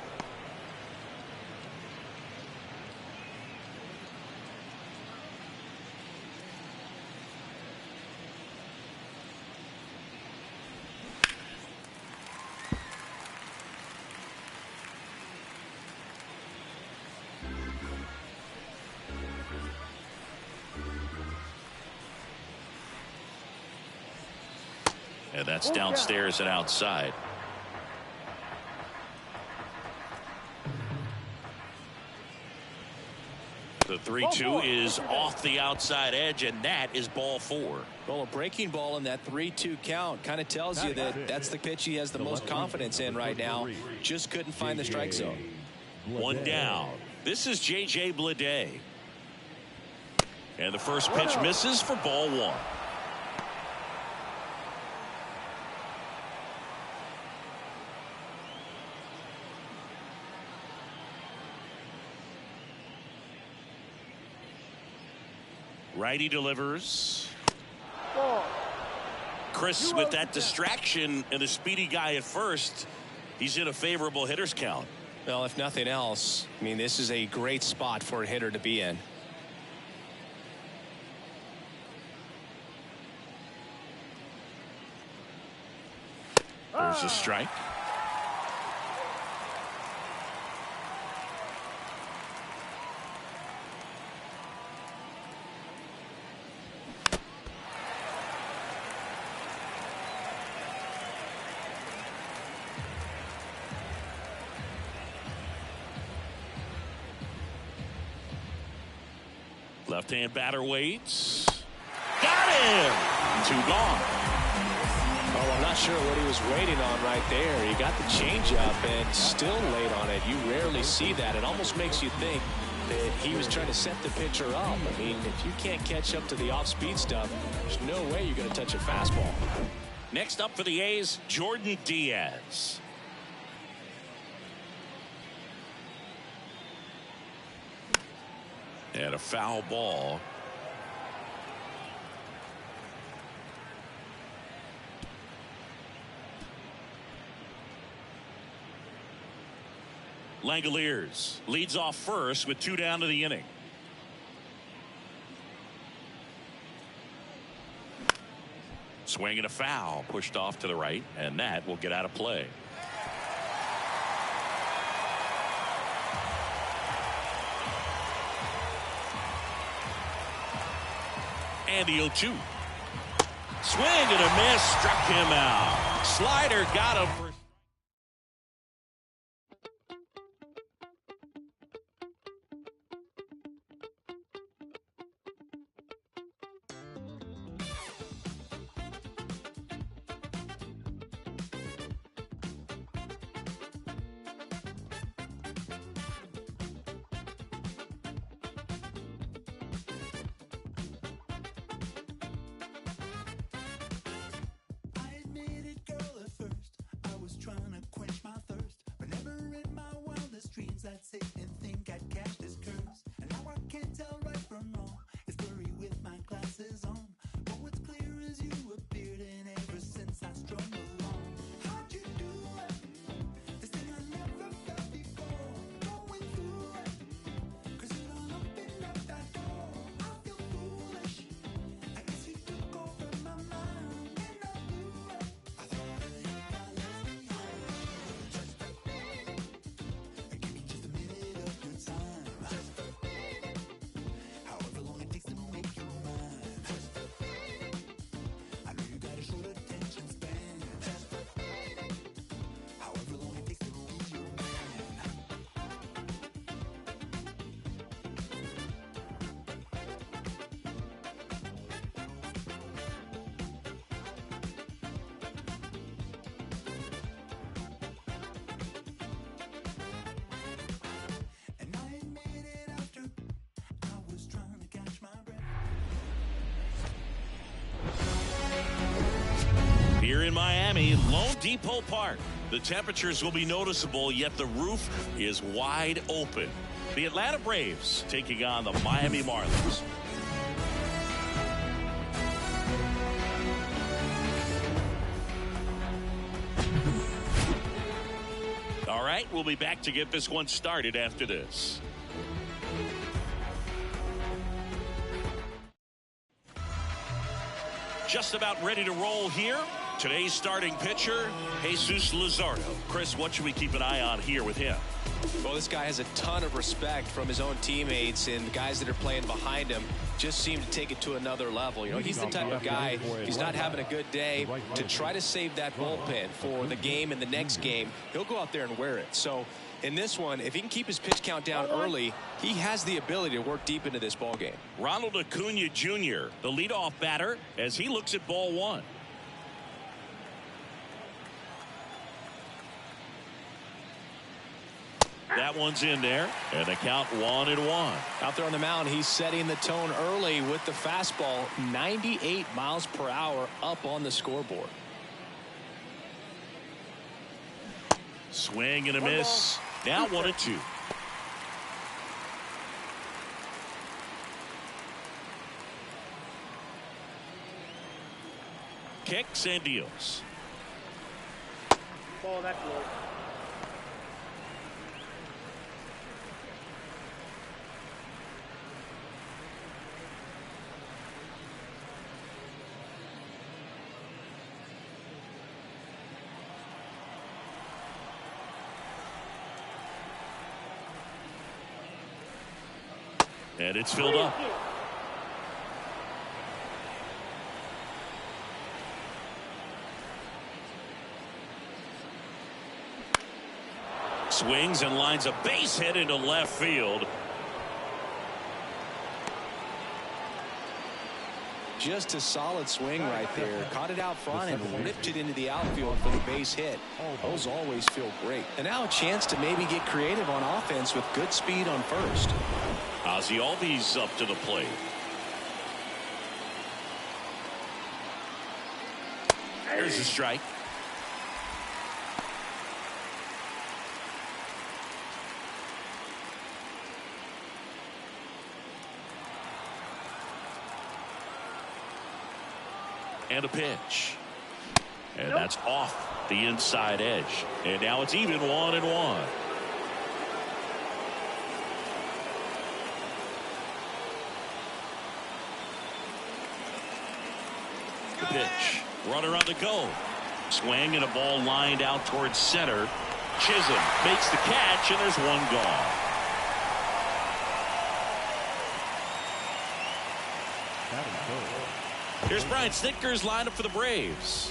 And that's downstairs and outside. The 3-2 is off the outside edge, and that is ball 4. Well, a breaking ball in that 3-2 count kind of tells you that that's the pitch he has the most confidence in right now. Just couldn't find the strike zone. One down. This is J.J. Bleday. And the first pitch misses for ball 1. Righty delivers. Chris with that distraction and a speedy guy at first. He's in a favorable hitter's count. Well, if nothing else, I mean, this is a great spot for a hitter to be in. There's a strike. Left-hand batter waits. Got him! 2 gone. Oh, I'm not sure what he was waiting on right there. He got the changeup and still late on it. You rarely see that. It almost makes you think that he was trying to set the pitcher up. I mean, if you can't catch up to the off-speed stuff, there's no way you're going to touch a fastball. Next up for the A's, Jordan Diaz. And a foul ball. Langoliers leads off first with 2 down to the inning. Swing and a foul pushed off to the right, and that will get out of play. And the 0-2. Swing and a miss, struck him out. Slider got him. Here in Miami, Lone Depot Park. The temperatures will be noticeable, yet the roof is wide open. The Atlanta Braves taking on the Miami Marlins. All right, we'll be back to get this one started after this. Just about ready to roll here. Today's starting pitcher, Jesus Luzardo. Chris, what should we keep an eye on here with him? Well, this guy has a ton of respect from his own teammates, and the guys that are playing behind him just seem to take it to another level. You know, he's the type of guy, if he's not having a good day, to try to save that bullpen for the game and the next game. He'll go out there and wear it. So in this one, if he can keep his pitch count down early, he has the ability to work deep into this ball game. Ronald Acuna Jr., the leadoff batter, as he looks at ball one. That one's in there, and the count 1-1. Out there on the mound, he's setting the tone early with the fastball, 98 miles per hour up on the scoreboard. Swing and a miss. Now 1-2. Kicks and deals. Ball that low. And it's filled up. Swings and lines a base hit into left field. Just a solid swing right there. Caught it out front and ripped it into the outfield for the base hit. Those always feel great. And now a chance to maybe get creative on offense with good speed on first. Ozzie Albies up to the plate. There's a strike. And a pitch. And that's off the inside edge. And now it's even 1-1. The pitch. Runner on the go. Swing and a ball lined out towards center. Chisholm makes the catch, and there's one gone. Here's Brian Snitker's lineup for the Braves.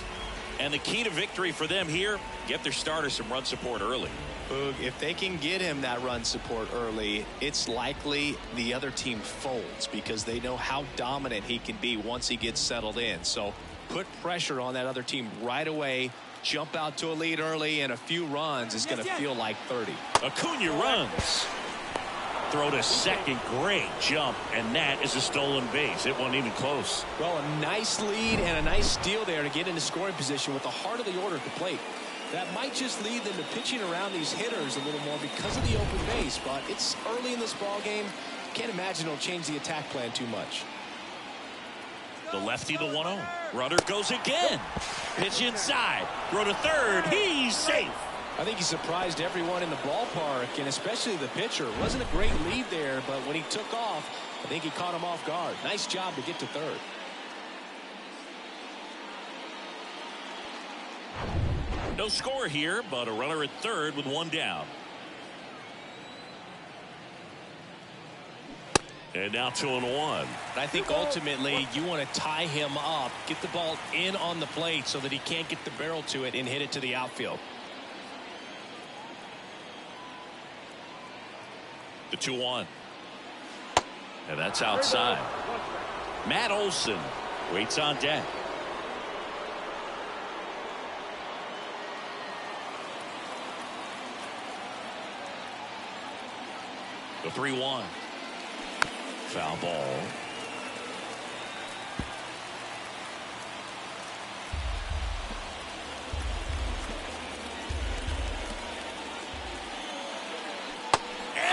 And the key to victory for them here, get their starter some run support early. Boog, if they can get him that run support early, it's likely the other team folds because they know how dominant he can be once he gets settled in. So put pressure on that other team right away. Jump out to a lead early, and a few runs is going to feel like 30. Acuna runs. Throw to second. Great jump, and that is a stolen base. It wasn't even close. Well, a nice lead and a nice steal there to get into scoring position with the heart of the order at the plate. That might just lead them to pitching around these hitters a little more because of the open base, but it's early in this ball game. Can't imagine it'll change the attack plan too much. The lefty, the 1-0. Runner goes again. Pitch inside. Throw to third. He's safe. I think he surprised everyone in the ballpark, and especially the pitcher. It wasn't a great lead there, but when he took off, I think he caught him off guard. Nice job to get to third. No score here, but a runner at third with one down. And now 2-1. I think ultimately you want to tie him up, get the ball in on the plate so that he can't get the barrel to it and hit it to the outfield. The 2-1. And that's outside. Matt Olson waits on deck. The 3-1. Foul ball.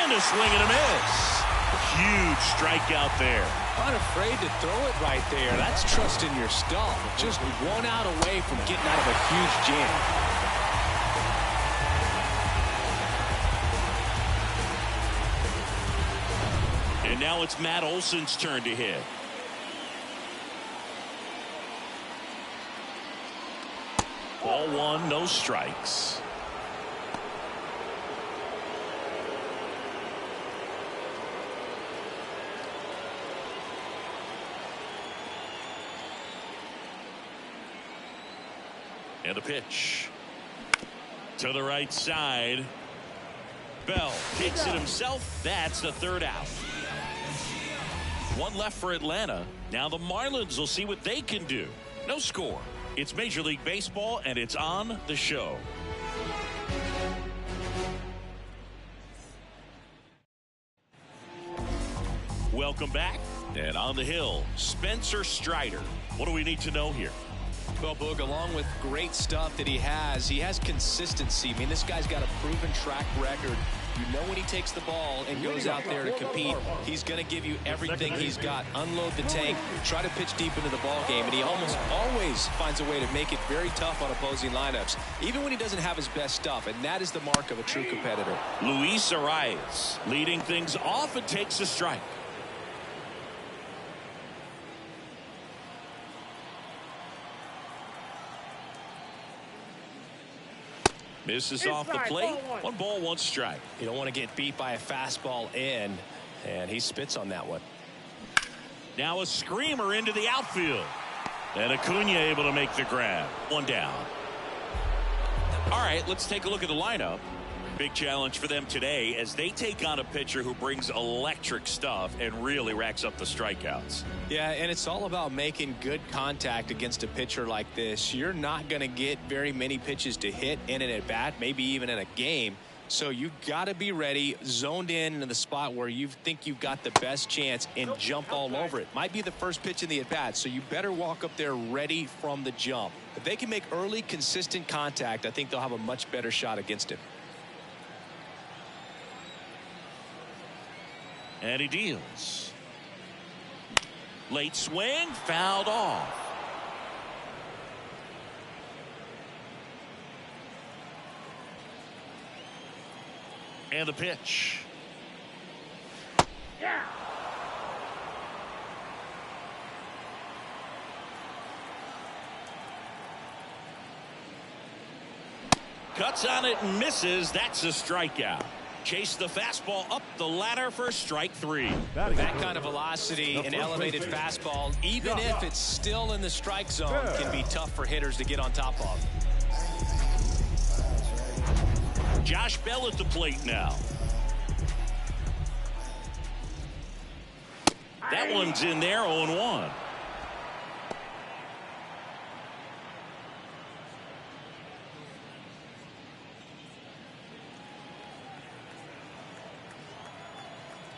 And a swing and a miss. Huge strikeout there. Unafraid to throw it right there. That's trusting your stuff. Just one out away from getting out of a huge jam. And now it's Matt Olson's turn to hit. Ball one, no strikes. And a pitch to the right side. Bell takes it himself. That's the third out. One left for Atlanta. Now the Marlins will see what they can do. No score. It's Major League Baseball, and it's on the show. Welcome back. And on the hill, Spencer Strider. What do we need to know here? Well, Boog, along with great stuff that he has consistency. I mean, this guy's got a proven track record. You know when he takes the ball and goes out there to compete, he's going to give you everything he's got. Unload the tank, try to pitch deep into the ball game, and he almost always finds a way to make it very tough on opposing lineups, even when he doesn't have his best stuff, and that is the mark of a true competitor. Luis Arias leading things off and takes a strike. Misses off the plate. One ball, one strike. You don't want to get beat by a fastball in, and he spits on that one. Now a screamer into the outfield. And Acuna able to make the grab. One down. All right, let's take a look at the lineup. Big challenge for them today as they take on a pitcher who brings electric stuff and really racks up the strikeouts. Yeah, and it's all about making good contact against a pitcher like this. You're not going to get very many pitches to hit in an at-bat, maybe even in a game. So you've got to be ready, zoned in the spot where you think you've got the best chance and jump all over it. Might be the first pitch in the at-bat, so you better walk up there ready from the jump. If they can make early, consistent contact, I think they'll have a much better shot against him. And he deals. Late swing, fouled off. And the pitch. Yeah. Cuts on it and misses. That's a strikeout. Chase the fastball up the ladder for strike three. That kind of velocity and elevated fastball, even if it's still in the strike zone, can be tough for hitters to get on top of. Josh Bell at the plate now. That one's in there, 0-1.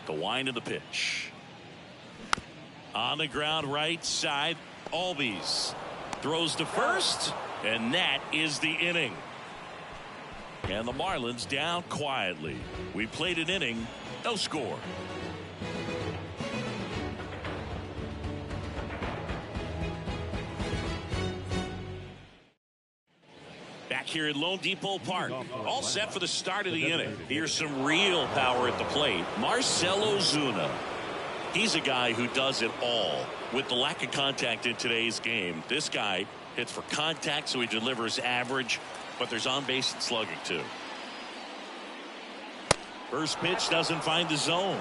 The wind of the pitch. On the ground right side, Albies throws to first, and that is the inning. And the Marlins down quietly. We played an inning, no score. Back here at Lone Depot Park, all set for the start of the inning. Here's some real power at the plate. Marcell Ozuna. He's a guy who does it all. With the lack of contact in today's game, this guy hits for contact, so he delivers average, but there's on base and slugging too. First pitch doesn't find the zone.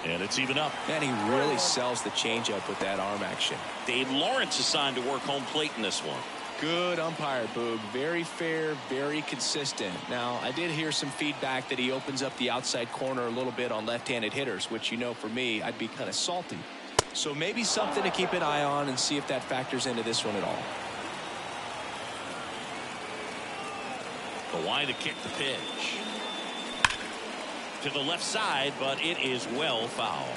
And it's even up. And he really sells the changeup with that arm action. Dave Lawrence assigned to work home plate in this one. Good umpire, Boog. Very fair, very consistent. Now, I did hear some feedback that he opens up the outside corner a little bit on left-handed hitters, which, you know, for me, I'd be kind of salty. So maybe something to keep an eye on and see if that factors into this one at all. The line to kick the pitch. To the left side, but it is well fouled.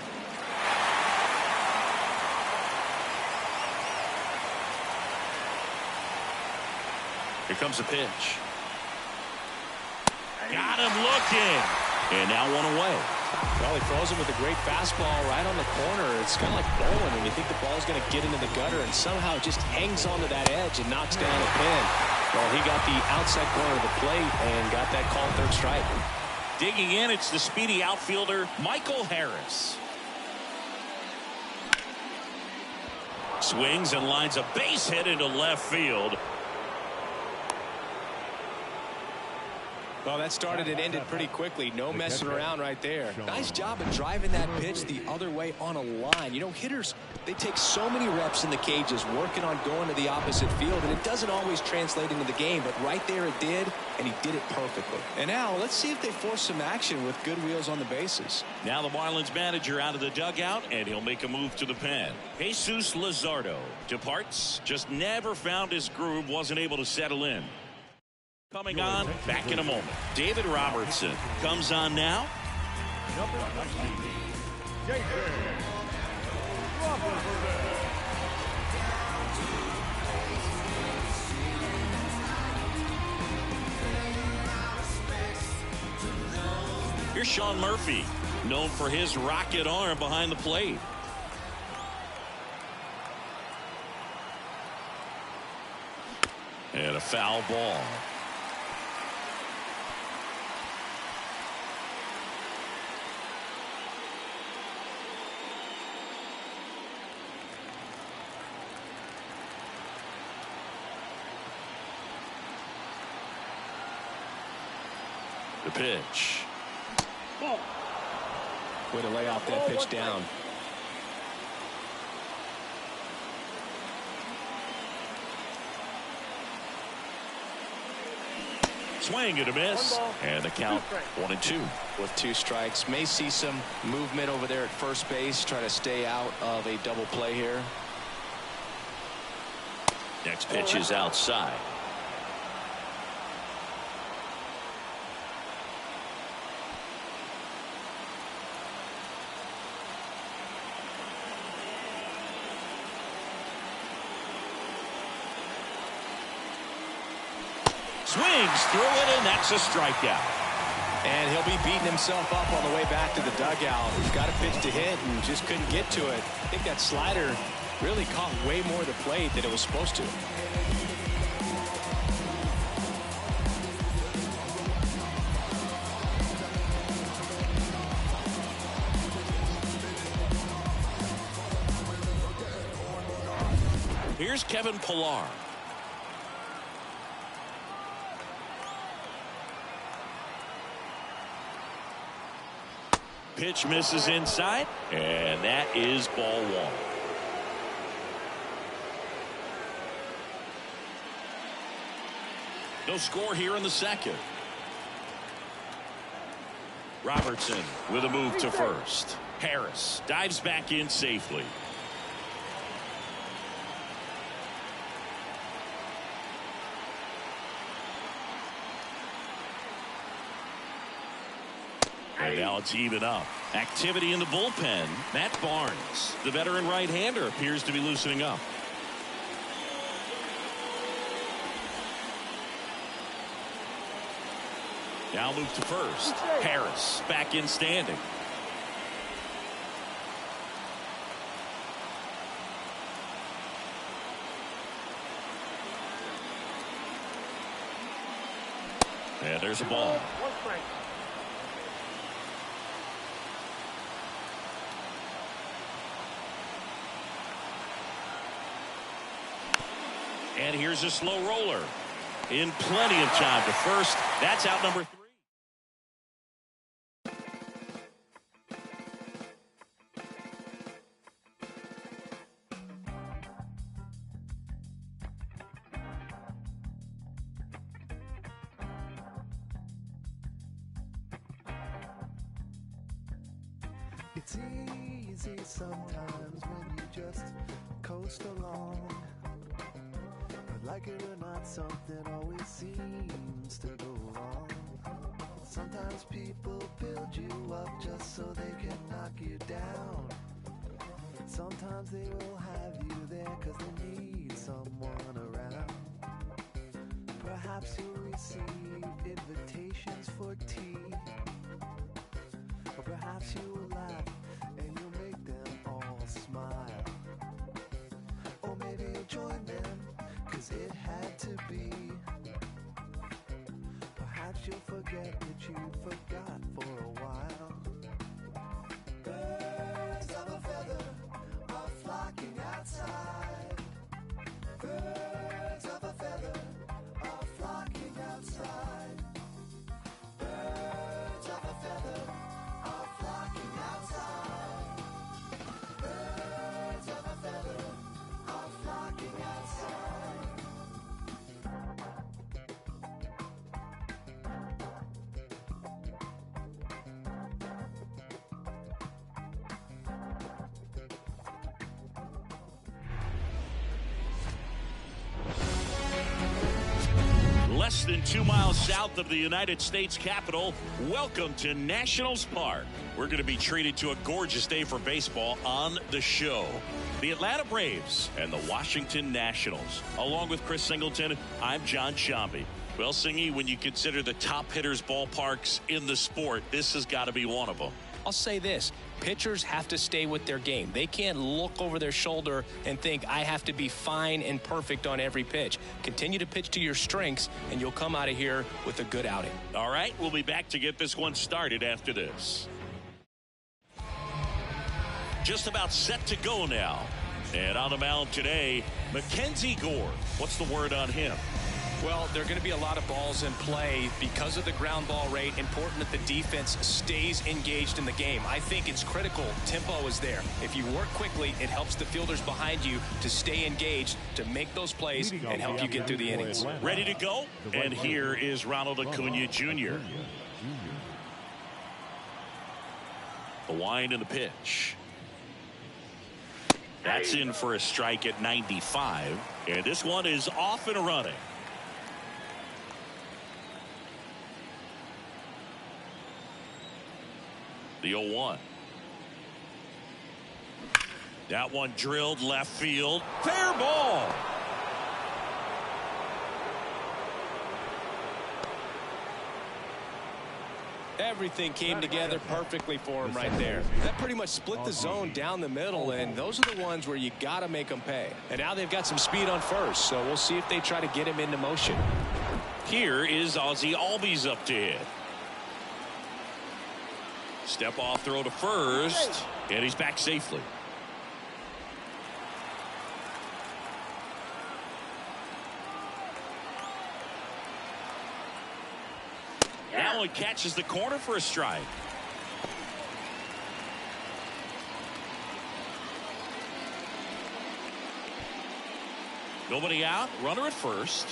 Here comes a pitch. Got him looking. And now one away. Well, he throws him with a great fastball right on the corner. It's kind of like bowling when you think the ball's going to get into the gutter and somehow just hangs onto that edge and knocks down a pin. Well, he got the outside corner of the plate and got that call third strike. Digging in, it's the speedy outfielder, Michael Harris. Swings and lines a base hit into left field. Well, that started and ended pretty quickly. No messing around right there. Nice job of driving that pitch the other way on a line. You know, hitters, they take so many reps in the cages working on going to the opposite field, and it doesn't always translate into the game, but right there it did, and he did it perfectly. And now let's see if they force some action with good wheels on the bases. Now the Marlins manager out of the dugout, and he'll make a move to the pen. Jesus Luzardo departs, just never found his groove, wasn't able to settle in. Coming on, back in a moment. David Robertson comes on now. Number 19, David Robertson. Here's Sean Murphy, known for his rocket arm behind the plate. And a foul ball. The pitch. Way to lay off that pitch down. Swing and a miss. And the count 1-2. With 2 strikes. May see some movement over there at first base. Try to stay out of a double play here. Next pitch is outside. Swings through it, and that's a strikeout. And he'll be beating himself up on the way back to the dugout. He's got a pitch to hit and just couldn't get to it. I think that slider really caught way more of the plate than it was supposed to. Here's Kevin Pillar. Pitch misses inside, and that is ball 1. No score here in the second. Robertson with a move to first. Harris dives back in safely. And now it's even up. Activity in the bullpen. Matt Barnes, the veteran right-hander, appears to be loosening up. Now move to first. Harris back in standing. And there's a ball. And here's a slow roller. In plenty of time to first. That's out number 3. It's easy sometimes when you just coast along. But like it or not, something always seems to go wrong. Sometimes people build you up just so they can knock you down. Sometimes they will have you there 'cause they need someone around. Perhaps perhaps you'll receive invitations for tea. Or perhaps you will laugh and you'll make them all smile. Or maybe you'll join them, 'cause it had to be. Perhaps you'll forget that you forgot for a while. Birds of a feather are flocking outside. Birds of a feather are flocking outside. Birds of a feather are flocking outside. Birds of a feather are flocking outside. Less than 2 miles south of the United States Capitol, welcome to Nationals Park. We're going to be treated to a gorgeous day for baseball on the show. The Atlanta Braves and the Washington Nationals. Along with Chris Singleton, I'm John Sciambi. Well, Singy, when you consider the top hitters' ballparks in the sport, this has got to be one of them. I'll say this. Pitchers have to stay with their game. They can't look over their shoulder and think, I have to be fine and perfect on every pitch. Continue to pitch to your strengths, and you'll come out of here with a good outing. All right, we'll be back to get this one started after this. Just about set to go now. And on the mound today, Mackenzie Gore. What's the word on him? Well, there are going to be a lot of balls in play because of the ground ball rate. Important that the defense stays engaged in the game. I think it's critical. Tempo is there. If you work quickly, it helps the fielders behind you to stay engaged, to make those plays, and help you get through the innings. Ready to go? And here is Ronald Acuna Jr. The wind and the pitch. That's in for a strike at 95. And this one is off and running. The 0-1. That one drilled left field. Fair ball. Everything came together perfectly for him right there. That pretty much split the zone down the middle, and those are the ones where you got to make them pay. And now they've got some speed on first, so we'll see if they try to get him into motion. Here is Ozzie Albies up to hit. Step off throw to first, and he's back safely. That one catches the corner for a strike. Nobody out, runner at first.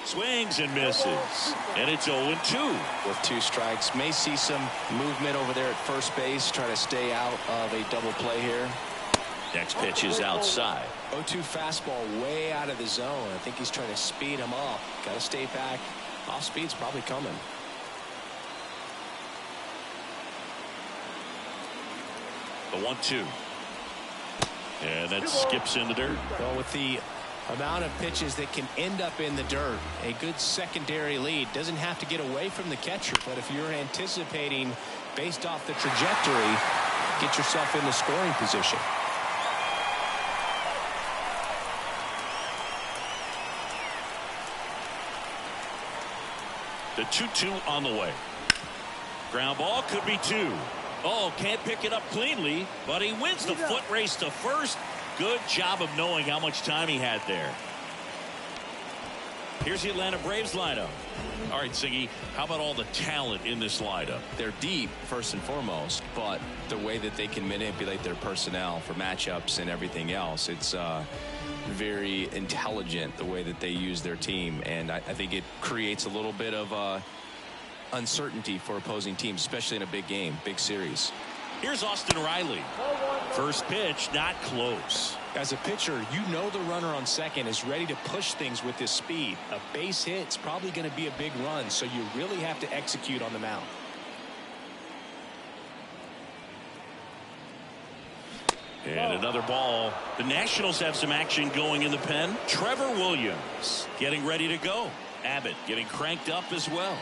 Swings and misses, and it's 0-2. With 2 strikes, may see some movement over there at first base, try to stay out of a double play here. Next pitch is outside. 0-2 fastball way out of the zone. I think he's trying to speed him up. Got to stay back. Off speed's probably coming. The 1-2. And that skips in the dirt. Well, with the amount of pitches that can end up in the dirt, a good secondary lead doesn't have to get away from the catcher, but if you're anticipating based off the trajectory, get yourself in the scoring position. The 2-2 on the way. Ground ball could be 2. Oh, can't pick it up cleanly, but he wins the foot race to first. Good job of knowing how much time he had there. Here's the Atlanta Braves lineup. All right, Siggy, how about all the talent in this lineup? They're deep, first and foremost, but the way that they can manipulate their personnel for matchups and everything else, it's very intelligent the way that they use their team, and I think it creates a little bit of uncertainty for opposing teams, especially in a big game, big series. Here's Austin Riley. First pitch, not close. As a pitcher, you know the runner on second is ready to push things with his speed. A base hit's probably going to be a big run, so you really have to execute on the mound. And another ball. The Nationals have some action going in the pen. Trevor Williams getting ready to go. Abbott getting cranked up as well.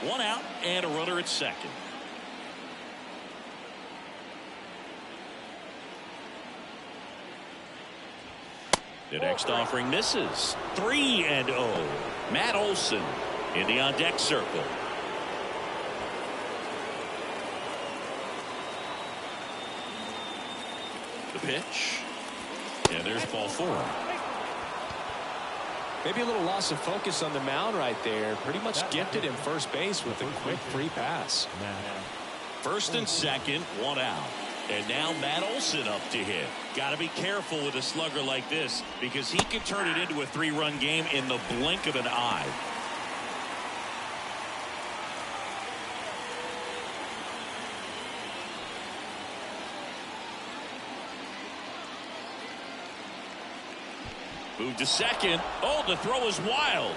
One out and a runner at second. The next offering misses. 3-0. Matt Olson in the on deck circle. The pitch. And there's ball 4. Maybe a little loss of focus on the mound right there. Pretty much gifted him first base with a quick free pass. First and second, 1 out. And now Matt Olson up to hit. Got to be careful with a slugger like this because he can turn it into a 3-run game in the blink of an eye. Move to second. Oh, the throw is wild.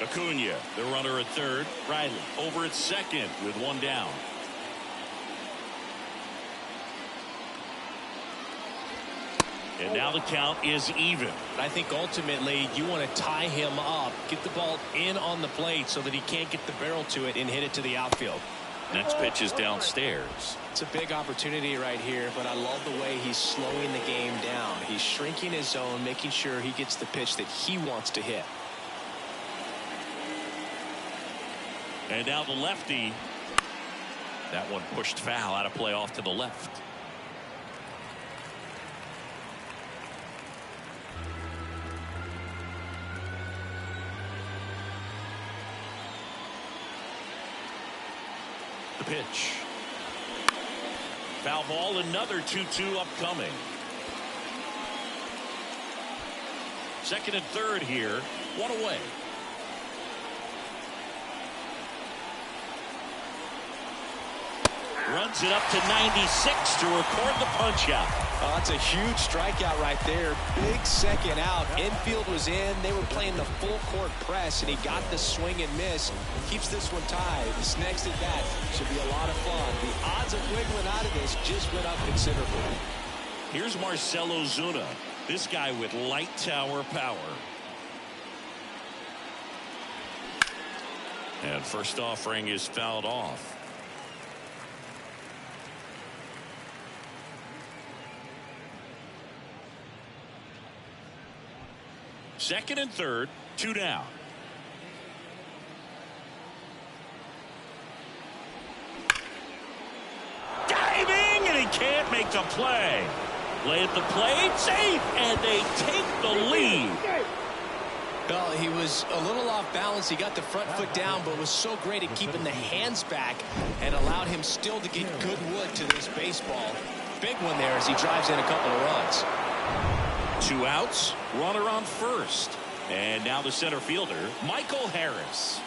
Acuna, the runner at third. Riley over at second with 1 down. And now the count is even. I think ultimately you want to tie him up, get the ball in on the plate so that he can't get the barrel to it and hit it to the outfield. Next pitch is downstairs. It's a big opportunity right here, but I love the way he's slowing the game down. He's shrinking his zone, making sure he gets the pitch that he wants to hit. And now the lefty. That one pushed foul out of play off to the left. The pitch. Foul ball, another 2-2 upcoming. Second and third here. 1 away. Runs it up to 96 to record the punch out. Oh, that's a huge strikeout right there. Big second out. Infield was in. They were playing the full court press, and he got the swing and miss. Keeps this one tied. This next at bat should be a lot of fun. The odds of wiggling out of this just went up considerably. Here's Marcell Ozuna. This guy with light tower power. And first offering is fouled off. Second and third, 2 down. Diving, and he can't make the play. Play at the plate, safe, and they take the lead. Well, he was a little off balance. He got the front foot down, but was so great at keeping the hands back and allowed him still to get good wood to this baseball. Big one there as he drives in a couple of runs. 2 outs, runner on first. And now the center fielder, Michael Harris.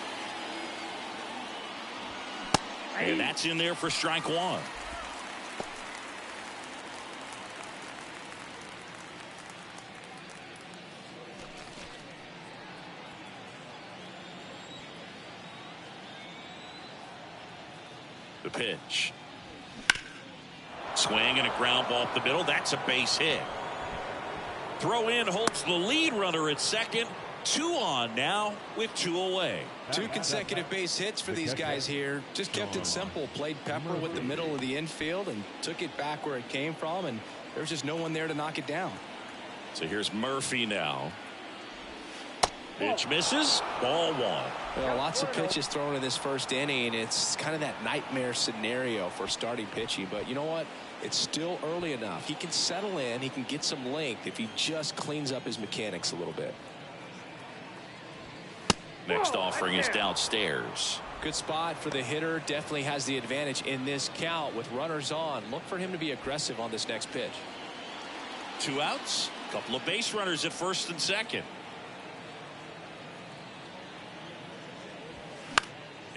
And that's in there for strike 1. The pitch. Swing and a ground ball up the middle. That's a base hit. Throw in holds the lead runner at second. 2 on now with 2 away. 2 consecutive base hits for these guys here. Just kept it simple. Played pepper with the middle of the infield and took it back where it came from. And there's just no one there to knock it down. So here's Murphy now. Pitch misses. Ball 1. Well, lots of pitches thrown in this first inning. It's kind of that nightmare scenario for starting pitching. But you know what? It's still early enough. He can settle in. He can get some length if he just cleans up his mechanics a little bit. Next offering is downstairs. Good spot for the hitter. Definitely has the advantage in this count with runners on. Look for him to be aggressive on this next pitch. 2 outs. Couple of base runners at first and second.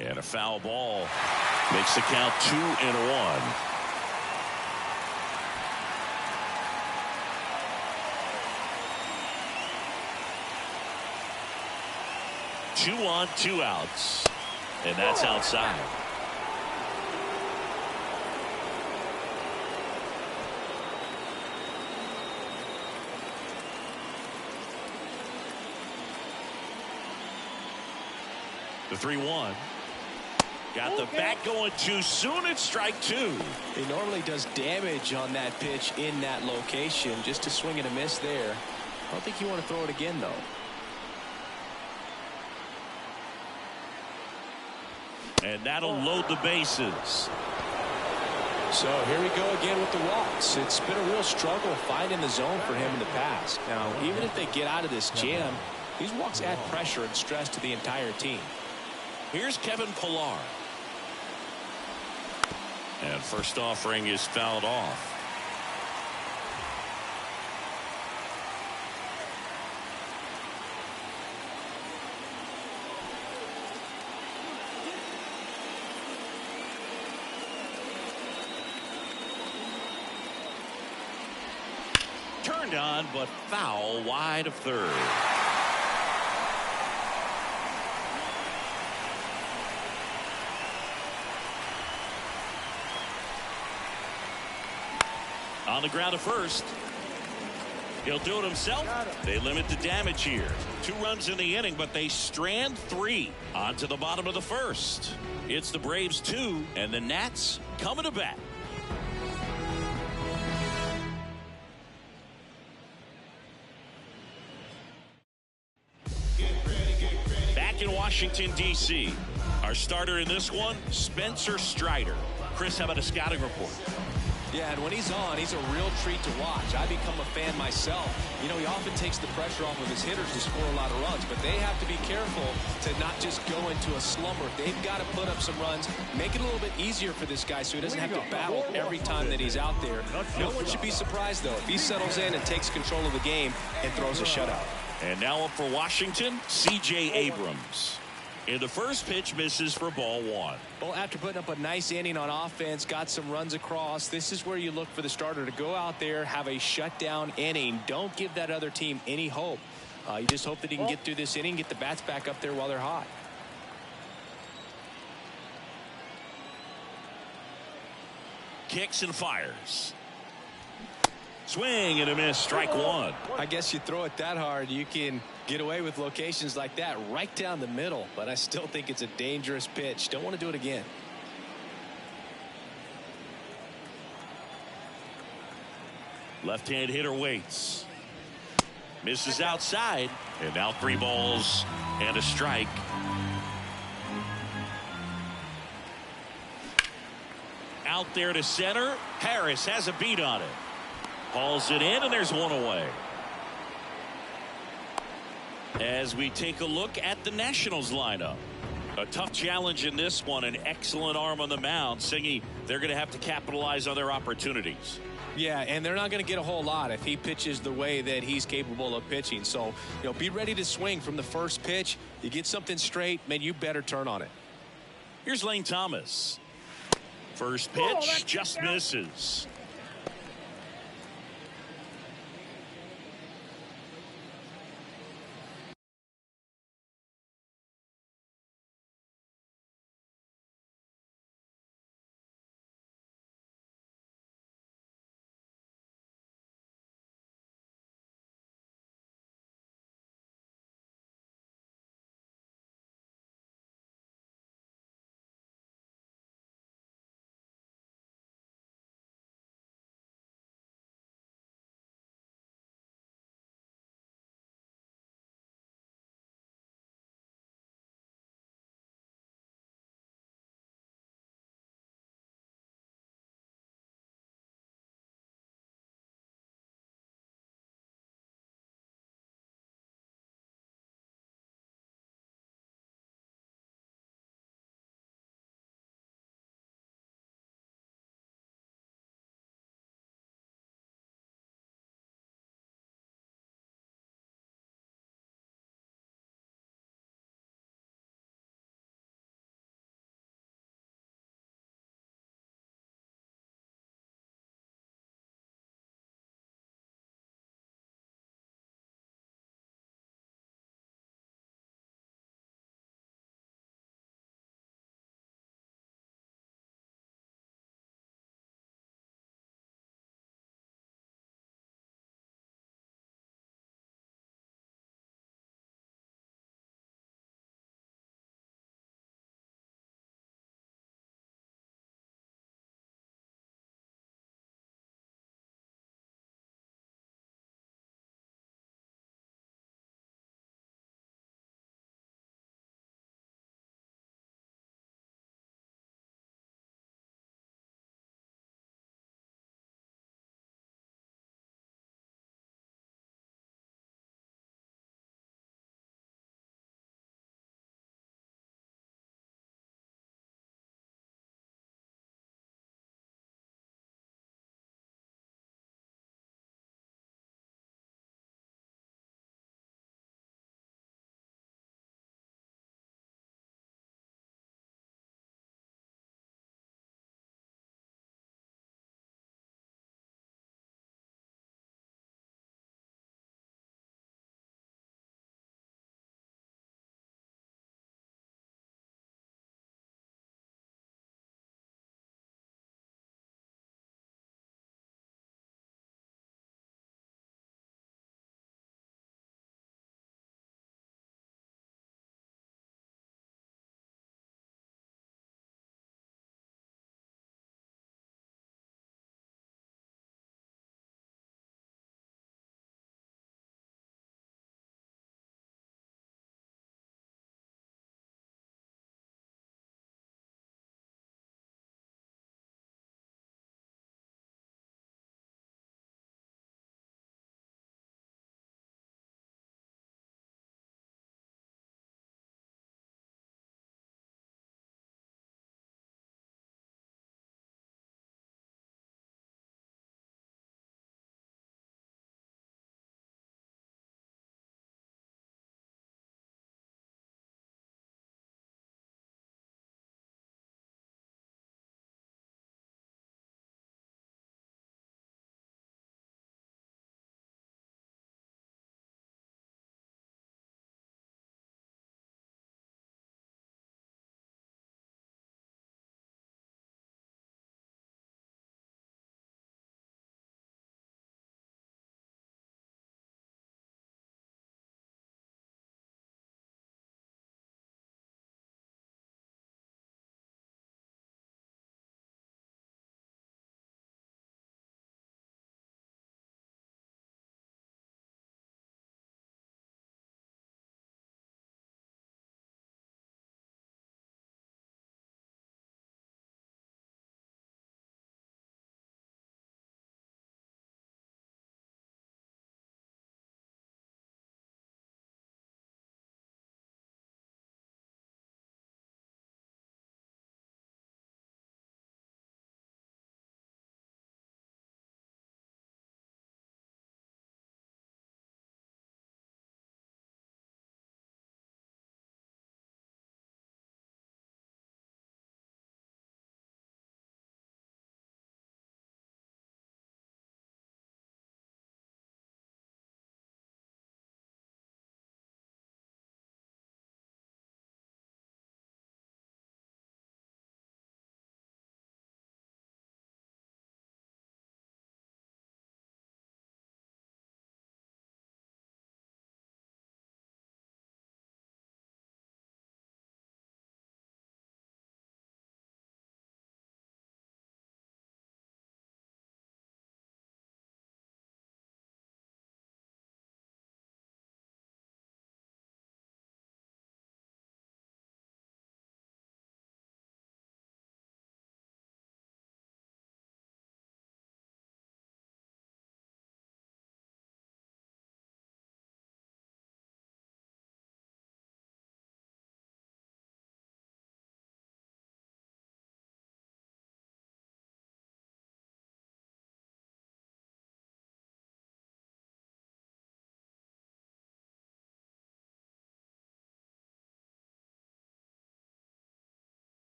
And a foul ball makes the count 2-1. 2 on, 2 outs. And that's outside. The 3-1. Got the bat going too soon. It's strike 2. He normally does damage on that pitch in that location. Just a swing and a miss there. I don't think you want to throw it again, though. And that'll load the bases. So here we go again with the walks. It's been a real struggle finding the zone for him in the past. Now, even if they get out of this jam, these walks add pressure and stress to the entire team. Here's Kevin Pillar. And first offering is fouled off. Turned on, but foul wide of third. On the ground to first. He'll do it himself. They limit the damage here. 2 runs in the inning, but they strand 3 onto the bottom of the first. It's the Braves 2 and the Nats coming to bat. Back in Washington, D.C. Our starter in this one, Spencer Strider. Chris, how about a scouting report? Yeah, and when he's on, he's a real treat to watch. I become a fan myself. You know, he often takes the pressure off of his hitters to score a lot of runs, but they have to be careful to not just go into a slumber. They've got to put up some runs, make it a little bit easier for this guy so he doesn't have to battle every time that he's out there. No one should be surprised, though, if he settles in and takes control of the game and throws a shutout. And now up for Washington, C.J. Abrams. In the first pitch, misses for ball 1. Well, after putting up a nice inning on offense, got some runs across, this is where you look for the starter to go out there, have a shutdown inning. Don't give that other team any hope. You just hope that he can get through this inning, get the bats back up there while they're hot. Kicks and fires. Swing and a miss, strike 1. I guess you throw it that hard, you can get away with locations like that right down the middle, but I still think it's a dangerous pitch. Don't want to do it again. Left-hand hitter waits. Misses outside, and now 3 balls and a strike. Out there to center. Harris has a beat on it. Hauls it in, and there's 1 away. As we take a look at the Nationals lineup. A tough challenge in this one. An excellent arm on the mound. Singy, they're going to have to capitalize on their opportunities. Yeah, and they're not going to get a whole lot if he pitches the way that he's capable of pitching. So, you know, be ready to swing from the first pitch. You get something straight, man, you better turn on it. Here's Lane Thomas. First pitch just misses.